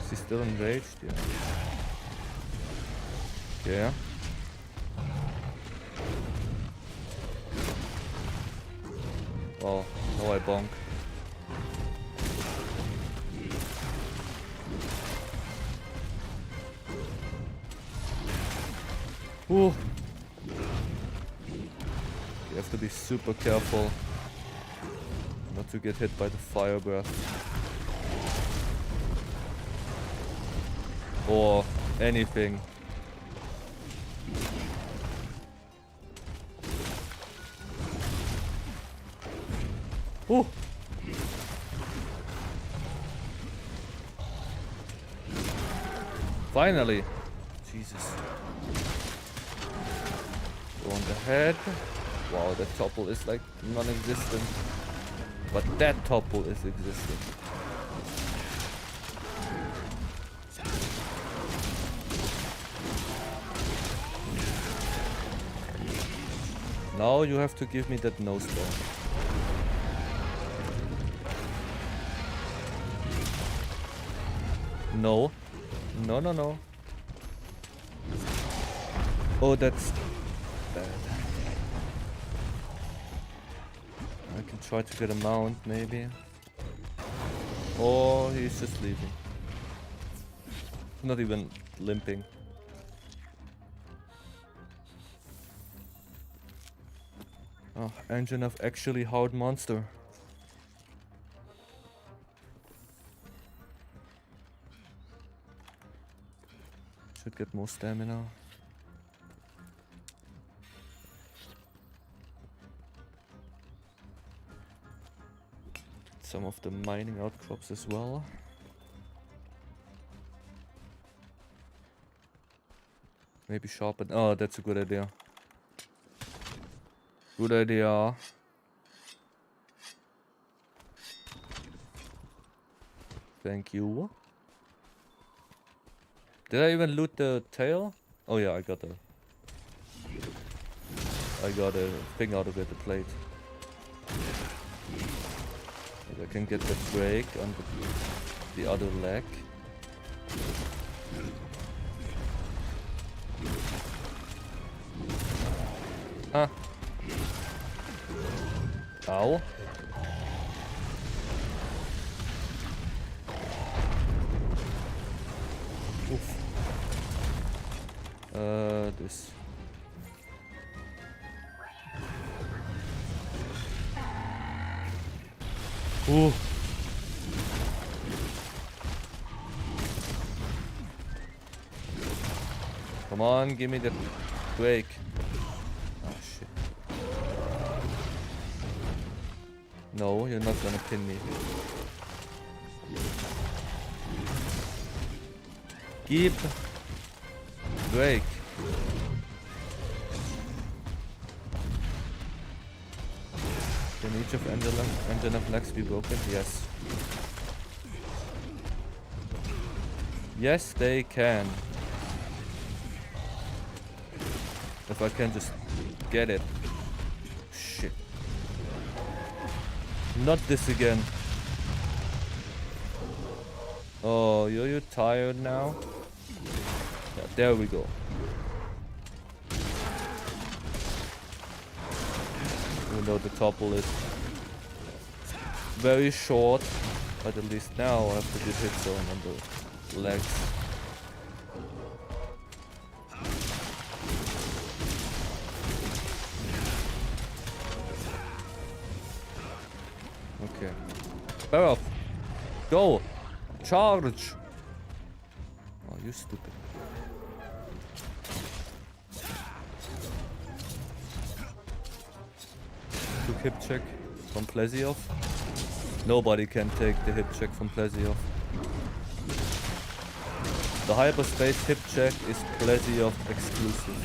Is he still enraged? Yeah. Yeah. Oh, no, I bonk. Ooh. You have to be super careful not to get hit by the fire breath. Or anything. Ooh. Finally. Jesus. Go on the head. Wow, that topple is like non-existent. But that topple is existent. Now you have to give me that nose bone. No. No, no, no. Oh, that's bad. I can try to get a mount, maybe. Or he's just leaving. Not even limping. Oh, Anjanath actually hard monster. Should get more stamina. Some of the mining outcrops as well. Maybe sharpen. Oh, that's a good idea. Good idea. Thank you. Did I even loot the tail? Oh yeah, I got a thing out of it, the plate. And I can get the break on the other leg. Huh. Ow. Oof. This. Ooh. Come on, give me the break. Oh shit. No, you're not gonna pin me. Keep break. Can each of Anjanath legs be broken? Yes. Yes, they can. If I can just get it. Shit. Not this again. Oh, you're tired now? Yeah, there we go. though the topple is very short, but at least now I have to do hit zone on the legs. Okay. Barrow! Go! Charge! Oh, you stupid. Quick hip check from Plesioff. Nobody can take the hip check from Plesioff. The hyperspace hip check is Plesioff exclusive.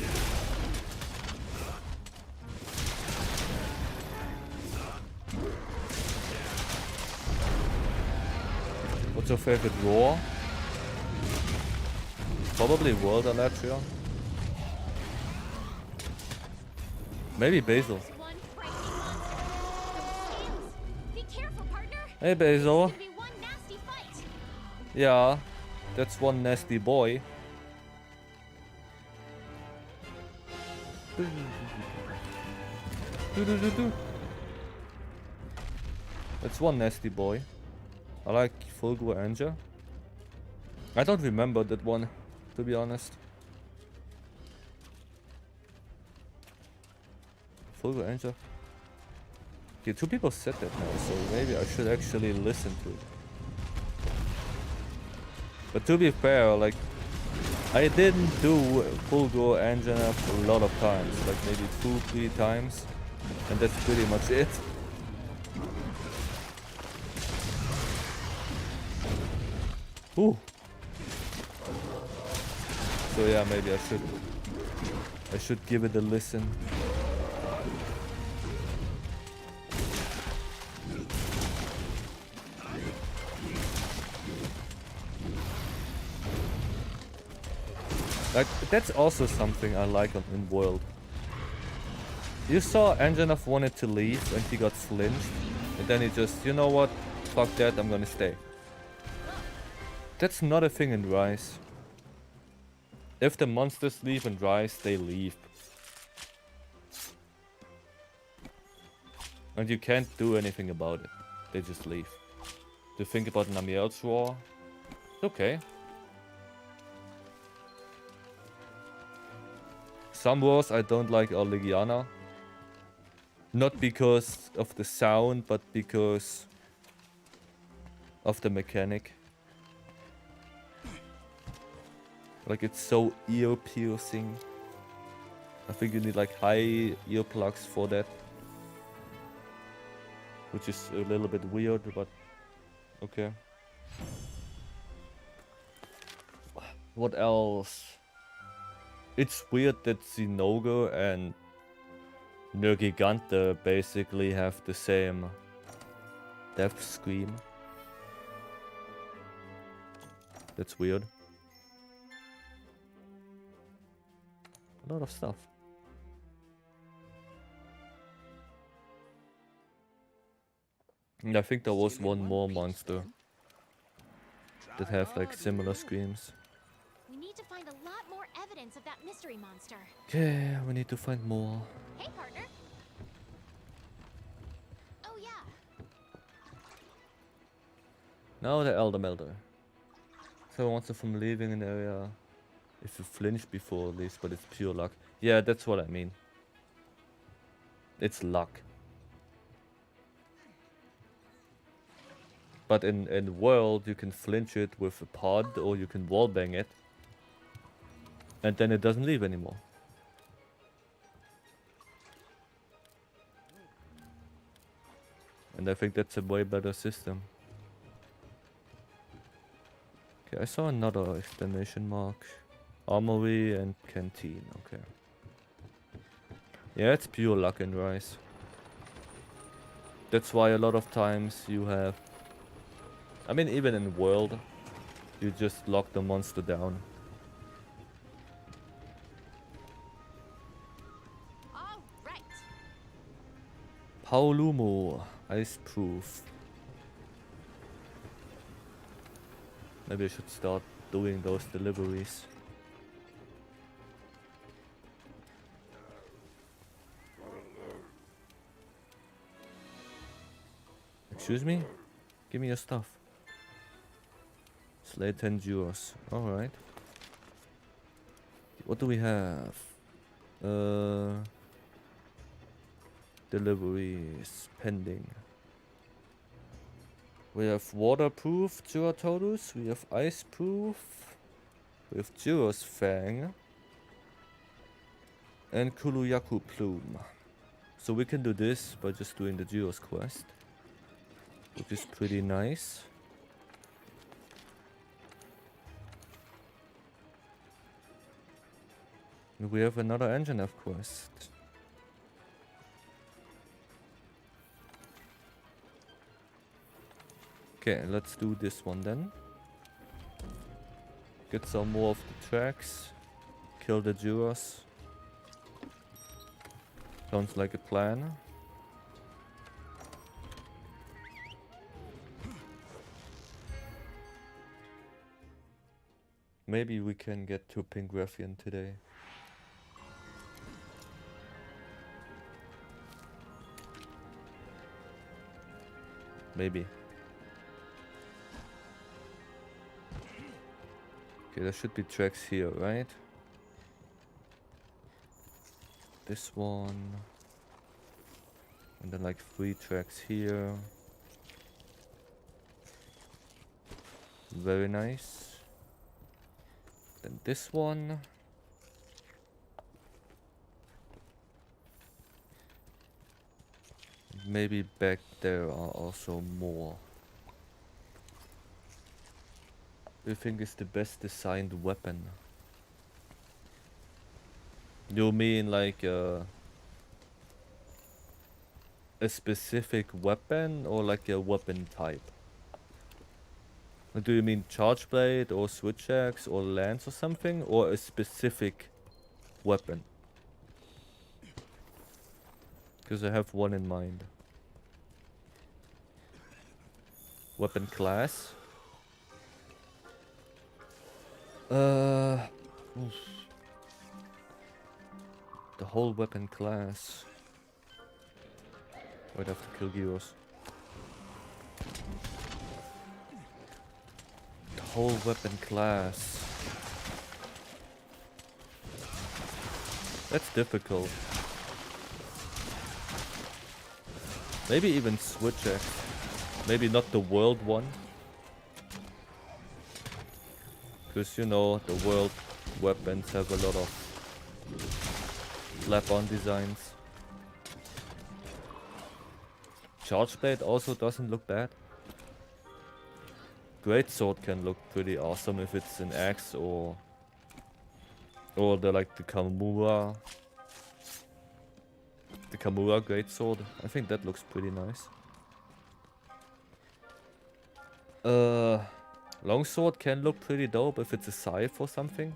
What's your favorite roar? Probably World Alatreon. Maybe Basil. One frightening monster. Those scales. Be careful, partner. Hey Basil. It's gonna be one nasty fight. Yeah, that's one nasty boy. That's one nasty boy. I like Fulgur Anja. I don't remember that one, to be honest. Fulgur Anja. Okay, 2 people said that now, so maybe I should actually listen to it. But to be fair, like, I didn't do Fulgur Anjanath a lot of times, like maybe 2-3 times, and that's pretty much it. Ooh. So yeah, maybe I should give it a listen. Like, that's also something I like in World. You saw Anjanath wanted to leave and he got flinched, and then he just, you know what, fuck that, I'm gonna stay. That's not a thing in Rise. If the monsters leave in Rise, they leave. And you can't do anything about it. They just leave. To think about Namiel's Roar, it's okay. Some roars I don't like are Legiana. Not because of the sound, but because of the mechanic. Like, it's so ear-piercing. I think you need like high earplugs for that. Which is a little bit weird, but okay. What else? It's weird that Zinogre and Nergigante basically have the same death scream. That's weird. A lot of stuff. And I think there was one more monster that have like similar screams. We need to find a lot more evidence of that mystery monster. Okay, we need to find more. Hey, partner. Oh yeah. Now the Elder Melder. So monster from leaving an area if you flinch before at least, but it's pure luck. Yeah, that's what I mean. It's luck. But in World, you can flinch it with a pod, or you can wallbang it. And then it doesn't leave anymore. And I think that's a way better system. Okay, I saw another exclamation mark. Armory and canteen, okay. Yeah, it's pure luck in Rise. That's why a lot of times you have... I mean, even in World, you just lock the monster down. All right. Paolumu, ice proof. Maybe I should start doing those deliveries. Excuse me? Give me your stuff. Slay 10 Gyros. Alright. What do we have? Deliveries pending. We have waterproof Jyuratodus. We have iceproof. We have Gyros Fang. And Kuluyaku Plume. So we can do this by just doing the Gyros quest. Which is pretty nice. And we have another Anjanath quest. Okay, let's do this one then. Get some more of the tracks. Kill the Gyros. Sounds like a plan. Maybe we can get to Pingraffian today. Maybe. Okay, there should be tracks here, right? This one. And then like 3 tracks here. Very nice. Then this one. Maybe back there are also more. Do you think is the best designed weapon? You mean like a specific weapon or like a weapon type? Or do you mean charge blade or switch axe or lance or something, or a specific weapon? Because I have one in mind. Weapon class. Oof. The whole weapon class. I'd have to kill Gyros. The whole weapon class. That's difficult. Maybe even switch axe. Maybe not the world one. Because you know, the world weapons have a lot of slap-on designs. Charge blade also doesn't look bad. Greatsword can look pretty awesome if it's an axe or the Kamura. The Kamura greatsword. I think that looks pretty nice. Longsword can look pretty dope if it's a scythe or something.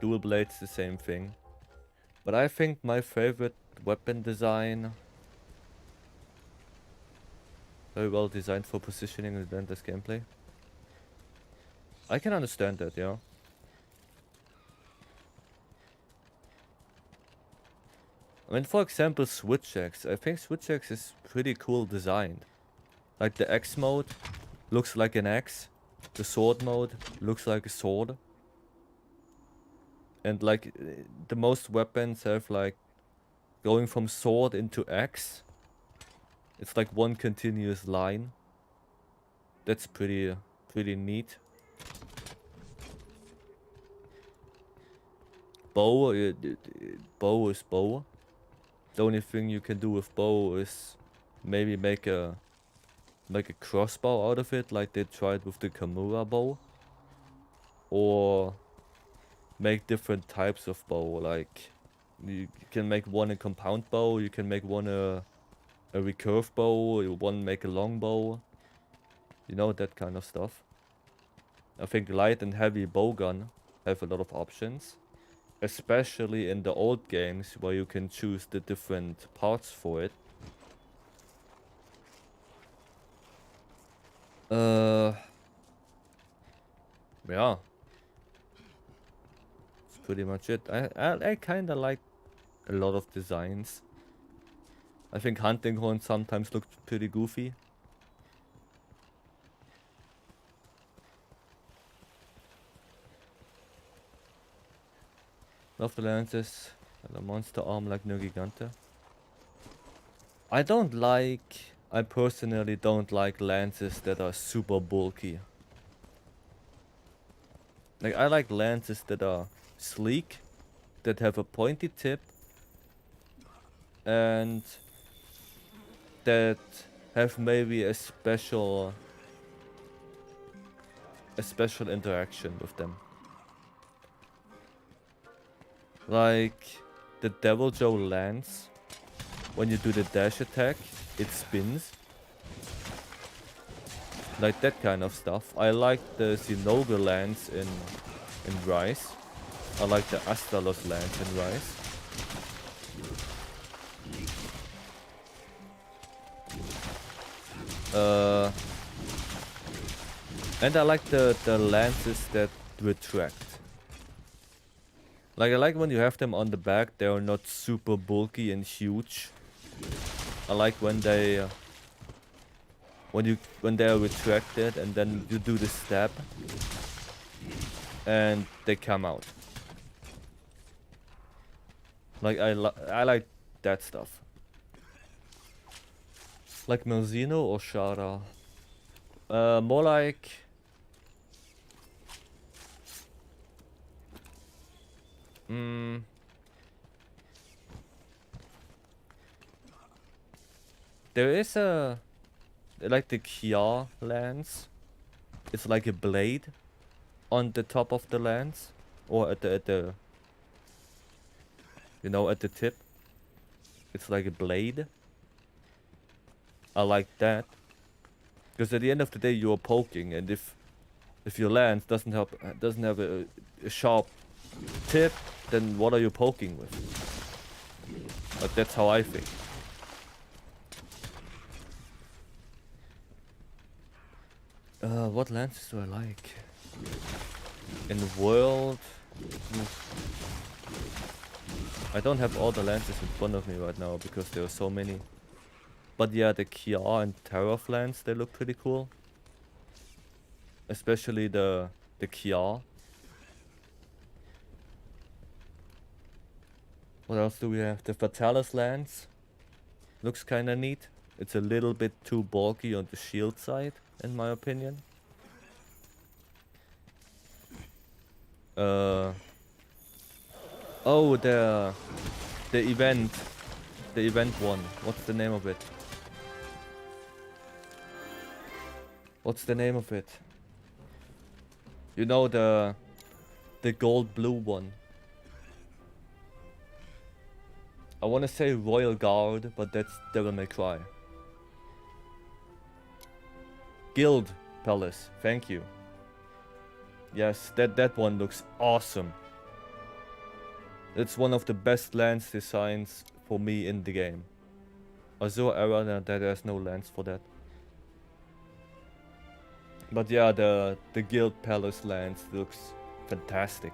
Dual blades the same thing. But I think my favorite weapon design, very well designed for positioning and relentless gameplay. I can understand that, yeah. I mean, for example, switch axe. I think switch axe is pretty cool designed. Like the axe mode looks like an axe. The sword mode looks like a sword. And like the most weapons have like going from sword into axe. It's like one continuous line. That's pretty neat. Bow, bow is bow. The only thing you can do with bow is maybe make a crossbow out of it, like they tried with the Kamura bow. Or make different types of bow, like you can make one a compound bow, you can make one a recurve bow, one make a long bow. You know, that kind of stuff. I think light and heavy bowgun have a lot of options. Especially in the old games where you can choose the different parts for it. Yeah. That's pretty much it. I kinda like a lot of designs. I think hunting horns sometimes look pretty goofy. Love the lances and the monster arm like No Gigante. I personally don't like lances that are super bulky. Like, I like lances that are sleek, that have a pointy tip, and that have maybe a special interaction with them. Like the Devil Joe lance, when you do the dash attack, it spins. Like that kind of stuff. I like the Zinogre lance in Rise. I like the Astalos lance in Rise. And I like the lances that retract. Like, I like when you have them on the back, they are not super bulky and huge. I like when they when they are retracted and then you do the stab and they come out. Like, I like that stuff. Like Melzino or Shara? More like... There is like the Kia lance. It's like a blade on the top of the lance, or at the you know, at the tip. It's like a blade. I like that, because at the end of the day you are poking, and if your lance doesn't have a sharp tip, then what are you poking with? But that's how I think. What lances do I like? In the world... I don't have all the lances in front of me right now because there are so many. But yeah, the Kia and Terror lance, they look pretty cool. Especially the Kia. What else do we have? The Fatalis lance. Looks kinda neat. It's a little bit too bulky on the shield side, in my opinion. Oh, the event one. What's the name of it? What's the name of it? You know, the gold blue one. I want to say Royal Guard, but that's Devil May Cry. Guild Palace, thank you. Yes, that one looks awesome. It's one of the best lance designs for me in the game. Azure Era, there's no lance for that. But yeah, the Guild Palace lance looks fantastic.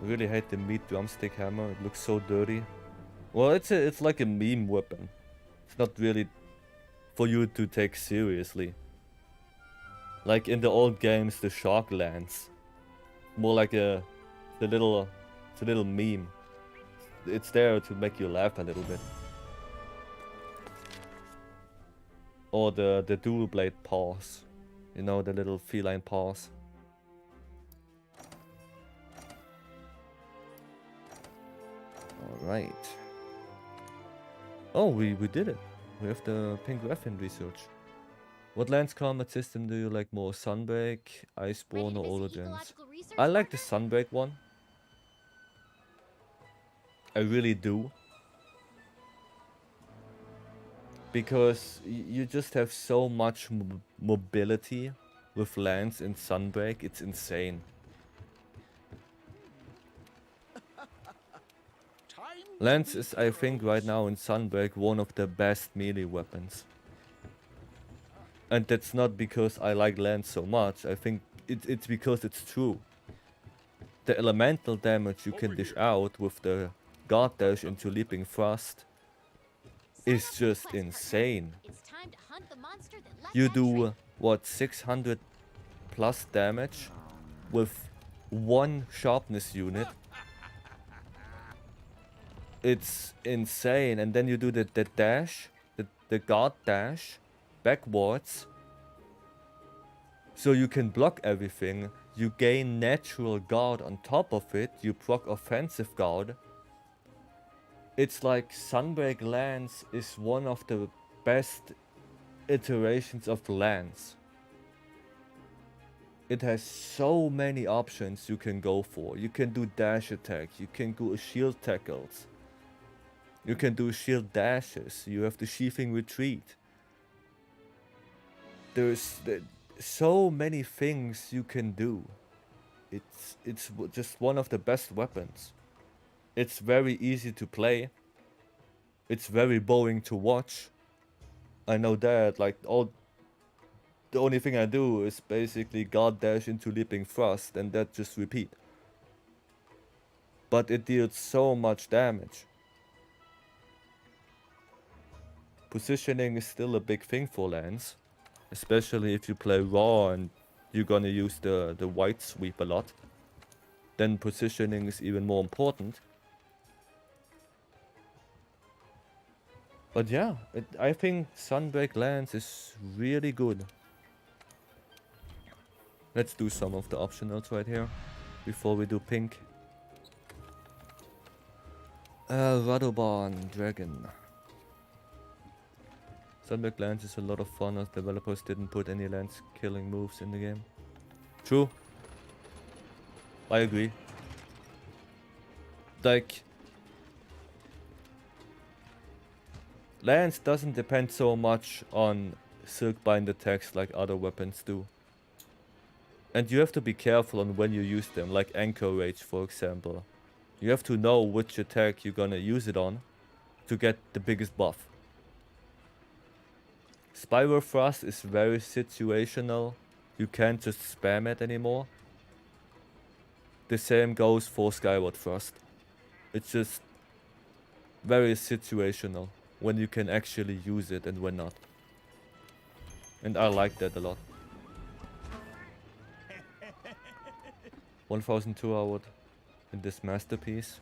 I really hate the meat drumstick hammer. It looks so dirty. Well, it's like a meme weapon. It's not really for you to take seriously. Like in the old games, the shark lance. More like the little meme. It's there to make you laugh a little bit. Or the dual blade paws. You know, the little feline paws. Alright. Oh, we did it. We have the pink Raffin research. What lance combat system do you like more? Sunbreak, Iceborne, or Ologens? I like the Sunbreak one. I really do. Because you just have so much mobility with lance in Sunbreak. It's insane. Lance is, I think, right now in Sunbreak one of the best melee weapons. And that's not because I like Lance so much. I think it's because it's true. The elemental damage you can dish out with the God Dash into Leaping Thrust Sign is up for the just quest, partner. insane. It's time to hunt the monster that left You that do, trip. what, 600 plus damage with one sharpness unit. It's insane. And then you do the dash, the guard dash, backwards. So you can block everything. You gain natural guard on top of it. You proc offensive guard. It's like Sunbreak Lance is one of the best iterations of Lance. It has so many options you can go for. You can do dash attack. You can do shield tackles. You can do shield dashes. You have the sheathing retreat. There's so many things you can do. It's just one of the best weapons. It's very easy to play. It's very boring to watch. I know that, like, the only thing I do is basically guard dash into Leaping Thrust and that just repeat. But it deals so much damage. Positioning is still a big thing for Lance. Especially if you play raw and you're gonna use the white sweep a lot. Then positioning is even more important. But yeah, I think Sunbreak Lance is really good. Let's do some of the optionals right here before we do pink. Radoban Dragon. Sunbreak Lance is a lot of fun as developers didn't put any lance killing moves in the game. True. I agree. Like, Lance doesn't depend so much on Silkbind attacks like other weapons do. And you have to be careful on when you use them, like Anchor Rage for example. You have to know which attack you're gonna use it on to get the biggest buff. Spiral Thrust is very situational. You can't just spam it anymore. The same goes for Skyward Thrust. It's just very situational when you can actually use it and when not. And I like that a lot. 1002 hours in this masterpiece.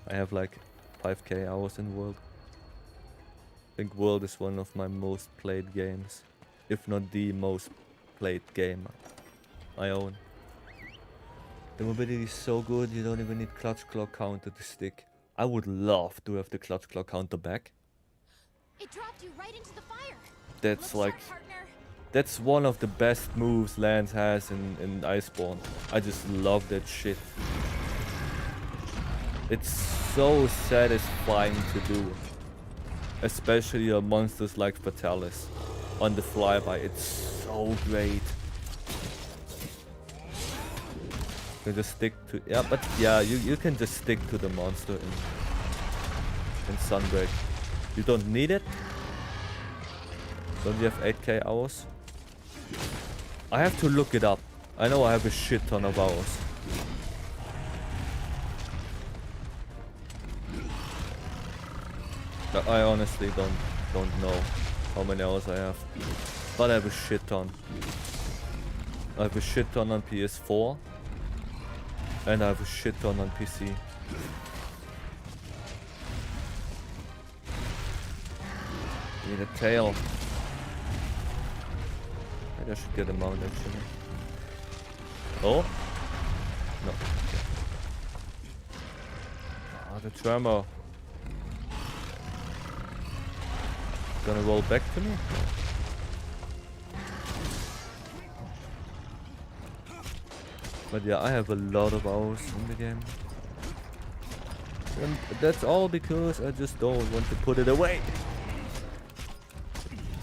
I have like 5k hours in World. I think World is one of my most played games, if not the most played game I own. The mobility is so good, you don't even need Clutch Claw counter to stick. I would love to have the Clutch Claw counter back. It dropped you right into the fire. That's Look like, sharp, partner. that's one of the best moves Lance has in Iceborne. I just love that shit. It's so satisfying to do. Especially on monsters like Fatalis. On the flyby, it's so great. You just stick to, yeah, but yeah, you can just stick to the monster in Sunbreak. You don't need it. Don't you have 8k hours? I have to look it up. I know I have a shit ton of hours. But I honestly don't know how many hours I have. But I have a shit ton. I have a shit ton on PS4. And I have a shit ton on PC. Need a tail. Maybe I should get a mount actually. Oh? No. Ah, the tremor. Gonna roll back to me? But yeah, I have a lot of hours in the game. And that's all because I just don't want to put it away.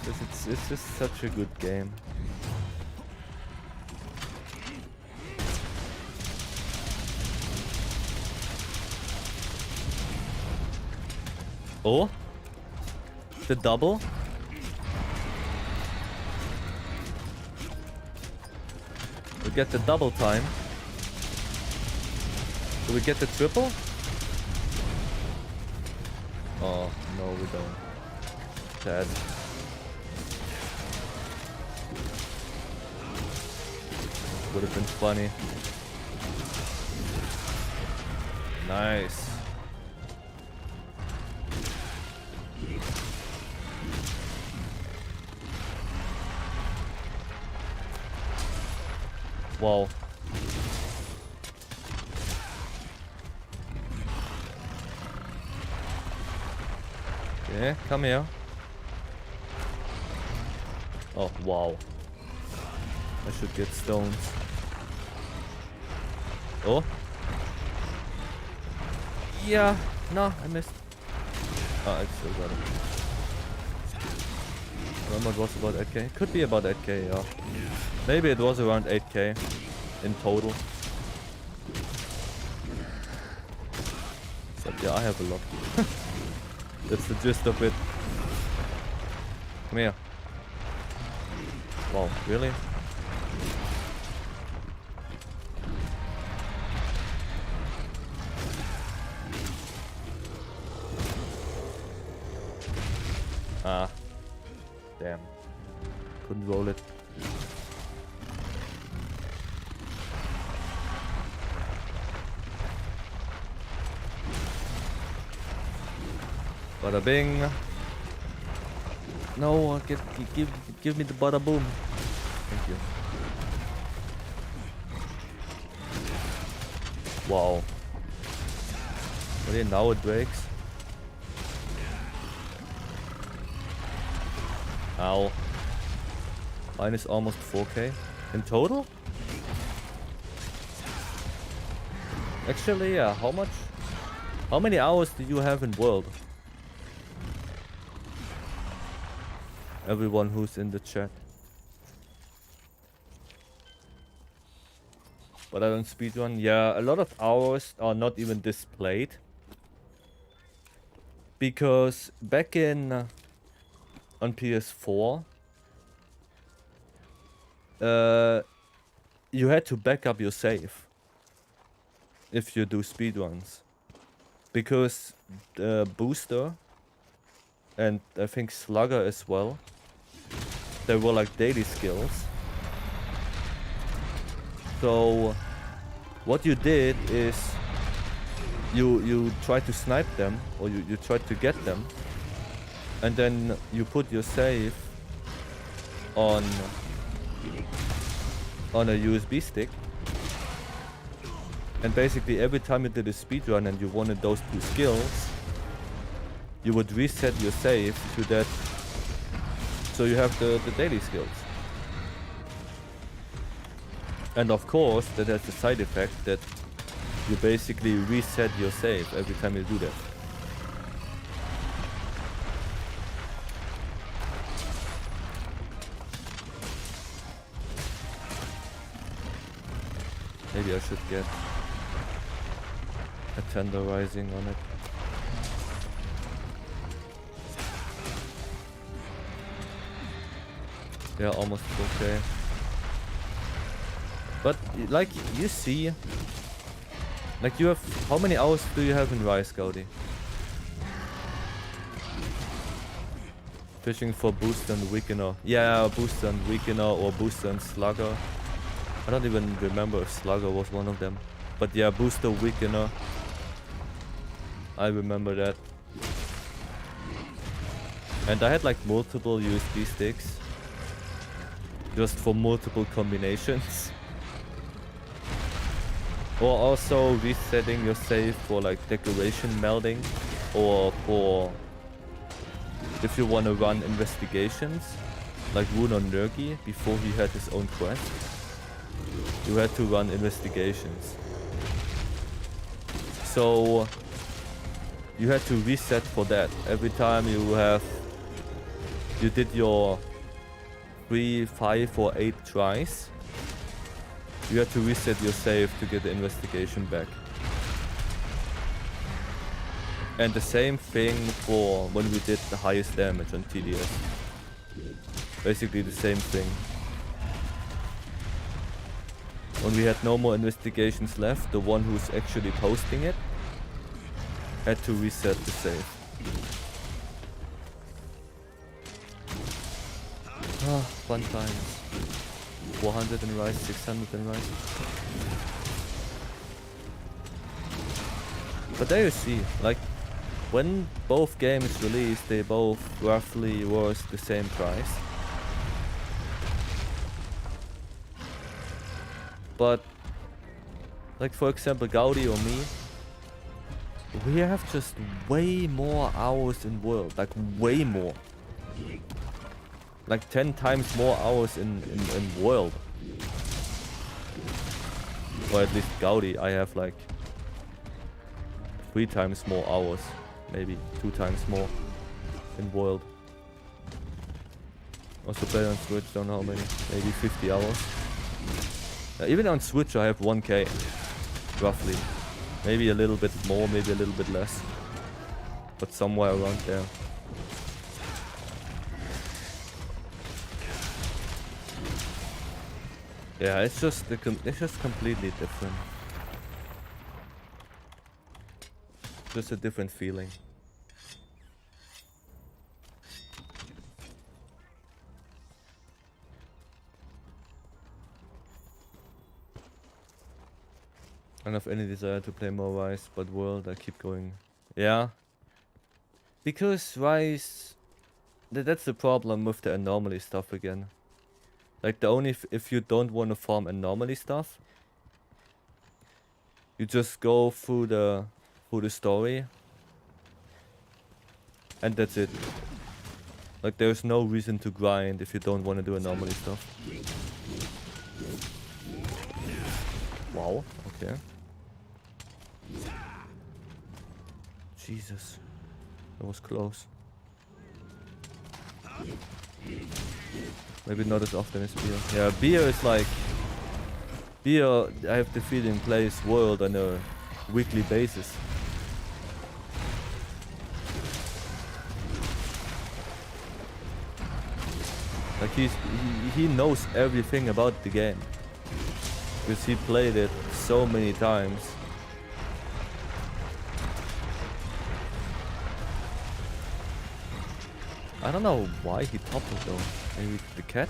Because it's just such a good game. Oh? The double? We get the double time. Do we get the triple? Oh, no, we don't. Dead. Would have been funny. Nice. Wow. Okay, come here. Oh, wow. I should get stones. Oh. Yeah. No, I missed. Oh, I still got it. Remember it was about 8k? Could be about 8k, yeah. Maybe it was around 8k in total. Except, yeah, I have a lot. That's the gist of it. Come here. Wow, really? Ah. Damn. Couldn't roll it. Bada bing. No, give me the bada boom. Thank you. Wow. Okay, now it breaks. Ow. Mine is almost 4k in total. Actually, yeah. How much? How many hours do you have in World? Everyone who's in the chat. But I don't speedrun. Yeah, a lot of hours are not even displayed. Because back in on PS4, you had to back up your save if you do speedruns. Because the Booster and I think Slugger as well, they were like daily skills. So what you did is you tried to snipe them, or you tried to get them, and then you put your save on a USB stick, and basically every time you did a speedrun and you wanted those two skills, you would reset your save to that, so you have the daily skills. And of course that has the side effect that you basically reset your save every time you do that. Maybe I should get a tenderizing on it. Yeah, almost okay. But like you see, like you have, how many hours do you have in Rise, Gaudi? Fishing for Booster and Weakener. Yeah, Booster and Weakener or Booster and Slugger. I don't even remember if Slugger was one of them. But yeah, Booster, Weakener. I remember that. And I had like multiple USB sticks. Just for multiple combinations. Or also resetting your save for like decoration melding, or for if you want to run investigations like Rune on Nergi before he had his own quest. You had to run investigations. So you had to reset for that. Every time you did your 3, 5 or 8 tries, you had to reset your save to get the investigation back. And the same thing for when we did the highest damage on TDS. Basically the same thing. when we had no more investigations left, the one who's actually posting it had to reset the save. Ah, fun times. 400 in Rise, 600 in Rise. But there you see, like, when both games released, they both roughly was the same price. But, like for example, Gaudi or me, we have just way more hours in World, like way more. Like 10 times more hours in World. Or at least Gaudi, I have like 3 times more hours, maybe 2 times more in World. Also play on Switch, don't know how many, maybe 50 hours. Even on Switch I have 1k, roughly. Maybe a little bit more, maybe a little bit less. But somewhere around there. Yeah, it's just completely different. Just a different feeling. I don't have any desire to play more Rise, but World I keep going. Yeah. Because Rise, that's the problem with the anomaly stuff again. Like the only if you don't want to farm anomaly stuff, you just go through the story, and that's it. Like there's no reason to grind if you don't want to do anomaly stuff. Wow. Okay. Jesus, that was close. Maybe not as often as beer. Yeah, beer is like... Beer, I have the feeling, plays World on a weekly basis. Like he knows everything about the game. Because he played it so many times. I don't know why he toppled though. Maybe the cat?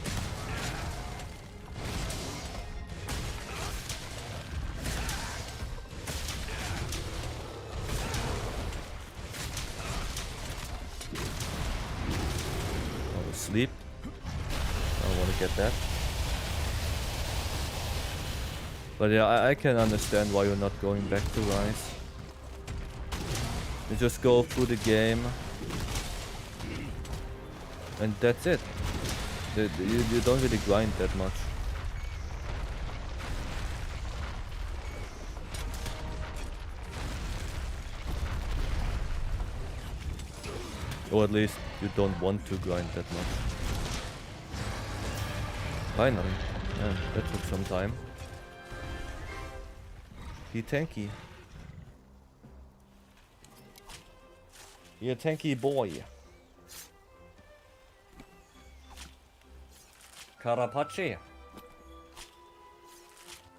Oh, sleep. I don't want to get that. But yeah, I can understand why you're not going back to Rise. You just go through the game. And that's it. You don't really grind that much. Or at least you don't want to grind that much. Finally. Yeah, that took some time. Be tanky. You're a tanky boy. Karapachi.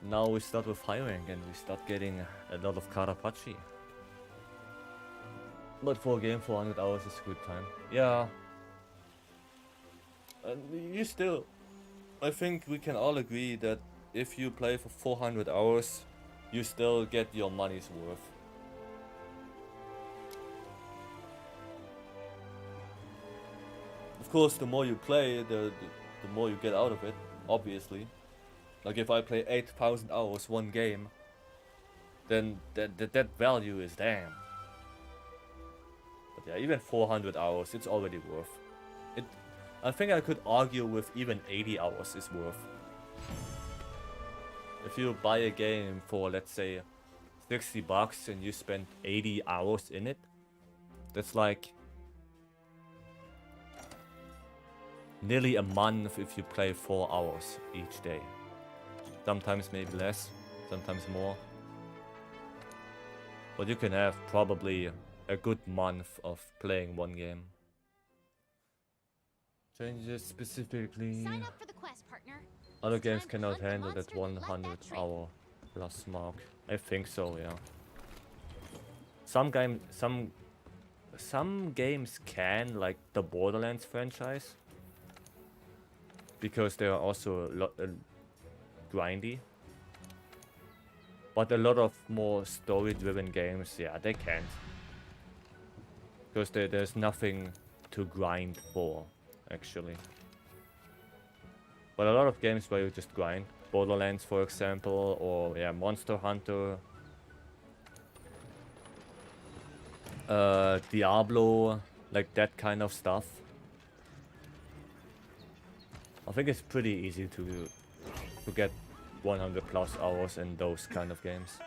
Now we start with high rank and we start getting a lot of Karapachi. But for a game 400 hours is a good time. Yeah. And you still... I think we can all agree that if you play for 400 hours, you still get your money's worth. Of course, the more you play, the more you get out of it, obviously. Like if I play 8,000 hours one game, then that value is damn. But yeah, even 400 hours, it's already worth it. I think I could argue with even 80 hours is worth. If you buy a game for, let's say, 60 bucks and you spend 80 hours in it, that's like nearly a month if you play 4 hours each day. Sometimes maybe less, sometimes more. But you can have probably a good month of playing one game. Changes specifically. Sign up for the quest, partner. Other games Time to cannot hunt the handle that monster that left 100 that trip. hour plus mark. I think so, yeah. Some games can, like the Borderlands franchise, because they are also grindy. But a lot of more story-driven games, yeah, they can't. Because there's nothing to grind for, actually. But a lot of games where you just grind, Borderlands for example, or yeah, Monster Hunter, Diablo, like that kind of stuff. I think it's pretty easy to get 100 plus hours in those kind of games.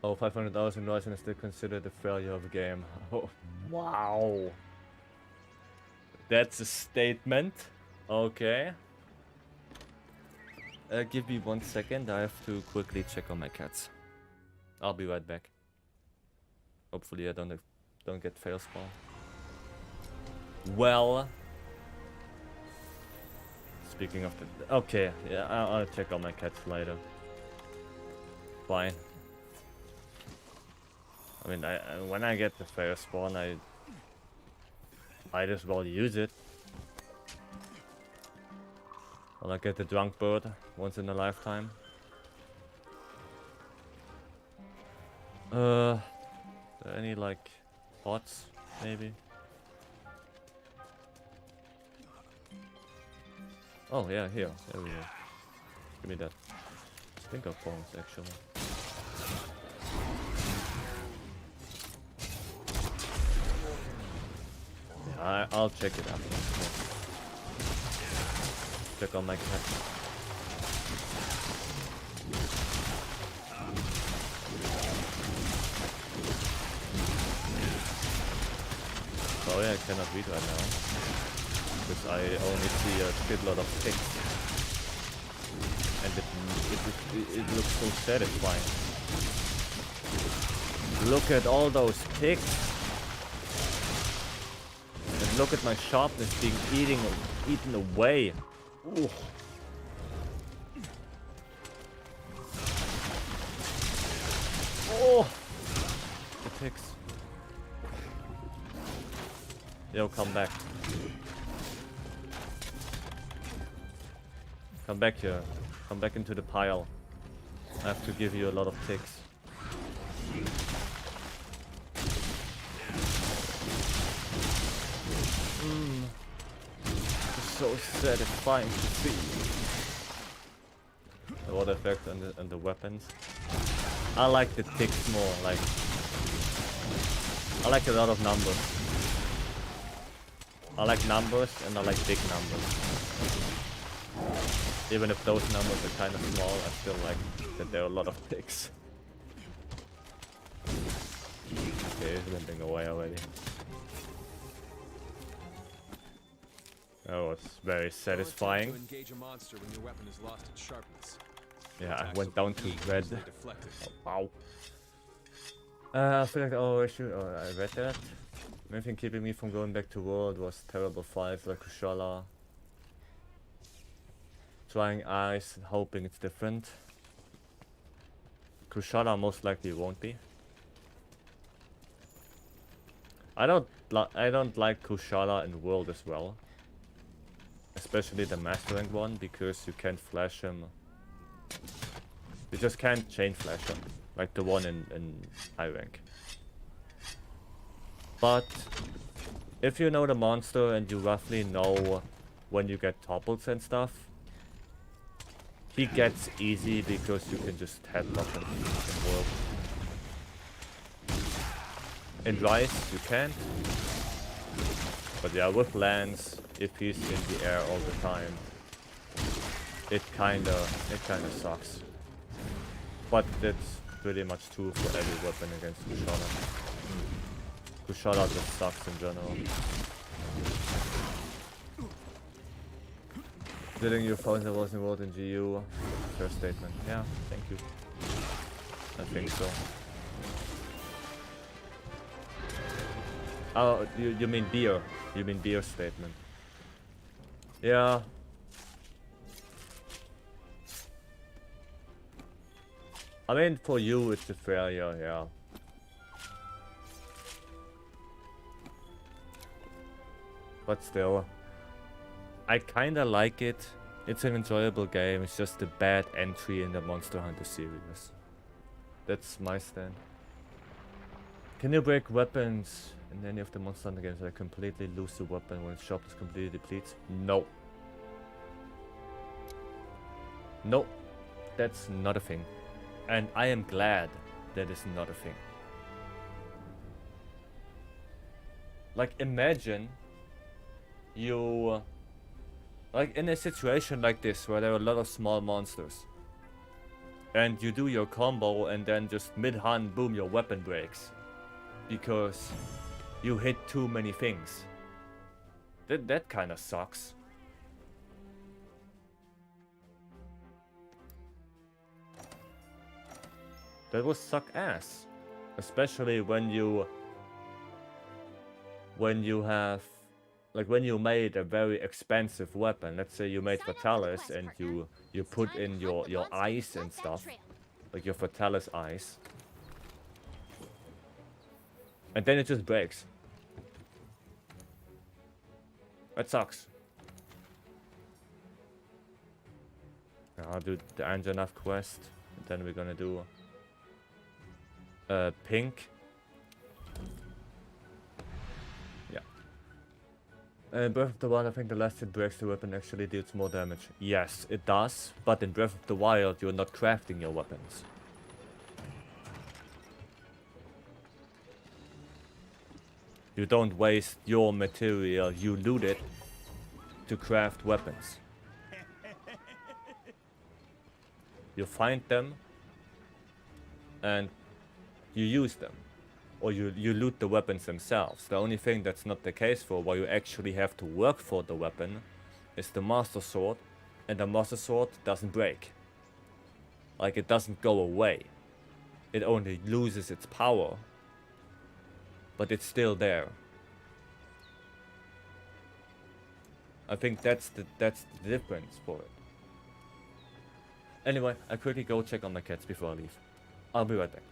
Oh, 500 hours in Ryzen is still considered a failure of a game. Oh, wow. That's a statement. Okay. Give me 1 second. I have to quickly check on my cats. I'll be right back. Hopefully I don't get fail spawn. Well, speaking of the... Okay, yeah, I'll check on my cats later. Fine. I mean, when I get the fail spawn, I might as well use it. Well, I get the drunk bird once in a lifetime. Any like pots, maybe? Oh yeah, here. There we go. Give me that. Stinker pawns, actually. Yeah, I'll check it after. Check on my cat. Sorry, I cannot read right now. Because I only see a shitload of ticks. And it looks so satisfying. Look at all those ticks. And look at my sharpness being eaten away. Ooh. Oh! The ticks. Yo, come back. Come back here. Come back into the pile. I have to give you a lot of ticks. It's so satisfying to see. The water effect and the weapons. I like the ticks more, like... I like a lot of numbers. I like numbers and I like big numbers. Even if those numbers are kind of small, I still like that there are a lot of ticks. Okay, it's limping away already. That was very satisfying. To engage a monster when your weapon has lost its sharpness. Yeah, I went down to red. Oh, wow. I feel like I read that. The main thing keeping me from going back to World was Terrible 5 like Kushala. Trying Ice, hoping it's different. Kushala most likely won't be. I don't like Kushala in World as well. Especially the Master Rank one, because you can't flash him. You just can't chain flash him, like the one in high rank. But if you know the monster and you roughly know when you get topples and stuff, he gets easy because you can just headlock him in World. In Rise you can't. But yeah, with Lance, if he's in the air all the time, it kinda sucks. But that's pretty much true for every weapon against Kushala. Kushala just sucks in general. Didn't you find there was involved in GU? First statement. Yeah, thank you. I think so. Oh, you mean beer? You mean beer statement? Yeah. I mean, for you, it's a failure, yeah. But still, I kinda like it. It's an enjoyable game. It's just a bad entry in the Monster Hunter series. That's my stand. Can you break weapons in any of the Monster Hunter games that completely lose the weapon when its shop is completely depleted? No. No. That's not a thing. And I am glad that is not a thing. Like, imagine you... like, in a situation like this, where there are a lot of small monsters. And you do your combo, and then just mid-hunt, boom, your weapon breaks. Because you hit too many things. That kinda sucks. That would suck ass. Especially when you have, like, when you made a very expensive weapon. Let's say you made Fatalis and you put in your ice and stuff, like your Fatalis ice, and then it just breaks. That sucks. I'll do the Anjanath quest, and then we're gonna do pink. In Breath of the Wild, I think the last hit breaks the weapon actually deals more damage. Yes, it does, but in Breath of the Wild, you're not crafting your weapons. You don't waste your material, you loot it to craft weapons. You find them, and you use them. Or you loot the weapons themselves. The only thing that's not the case for why you actually have to work for the weapon is the Master Sword, and the Master Sword doesn't break. Like, it doesn't go away. It only loses its power, but it's still there. I think that's the difference for it. Anyway, I quickly go check on my cats before I leave. I'll be right back.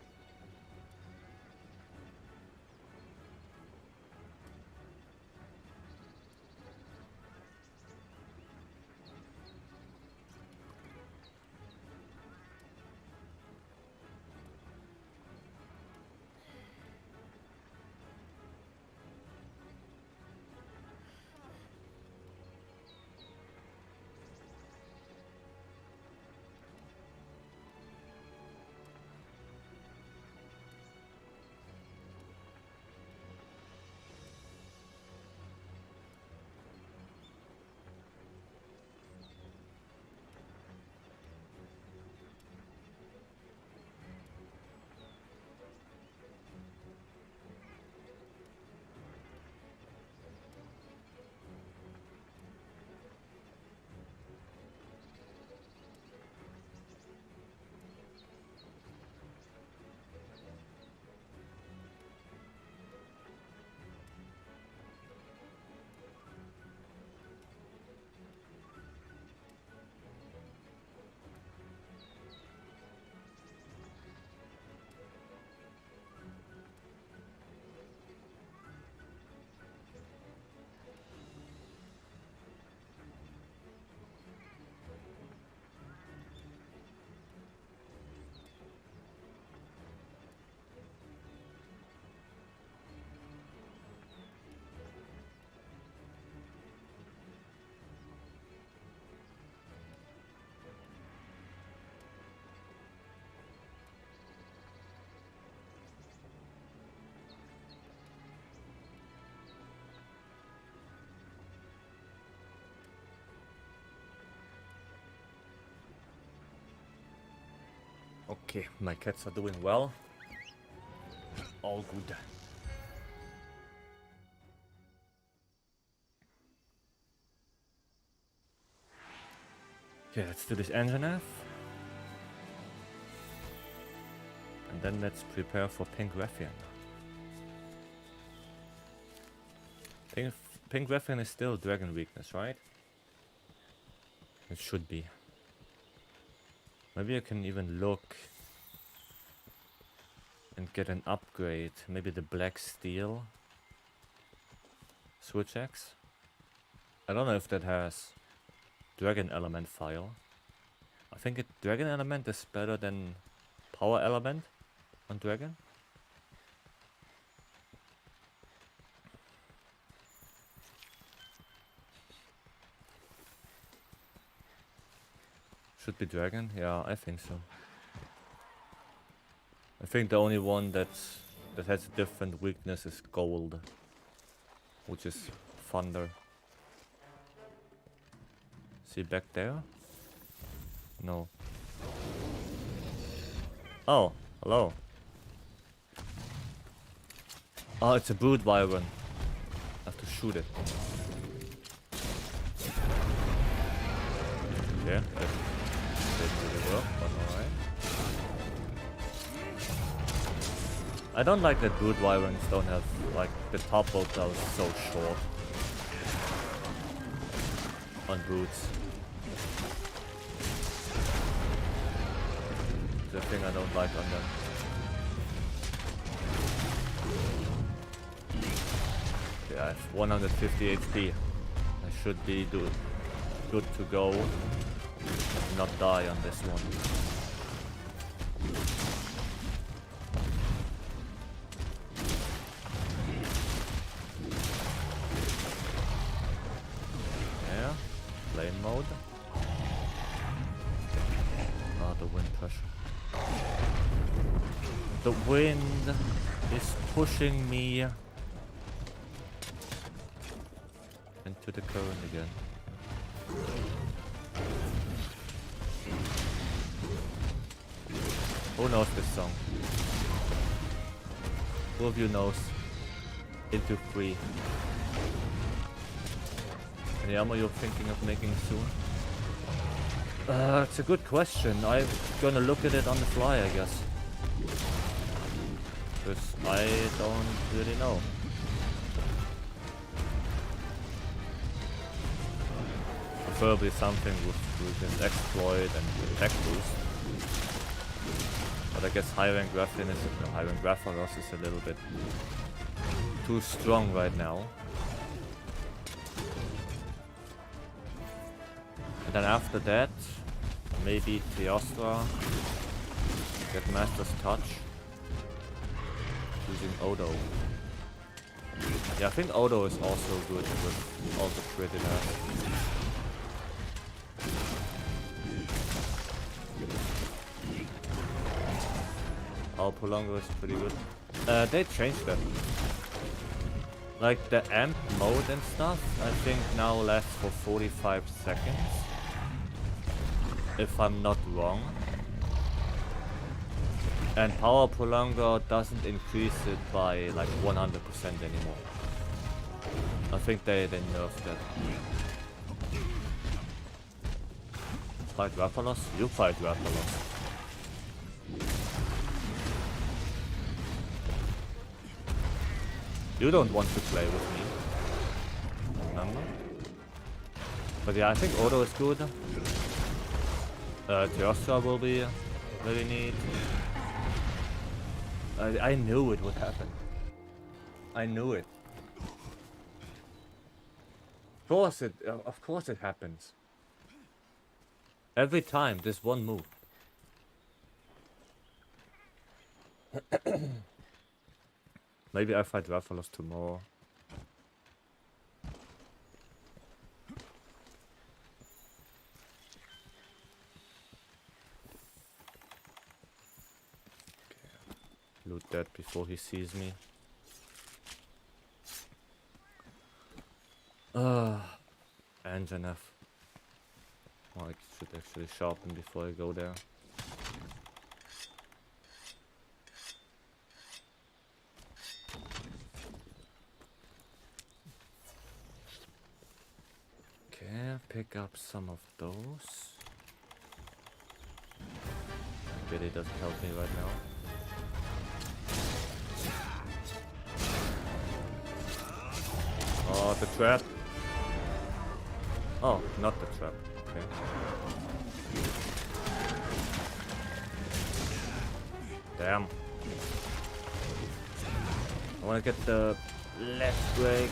Okay, my cats are doing well. All good. Okay, let's do this Anjanath. And then let's prepare for Pink Rathian. Pink Rathian is still dragon weakness, right? It should be. Maybe I can even look and get an upgrade. Maybe the black steel switch axe. I don't know if that has dragon element file. I think dragon element is better than power element on dragon. Should be dragon? Yeah, I think so. I think the only one that has a different weakness is gold, which is thunder. See back there? No. Oh, hello. Oh, it's a brood wyvern. I have to shoot it. Yeah, that didn't really work, but alright. I don't like that brood wyverns don't have, like, the top bolt is so short on broods. The thing I don't like on them. Okay, I have 150 HP. I should be good to go. Not die on this one. Yeah, flame mode. Ah, the wind pressure. The wind is pushing me into the current again. Who knows this song? Who of you knows? Into 3. Any ammo you're thinking of making soon? It's a good question. I'm gonna look at it on the fly, I guess. Because I don't really know. Preferably something with an exploit and attack boost. But I guess high rank Rathalos is a little bit too strong right now. And then after that, maybe Theostra, get Master's Touch, using Odo. Yeah, I think Odo is also good with all the crit it has. Paolumu is pretty good. They changed that. Like the amp mode and stuff, I think now lasts for 45 seconds. If I'm not wrong. And power prolonger doesn't increase it by like 100% anymore. I think they nerfed that. Fight Rathalos? You fight Rathalos. You don't want to play with me. Remember? But yeah, I think Odo is good. Theostra will be very neat. I knew it would happen. I knew it. Of course it happens. Every time, this one move. Maybe I fight Rathalos tomorrow. Loot that before he sees me. Anjanath. Oh, I should actually sharpen before I go there. Okay, pick up some of those. I bet it doesn't help me right now. Oh, the trap. Oh, not the trap. Okay. Damn. I wanna get the left break.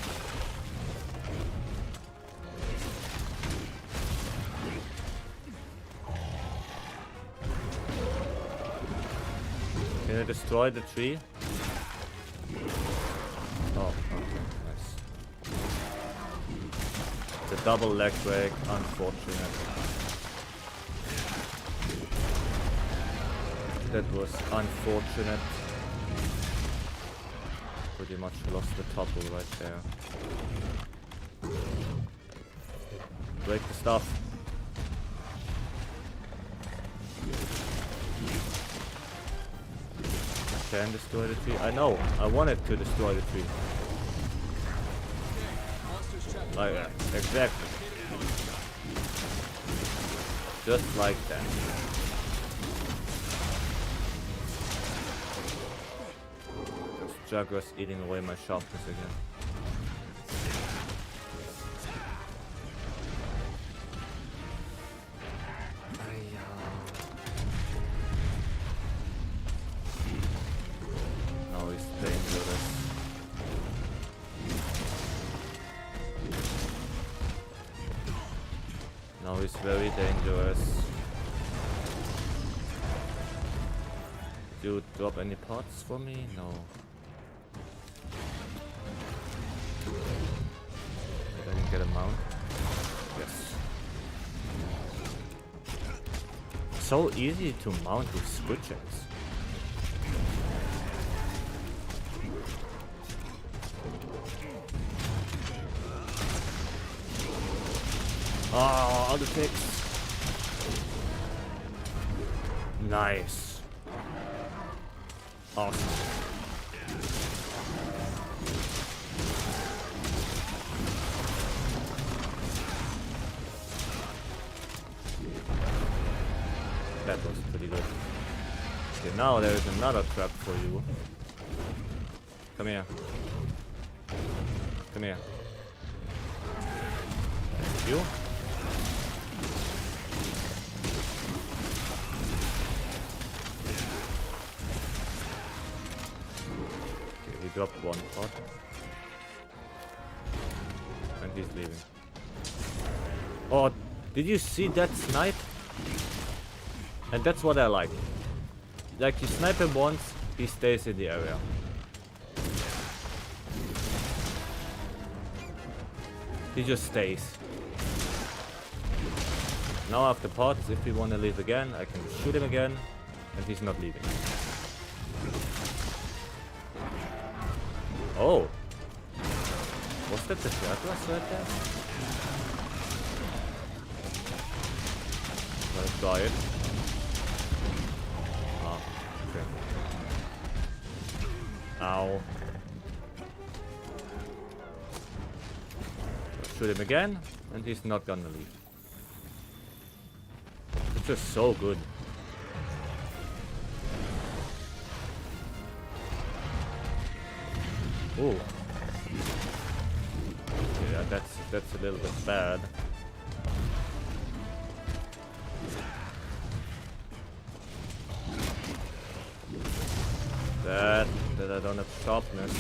Can I destroy the tree? Oh, okay, nice. The double leg break, unfortunate. That was unfortunate. Pretty much lost the topple right there. Break the stuff. Can destroy the tree. I know. I wanted to destroy the tree. Like that. Exactly. Just like that. This Jugger's eating away my sharpness again. Now he's dangerous. Now he's very dangerous. Do you drop any pots for me? No. I can get a mount. Yes. So easy to mount with switches. Oh, all the ticks. Nice. Awesome. That was pretty good. Okay, now there is another trap for you. Come here. Come here. Thank you. Okay, he dropped one pot. And he's leaving. Oh, did you see that snipe? And that's what I like. Like, you snipe him once, he stays in the area. He just stays. Now I have the pots. If we want to leave again, I can shoot him again, and he's not leaving. Oh! Was that the Jyuratodus right there? Let's try it. Ah, okay. Ow. Shoot him again, and he's not gonna leave. It's just so good. Ooh. Yeah, that's a little bit bad. That I don't have sharpness.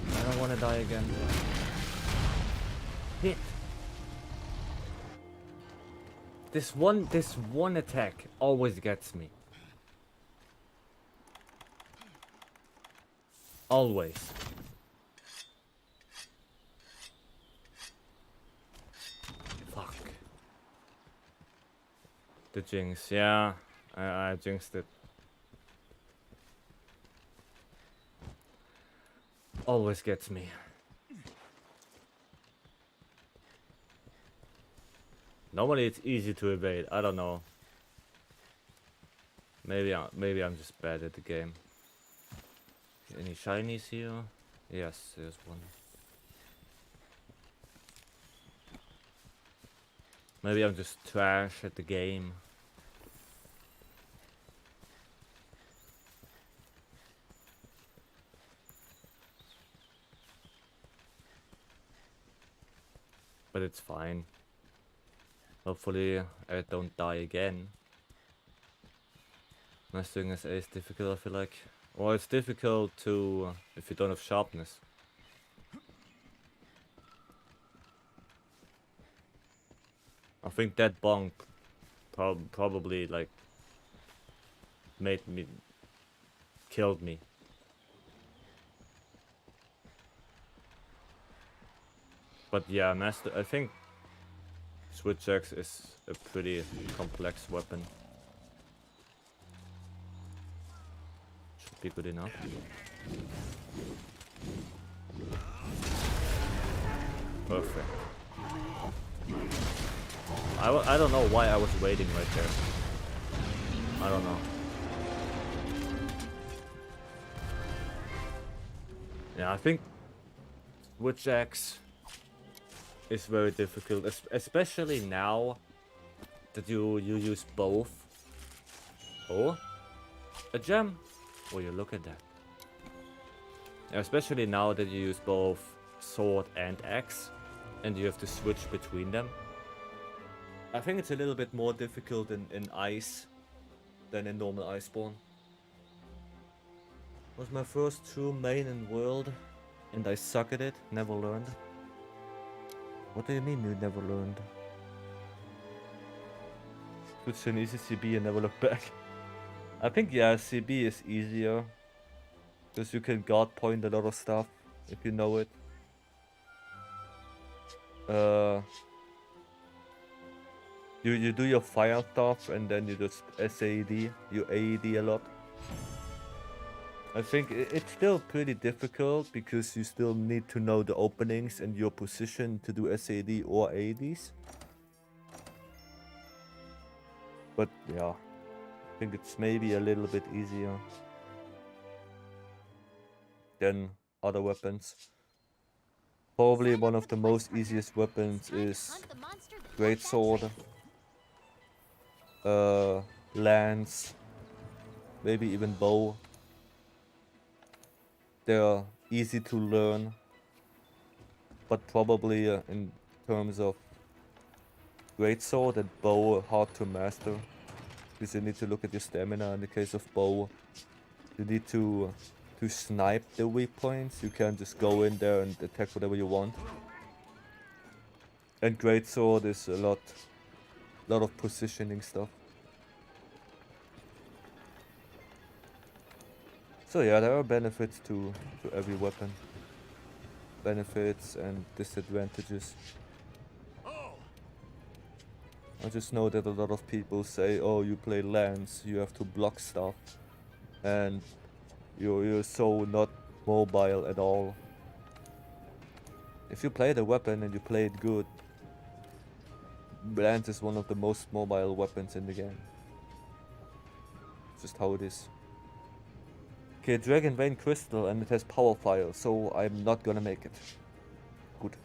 I don't want to die again. Hit. This one attack always gets me. Always. Fuck. The jinx, yeah. I jinxed it. Always gets me. Normally it's easy to evade. I don't know. Maybe I'm just bad at the game. Any shinies here? Yes, there's one. Maybe I'm just trash at the game. But it's fine. Hopefully I don't die again. Mastering SA is difficult, I feel like. Or it's difficult to if you don't have sharpness. I think that bonk probably like killed me. But yeah, I think Switch Axe is a pretty complex weapon. Should be good enough. Perfect. I don't know why I was waiting right there. I don't know. Yeah, I think Switch Axe is very difficult, especially now that you use both. Oh, a gem. Oh, you look at that. Especially now that you use both sword and axe, and you have to switch between them. I think it's a little bit more difficult in Ice than in normal Iceborne. It was my first true main in world, and I suck at it, never learned. What do you mean you never learned? Switch to an easy CB and never look back. I think yeah, CB is easier. Because you can guard point a lot of stuff, if you know it. You do your fire stuff and then you just SAED, you AED a lot. I think it's still pretty difficult because you still need to know the openings and your position to do SAD or AEDs. But yeah, I think it's maybe a little bit easier than other weapons. Probably one of the most easiest weapons is Greatsword, Lance, maybe even Bow. They're easy to learn, but probably in terms of Greatsword and Bow hard to master, because you need to look at your stamina. In the case of Bow, you need to snipe the weak points. You can't just go in there and attack whatever you want. And Greatsword is a lot of positioning stuff. So yeah, there are benefits to every weapon. Benefits and disadvantages. I just know that a lot of people say, oh, you play Lance, you have to block stuff. And you're so not mobile at all. If you play the weapon and you play it good, Lance is one of the most mobile weapons in the game. Just how it is. Okay, Dragon Vein Crystal and it has Power Fire, so I'm not gonna make it. Good.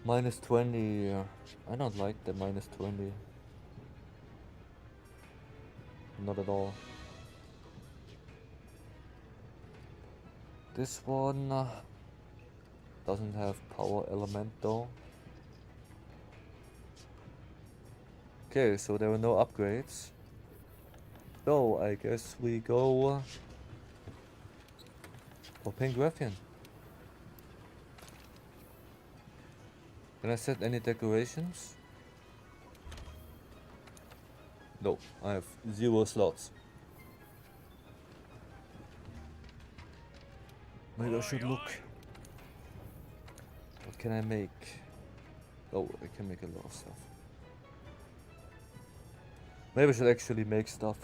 Minus 20. I don't like the minus 20. Not at all. This one doesn't have power element though. Okay, so there are no upgrades. So I guess we go for Pengraffian. Can I set any decorations? No, I have 0 slots. Maybe I should look. What can I make? Oh, I can make a lot of stuff. Maybe I should actually make stuff.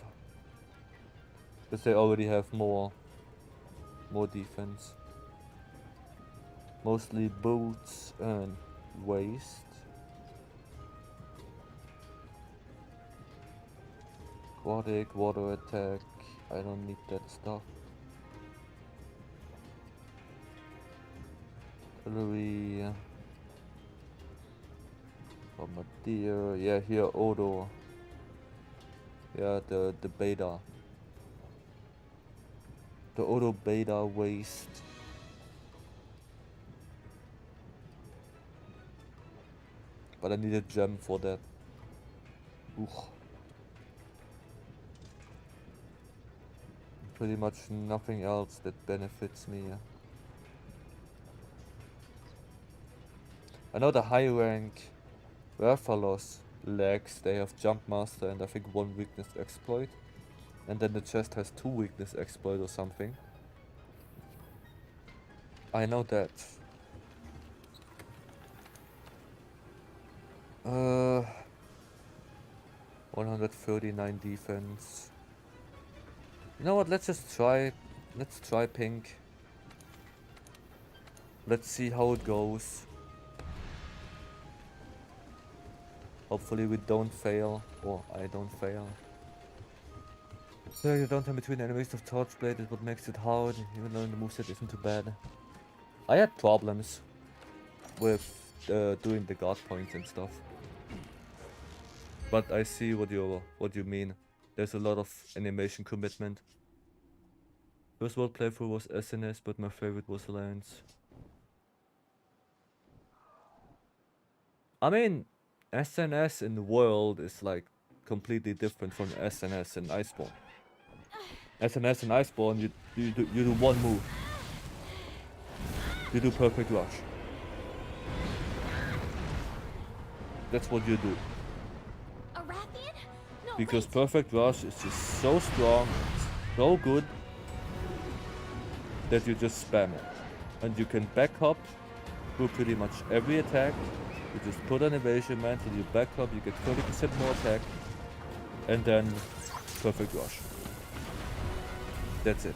Because they already have more defense. Mostly boots and waist. Aquatic, water attack. I don't need that stuff. Artillery. Bombardier. Yeah, here Odo. Yeah, the beta. The Odo beta waist. But I need a gem for that. Oof. Pretty much nothing else that benefits me. I know the high rank Rathalos legs, they have Jump Master and I think 1 weakness exploit. And then the chest has 2 weakness exploit or something. I know that. 139 defense. You know what, let's just try. Let's try pink. Let's see how it goes. Hopefully we don't fail, or I don't fail. So you don't have between enemies of Torchblade is what makes it hard, even though the moveset isn't too bad. I had problems with doing the guard points and stuff. But I see what you mean. There's a lot of animation commitment. First world playthrough was SNS, but my favorite was Lance. I mean, SNS in the world is like completely different from SNS in Iceborne. SNS in Iceborne, you do one move. You do perfect rush. That's what you do. A Rathian? No, Because wait. perfect rush is just so strong, so good, that you just spam it. And you can back hop through pretty much every attack. You just put an evasion mantle, you back up, you get 30% more attack, and then perfect rush. That's it.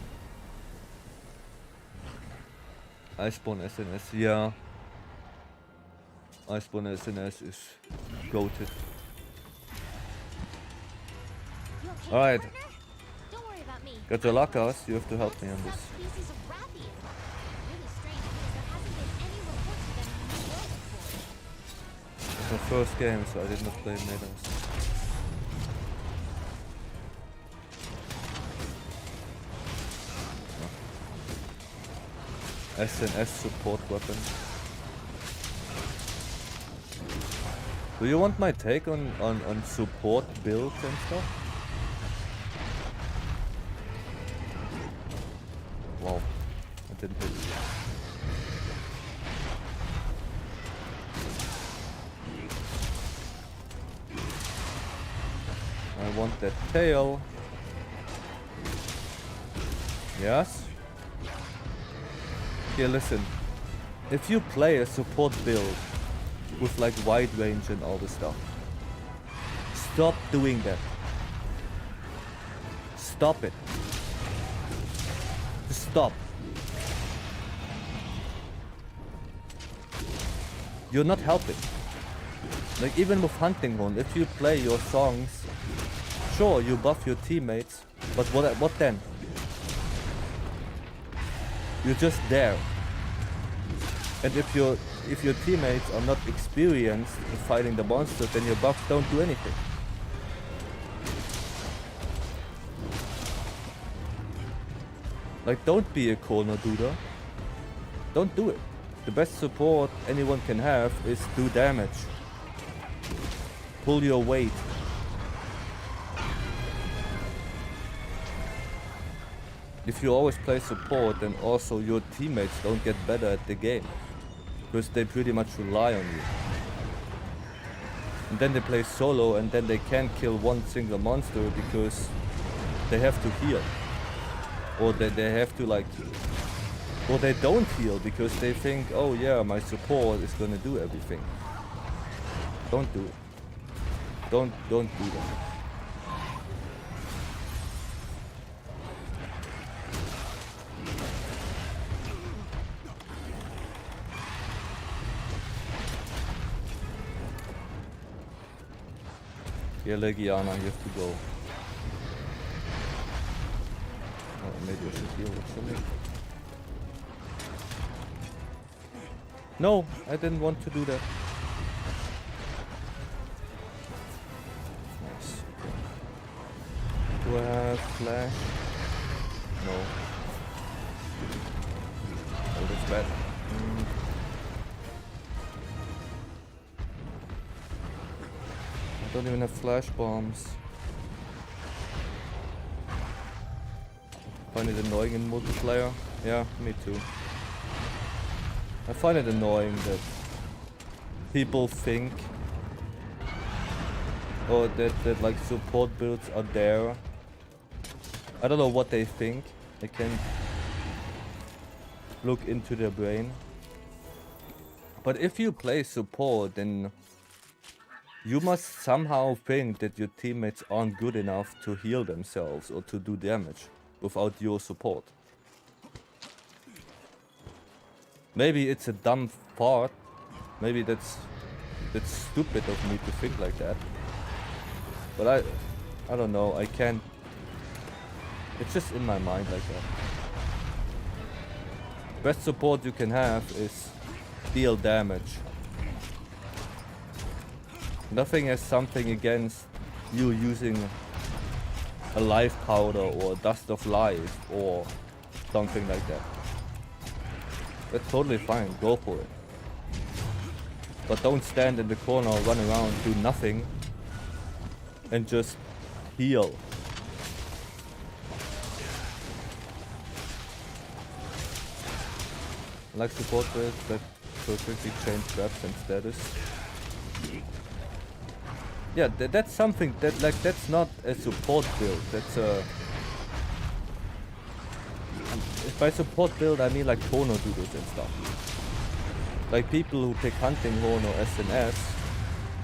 Iceborne SNS, yeah. Iceborne SNS is goated. You okay, Alright. partner? Don't worry about me. Got the lockouts, you have to help me on this. Subspecies of Rathian. Really strange because there hasn't been any reports of them in the world before. It's my first game, so I did not play metas. SNS support weapon. Do you want my take on support builds and stuff? Wow, I didn't hit it. I want that tail. Yes? Here, listen. If you play a support build with like wide range and all this stuff, stop doing that. Stop it. Just stop. You're not helping. Like even with Hunting Horn, if you play your songs, sure you buff your teammates, but what then? You're just there. And if your teammates are not experienced in fighting the monsters, then your buffs don't do anything. Like, don't be a corner duder. Don't do it. The best support anyone can have is do damage. Pull your weight. If you always play support, then also your teammates don't get better at the game. Because they pretty much rely on you. And then they play solo and then they can't kill one single monster because they have to heal. Or they have to like... Or they don't heal because they think, oh yeah, my support is gonna do everything. Don't do it. Don't do that. Yeah, Legiana, you have to go. Oh, maybe I should heal actually. No, I didn't want to do that. Nice. Do I have flash? No. Oh, that's bad. Don't even have flash bombs. Find it annoying in multiplayer. Yeah, me too. I find it annoying that people think or that like support builds are there. I don't know what they think. I can't look into their brain. But if you play support, then you must somehow think that your teammates aren't good enough to heal themselves or to do damage without your support. Maybe it's a dumb thought. Maybe that's stupid of me to think like that. But I don't know. I can't. It's just in my mind like that. Best support you can have is deal damage. Nothing has something against you using a life powder or dust of life or something like that. That's totally fine, go for it. But don't stand in the corner, run around, do nothing, and just heal. I like support builds that perfectly change traps and status. Yeah, that's something that that's not a support build. That's a. By support build, I mean like chrono doodles and stuff. Like people who pick hunting horn or SNS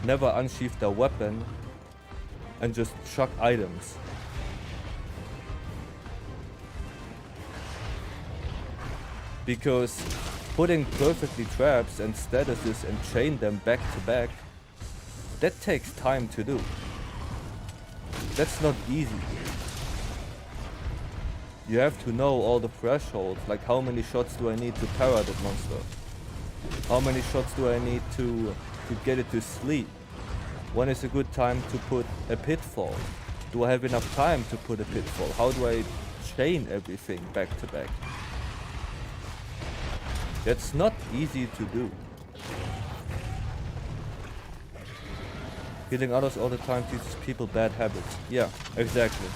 never unsheath their weapon and just chuck items. Because putting perfectly traps and statuses and chain them back to back, that takes time to do. That's not easy. You have to know all the thresholds, like how many shots do I need to para that monster? How many shots do I need to get it to sleep? When is a good time to put a pitfall? Do I have enough time to put a pitfall? How do I chain everything back to back? That's not easy to do. Killing others all the time teaches people bad habits. Yeah, exactly.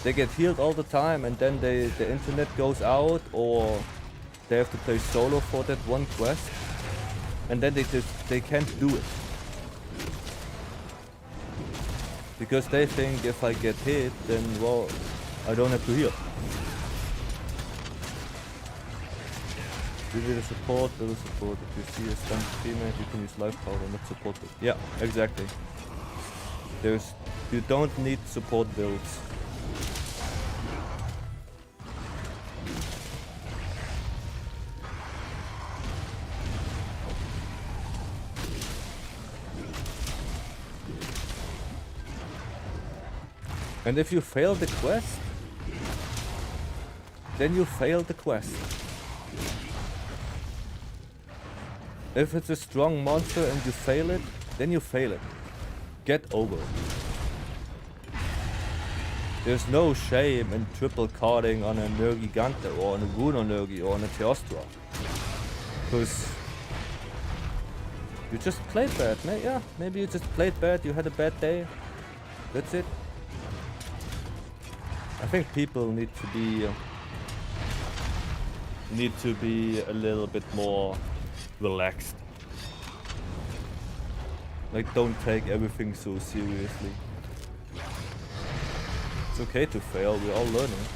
They get healed all the time and then the internet goes out, or they have to play solo for that one quest and then they can't do it. Because they think if I get hit, then well, I don't have to heal. Give it a support, little support. If you see a stunned teammate, you can use life power and not support it. Yeah, exactly. You don't need support builds. And if you fail the quest, then you fail the quest. If it's a strong monster and you fail it, then you fail it. Get over it. There's no shame in triple carding on a Nergigante or on a Runo Nergi or on a Teostra. Because you just played bad, yeah, maybe you just played bad, you had a bad day. That's it. I think people need to be a little bit more relaxed. Like, don't take everything so seriously. It's okay to fail, we're all learning.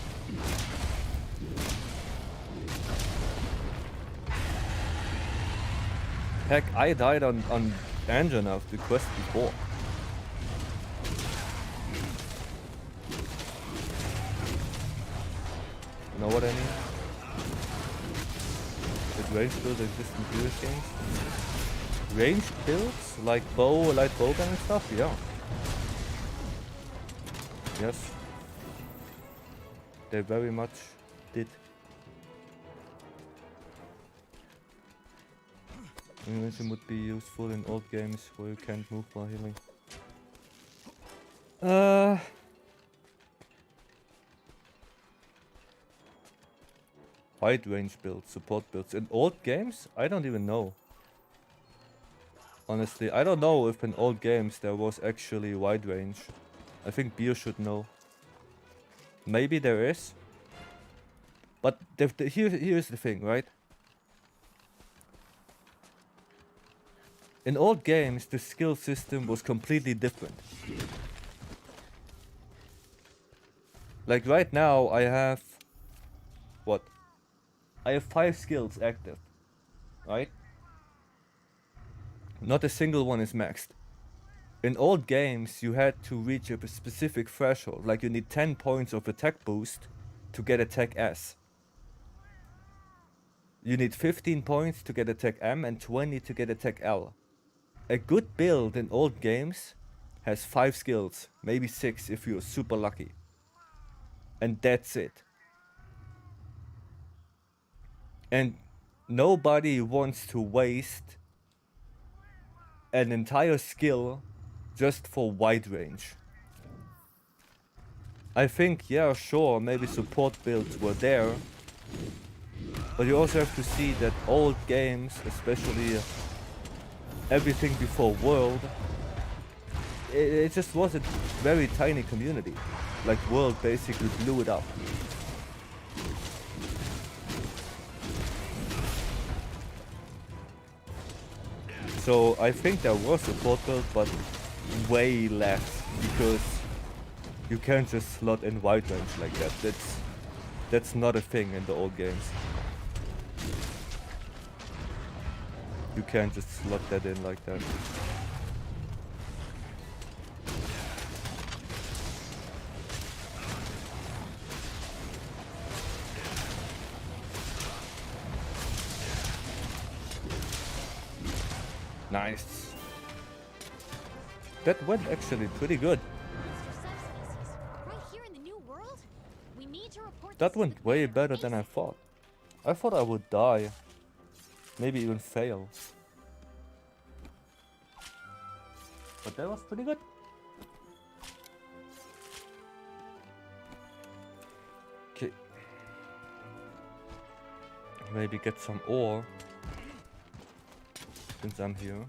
Heck, I died on Anjanath, the quest before. You know what I mean? Did range builds exist in previous games? Range builds? Like light bowgun and stuff? Yeah. Yes. They very much did. Invention would be useful in old games where you can't move while healing. Wide range builds, support builds. In old games? I don't even know. Honestly, I don't know if in old games there was actually wide range. I think Beer should know. Maybe there is. But here's the thing, right? In old games, the skill system was completely different. Like right now, I have... What? I have 5 skills active. Right? Not a single one is maxed. In old games, you had to reach a specific threshold. Like you need 10 points of attack boost to get attack S. You need 15 points to get attack M and 20 to get attack L. A good build in old games has 5 skills, maybe 6 if you're super lucky. And that's it. And nobody wants to waste an entire skill just for wide range. I think, yeah, sure, maybe support builds were there. But you also have to see that old games, especially everything before World, it just was a very tiny community. Like World basically blew it up. So I think there was support build, but way less, because you can't just slot in wide range like that. That's not a thing in the old games. You can't just slot that in like that. Nice. That went actually pretty good. Right here in the new world? We need to report That this to went the way commander better of than I ICE. thought. I thought I would die. Maybe even fail. But that was pretty good. Okay. Maybe get some ore. Since I'm here.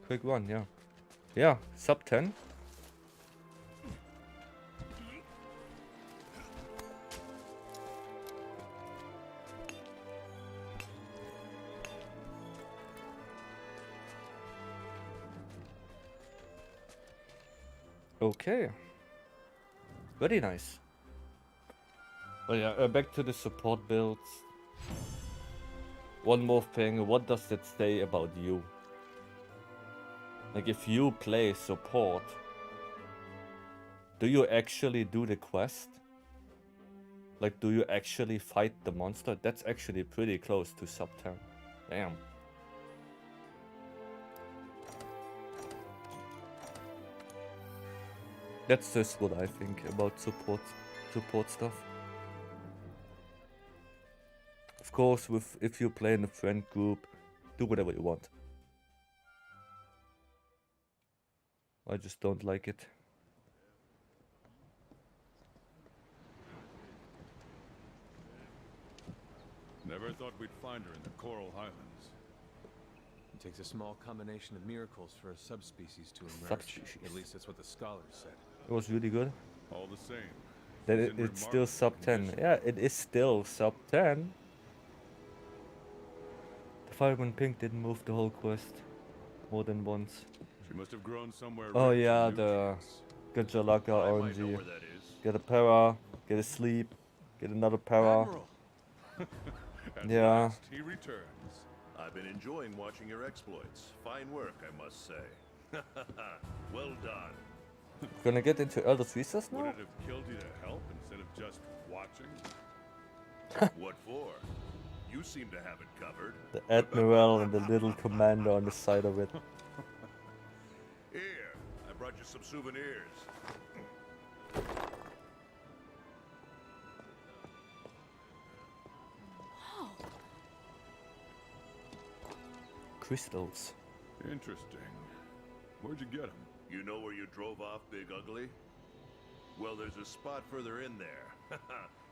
Quick run, yeah. Yeah, sub 10. Okay. Very nice. But yeah, back to the support builds. One more thing, what does that say about you? Like if you play support, do you actually do the quest? Like do you actually fight the monster? That's actually pretty close to sub 10. Damn. That's just what I think about support stuff. Of course, if you play in a friend group, do whatever you want. I just don't like it. Never thought we'd find her in the Coral Highlands. It takes a small combination of miracles for a subspecies to emerge. Subspecies. At least that's what the scholars said. It was really good. All the same. That she's in it's still remarkable sub 10. condition. Yeah, it is still sub 10. The fireman pink didn't move the whole quest more than once. She must have grown somewhere. Oh rich in yeah, the nutrients. get Jalaka I might know orangey. where that is. Get a para, get a sleep, get another para. Admiral. At Yeah. last he returns. I've been enjoying watching your exploits. Fine work, I must say. Well done. Gonna get into Elder Recess Would now? it have killed you to help instead of just watching? What for? You seem to have it covered. The Admiral and the little commander on the side of it. Here, I brought you some souvenirs. Crystals. Interesting. Where'd you get them? You know where you drove off, Big Ugly? Well, there's a spot further in there.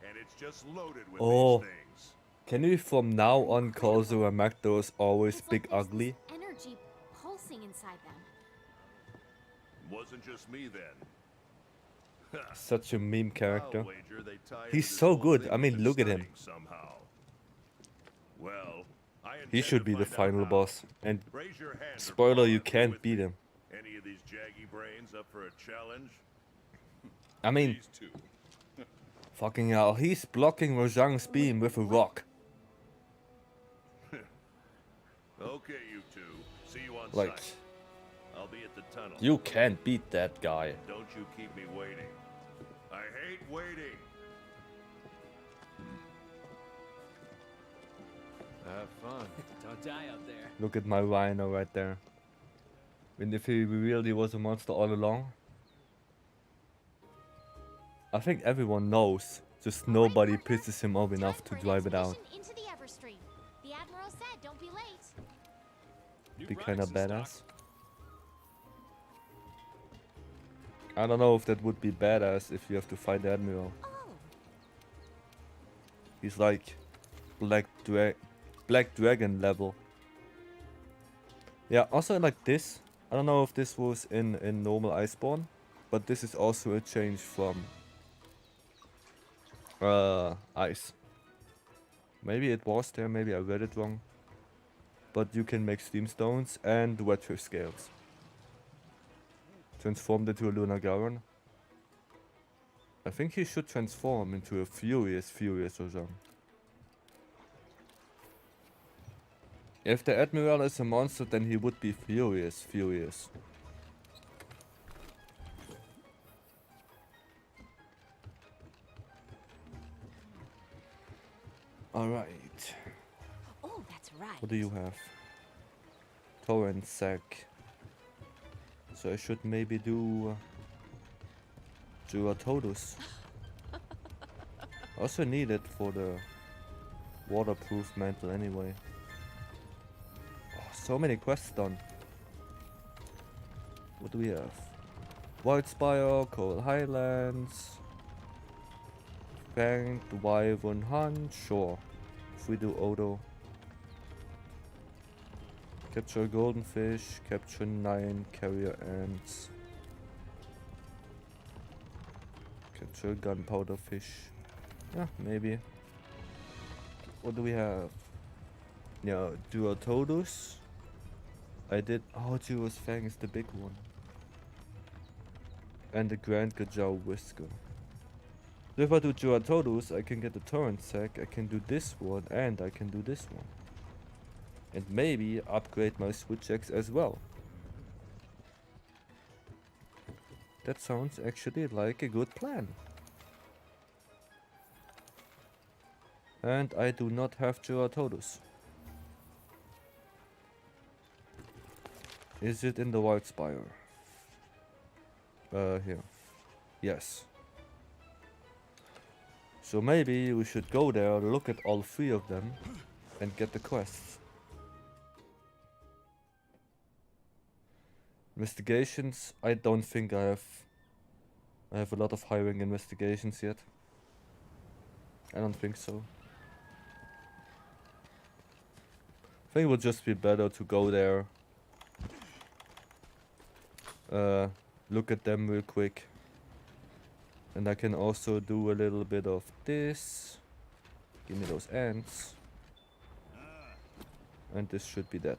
And it's just loaded with Oh. these things. Can we from now on call Zorah Magdaros always It's Big like there's Ugly? this energy inside them. Wasn't just me then. Such a meme character. I'll wager they tie He's into this so whole good. thing I mean, with look at him. stunning Somehow. Well, I He intend should to be the find out final how. boss. And Raise your hand or spoiler, you paw if you're can't with beat me. him. Any of these jaggy brains up for a challenge? I mean, These two. fucking hell, he's blocking Rojang's beam with a rock. Okay, you two. See you on Like, site. I'll be at the tunnel. you can't beat that guy. Don't you keep me waiting. I hate waiting. Have fun. Don't die out there. Look at my rhino right there. And if he really was a monster all along. I think everyone knows. Just nobody pisses him off enough to Time for an drive it out. expedition into the Everstream. The Admiral said don't be late. New Be relics kinda in stock. badass. I don't know if that would be badass if you have to fight the Admiral. Oh, He's like Black Dragon level. Yeah, also like this. I don't know if this was in normal Iceborne, but this is also a change from Ice. Maybe it was there, maybe I read it wrong. But you can make steam stones and redfish scales. Transformed into a Odogaron. I think he should transform into a furious Ozan. If the Admiral is a monster, then he would be furious. Alright. oh, that's right. What do you have? Torrent sack. So I should maybe do Jyuratodus. Also need it for the waterproof mantle anyway. Oh, so many quests done. What do we have? White Spire, Coral Highlands, Fanged Wyvern Hunt, sure. If we do Odo. Capture golden fish, capture 9 carrier ants. Capture gunpowder fish. Yeah, maybe. What do we have? Yeah, Jyuratodus. I did. Oh, Jyuratodus Fang is the big one. And the Grand Gajau Whisker. So if I do Jyuratodus, I can get the torrent sack, I can do this one, and I can do this one. And maybe upgrade my switch axe as well. That sounds actually like a good plan. And I do not have Jyuratodus. Is it in the White Spire? Here. Yes. So maybe we should go there, look at all 3 of them, and get the quests. Investigations, I don't think I have a lot of hiring investigations yet. I don't think so. I think it would just be better to go there, look at them real quick. And I can also do a little bit of this. Give me those ants. And this should be that.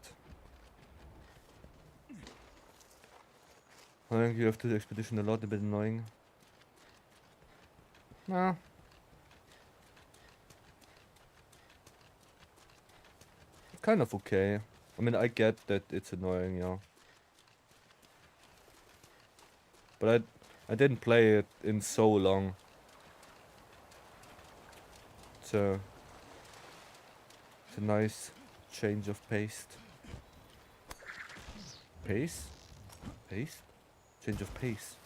I think you have to do the expedition a lot, a bit annoying. Nah. Kind of okay. I mean, I get that it's annoying, yeah. But I didn't play it in so long. It's a nice change of pace. Pace? Change of pace.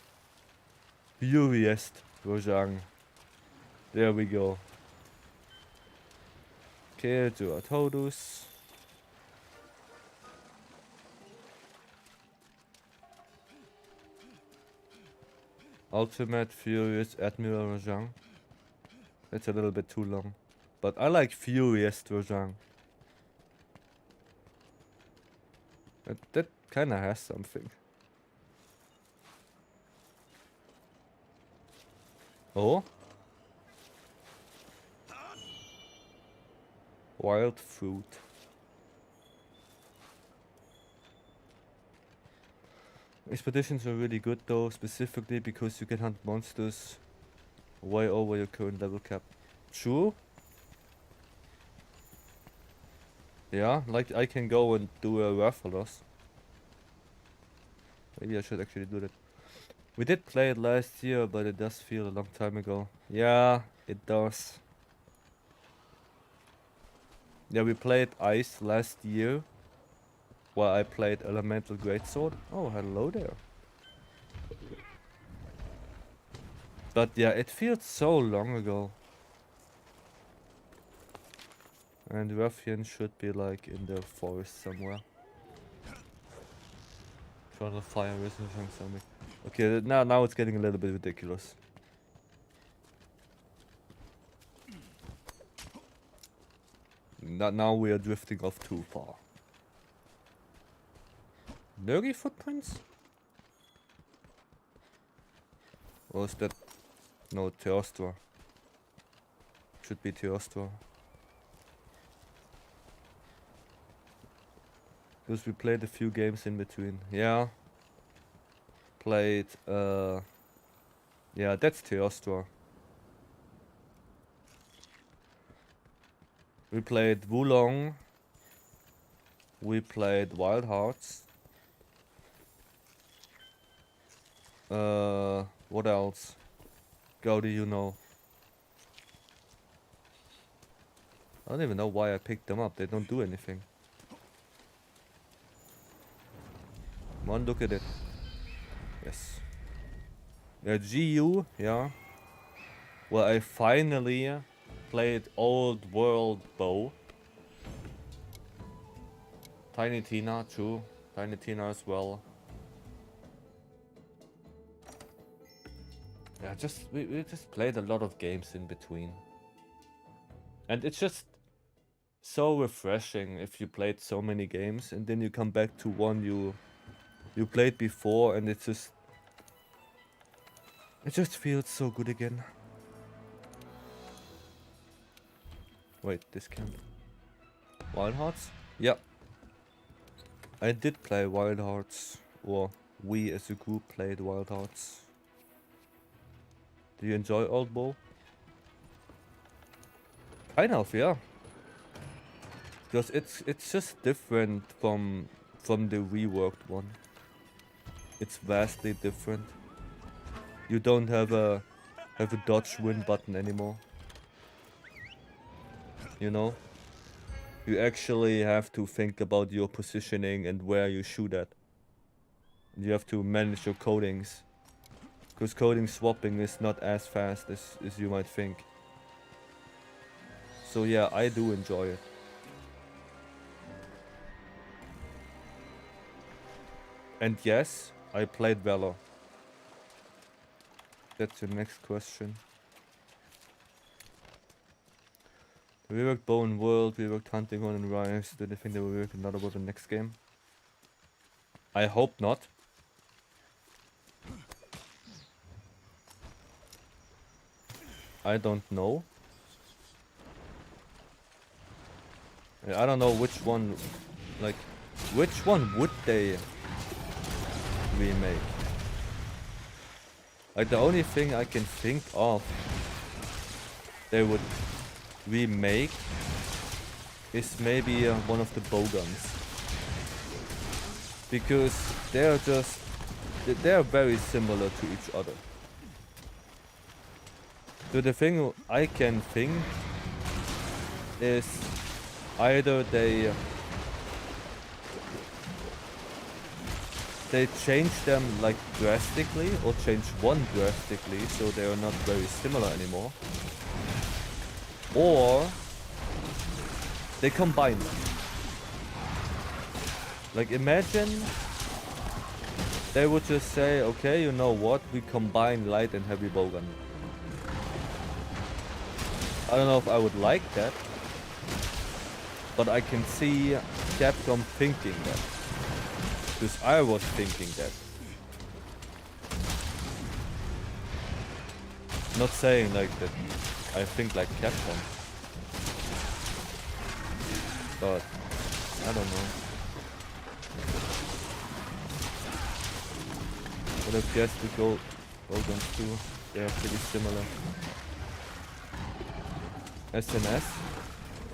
Furious, Rojang. There we go. Okay, Jyuratodus. Ultimate Furious Admiral Rojang. That's a little bit too long. But I like Furious Rojang. Kinda has something. Oh? Wild fruit. Expeditions are really good though, specifically because you can hunt monsters way over your current level cap. True? Yeah, like I can go and do a Rathalos. Maybe I should actually do that. We did play it last year, but it does feel a long time ago. Yeah, it does. Yeah, we played Ice last year, while I played Elemental Greatsword. Oh, hello there. But yeah, it feels so long ago. And Ruffian should be like in the forest somewhere. Try to fire resistance something. Okay, now it's getting a little bit ridiculous. Now we are drifting off too far. Nergy footprints? Or is that... No, Teostra. Should be Teostra. Because we played a few games in between. Yeah. Played, yeah, that's Teostra. We played Wulong. We played Wild Hearts. What else? How do you know? I don't even know why I picked them up. They don't do anything. Come on, look at it. Yes. Yeah, GU, yeah. Well, I finally played Old World Bow. Tiny Tina, too. Tiny Tina as well. Yeah, we just played a lot of games in between. And it's just so refreshing if you played so many games and then you come back to one you played before and it just feels so good again. Wait, this camp. Wild Hearts? Yeah. I did play Wild Hearts, or we as a group played Wild Hearts. Do you enjoy Old Bow? Kind of, yeah. Because it's just different from the reworked one. It's vastly different. You don't have a dodge win button anymore. You know? You actually have to think about your positioning and where you shoot at. You have to manage your codings. Because coding swapping is not as fast as you might think. So yeah, I do enjoy it. And yes, I played Valor. That's your next question. We worked Bone World, we worked Hunting Horn and Rise. Do they think they will work another about the next game? I hope not. I don't know. I don't know which one, like, which one would they remake? Like, the only thing I can think of they would remake is maybe one of the bowguns. Because they're very similar to each other. So the thing I can think is either they change them like drastically or change one drastically so they are not very similar anymore, or they combine them. Like, imagine they would just say, okay, you know what, we combine light and heavy bowgun. I don't know if I would like that, but I can see Capcom thinking that. Because I was thinking that. Not saying like that I think like Capcom. But I don't know. But I guess the Golgons too, they are pretty similar. SNS?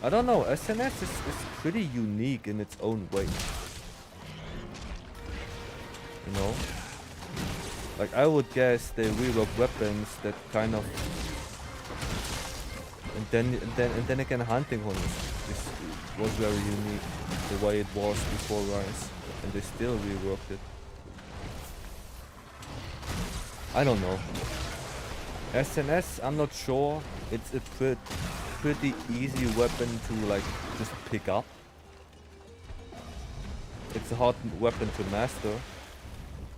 I don't know, SNS is pretty unique in its own way. You know? Like I would guess they rework weapons that kind of, and then again hunting horn was very unique the way it was before Rise, and they still reworked it. I don't know. SNS, I'm not sure. It's a pretty easy weapon to like just pick up. It's a hard weapon to master.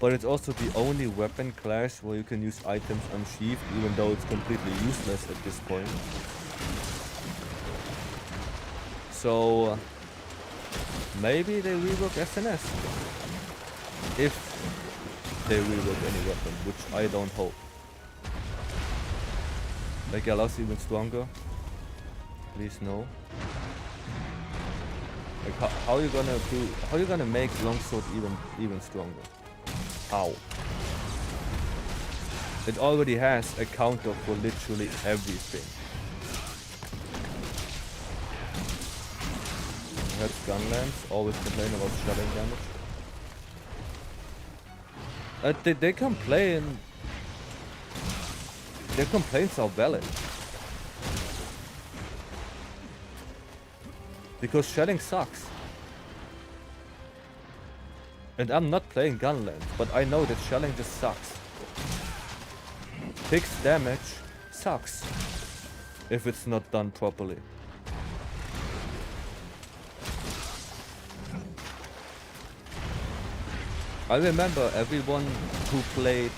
But it's also the only weapon class where you can use items unsheathed, even though it's completely useless at this point. So maybe they rework SNS. If they rework any weapon, which I don't hope. Like Galas even stronger? Please no. Like how you gonna make longsword even stronger? How? It already has a counter for literally everything. That's gunlands, always complain about shelling damage. They complain. Their complaints are valid. Because shelling sucks. And I'm not playing Gunland, but I know that shelling just sucks. Fixed damage sucks if it's not done properly. I remember everyone who played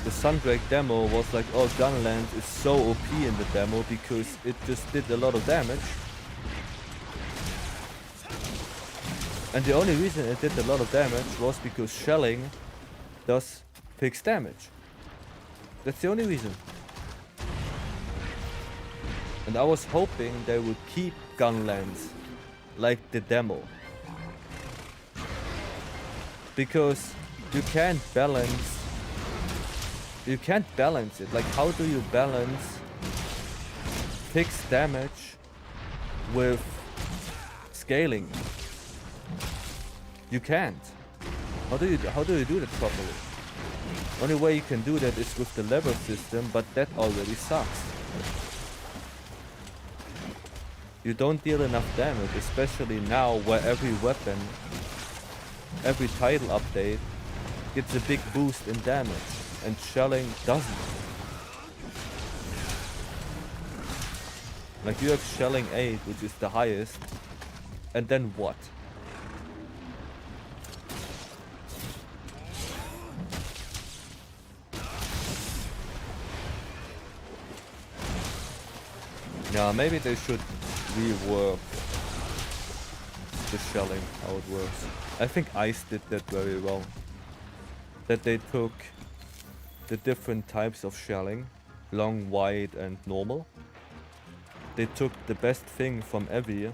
the Sunbreak demo was like, oh, Gunland is so OP in the demo because it just did a lot of damage. And the only reason it did a lot of damage was because shelling does fixed damage. That's the only reason. And I was hoping they would keep Gunlands like the demo. Because you can't balance it. Like how do you balance fixed damage with scaling? You can't. How do you do that properly? Only way you can do that is with the lever system, but that already sucks. You don't deal enough damage, especially now where every weapon, every title update gets a big boost in damage, and shelling doesn't. Like you have shelling 8, which is the highest, and then what? Yeah, maybe they should rework the shelling, how it works. I think ICE did that very well. That they took the different types of shelling, long, wide and normal. They took the best thing from every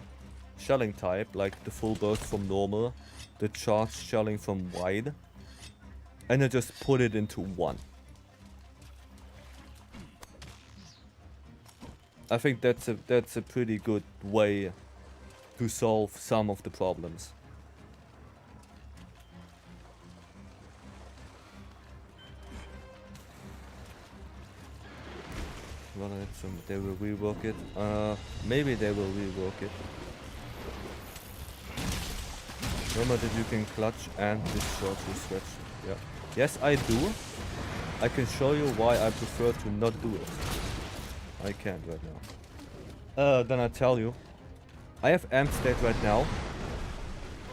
shelling type, like the full burst from normal, the charged shelling from wide, and they just put it into one. I think that's a pretty good way to solve some of the problems. Well, they will rework it. Maybe they will rework it. Remember that you can clutch and discharge with switch. Yeah. Yes, I do. I can show you why I prefer to not do it. I can't right now. Then I tell you. I have amp state right now.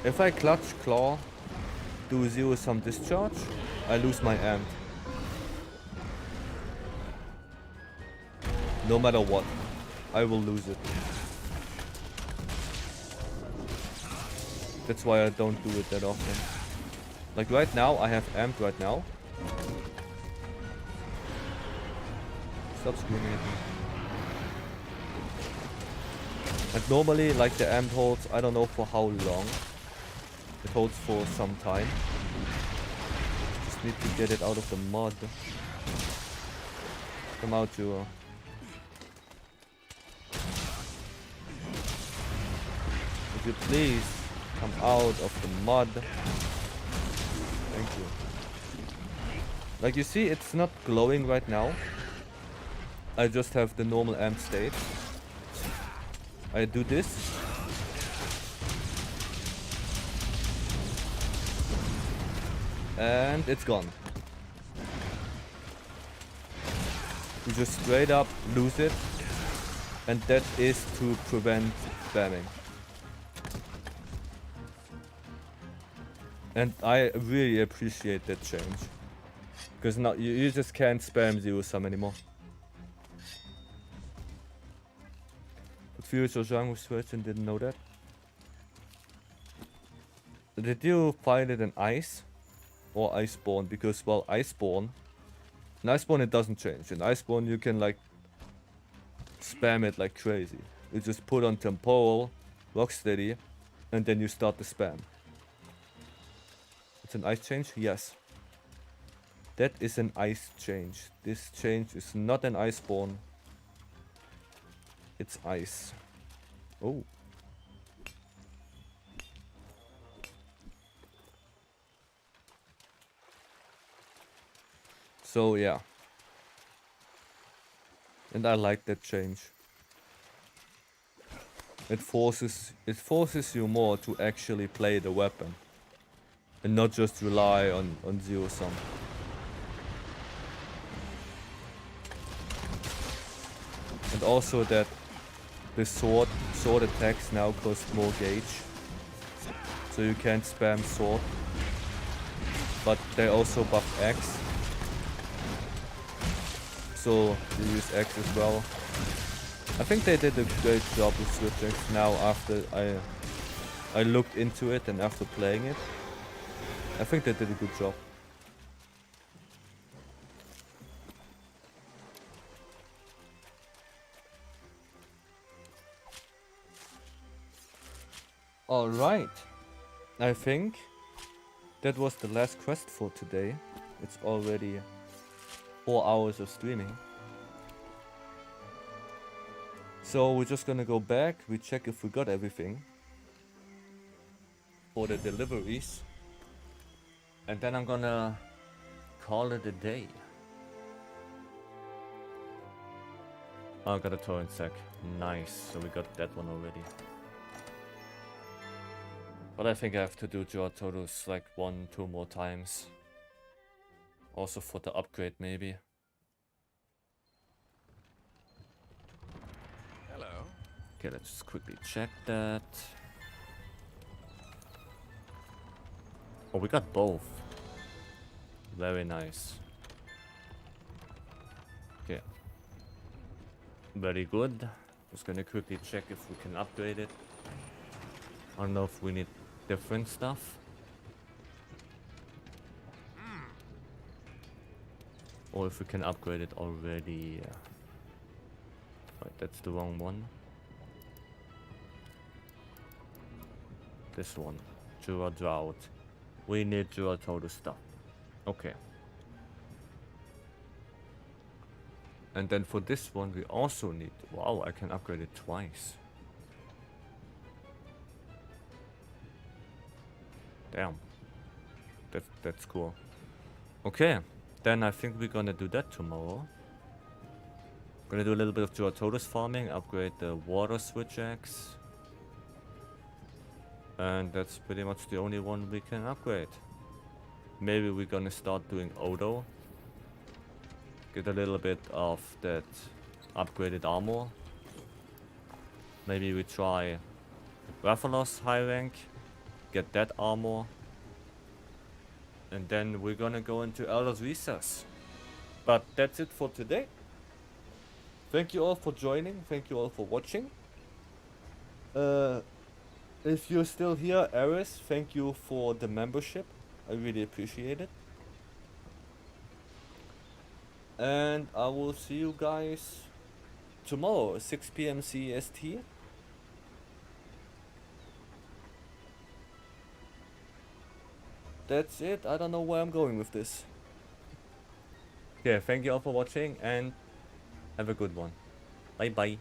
If I clutch claw, do 0-sum discharge, I lose my amp. No matter what, I will lose it. That's why I don't do it that often. Like right now, I have amped right now. Stop screaming at me. And normally, like the amp holds, I don't know for how long. It holds for some time. Just need to get it out of the mud. Come out, Jura. Would you please come out of the mud? Thank you. Like you see, it's not glowing right now. I just have the normal amp state. I do this. And it's gone. You just straight up lose it. And that is to prevent spamming. And I really appreciate that change. Because now you just can't spam zero sum anymore. But Furious or Zhang was switched and didn't know that. Did you find it in Ice? Or Iceborne? Because, well, Iceborne... In Iceborne it doesn't change. In Iceborne you can, like, spam it like crazy. You just put on Temporal, Rocksteady, and then you start the spam. It's an ice change? Yes. That is an ice change. This change is not an Iceborne. It's ice. Oh. So yeah. And I like that change. It forces you more to actually play the weapon. And not just rely on zero sum. And also that the sword attacks now cost more gauge. So you can't spam sword. But they also buff axe. So you use axe as well. I think they did a great job with switch axe now after I looked into it and after playing it. I think they did a good job. Alright. I think that was the last quest for today. It's already 4 hours of streaming. So we're just gonna go back, we check if we got everything for the deliveries. And then I'm gonna call it a day. Oh, I got a torrent sack. Nice, so we got that one already. But I think I have to do Jyuratodus like 1-2 more times. Also for the upgrade maybe. Hello. Okay, let's just quickly check that. Oh, we got both. Very nice. Okay. Very good. Just gonna quickly check if we can upgrade it. I don't know if we need different stuff. Or if we can upgrade it already. Right, that's the wrong one. This one. Jura Drought. We need Jyuratodus stuff. Okay. And then for this one we also need... Wow, I can upgrade it twice. Damn. That's cool. Okay. Then I think we're gonna do that tomorrow. Gonna do a little bit of Jyuratodus farming, upgrade the water switch axe. And that's pretty much the only one we can upgrade. Maybe we're gonna start doing Odo. Get a little bit of that upgraded armor. Maybe we try Rathalos high rank. Get that armor. And then we're gonna go into Elder's Recess. But that's it for today. Thank you all for joining. Thank you all for watching. If you're still here, Eris, thank you for the membership. I really appreciate it. And I will see you guys tomorrow, 6 p.m. CEST. That's it. I don't know where I'm going with this. Yeah, thank you all for watching and have a good one. Bye bye.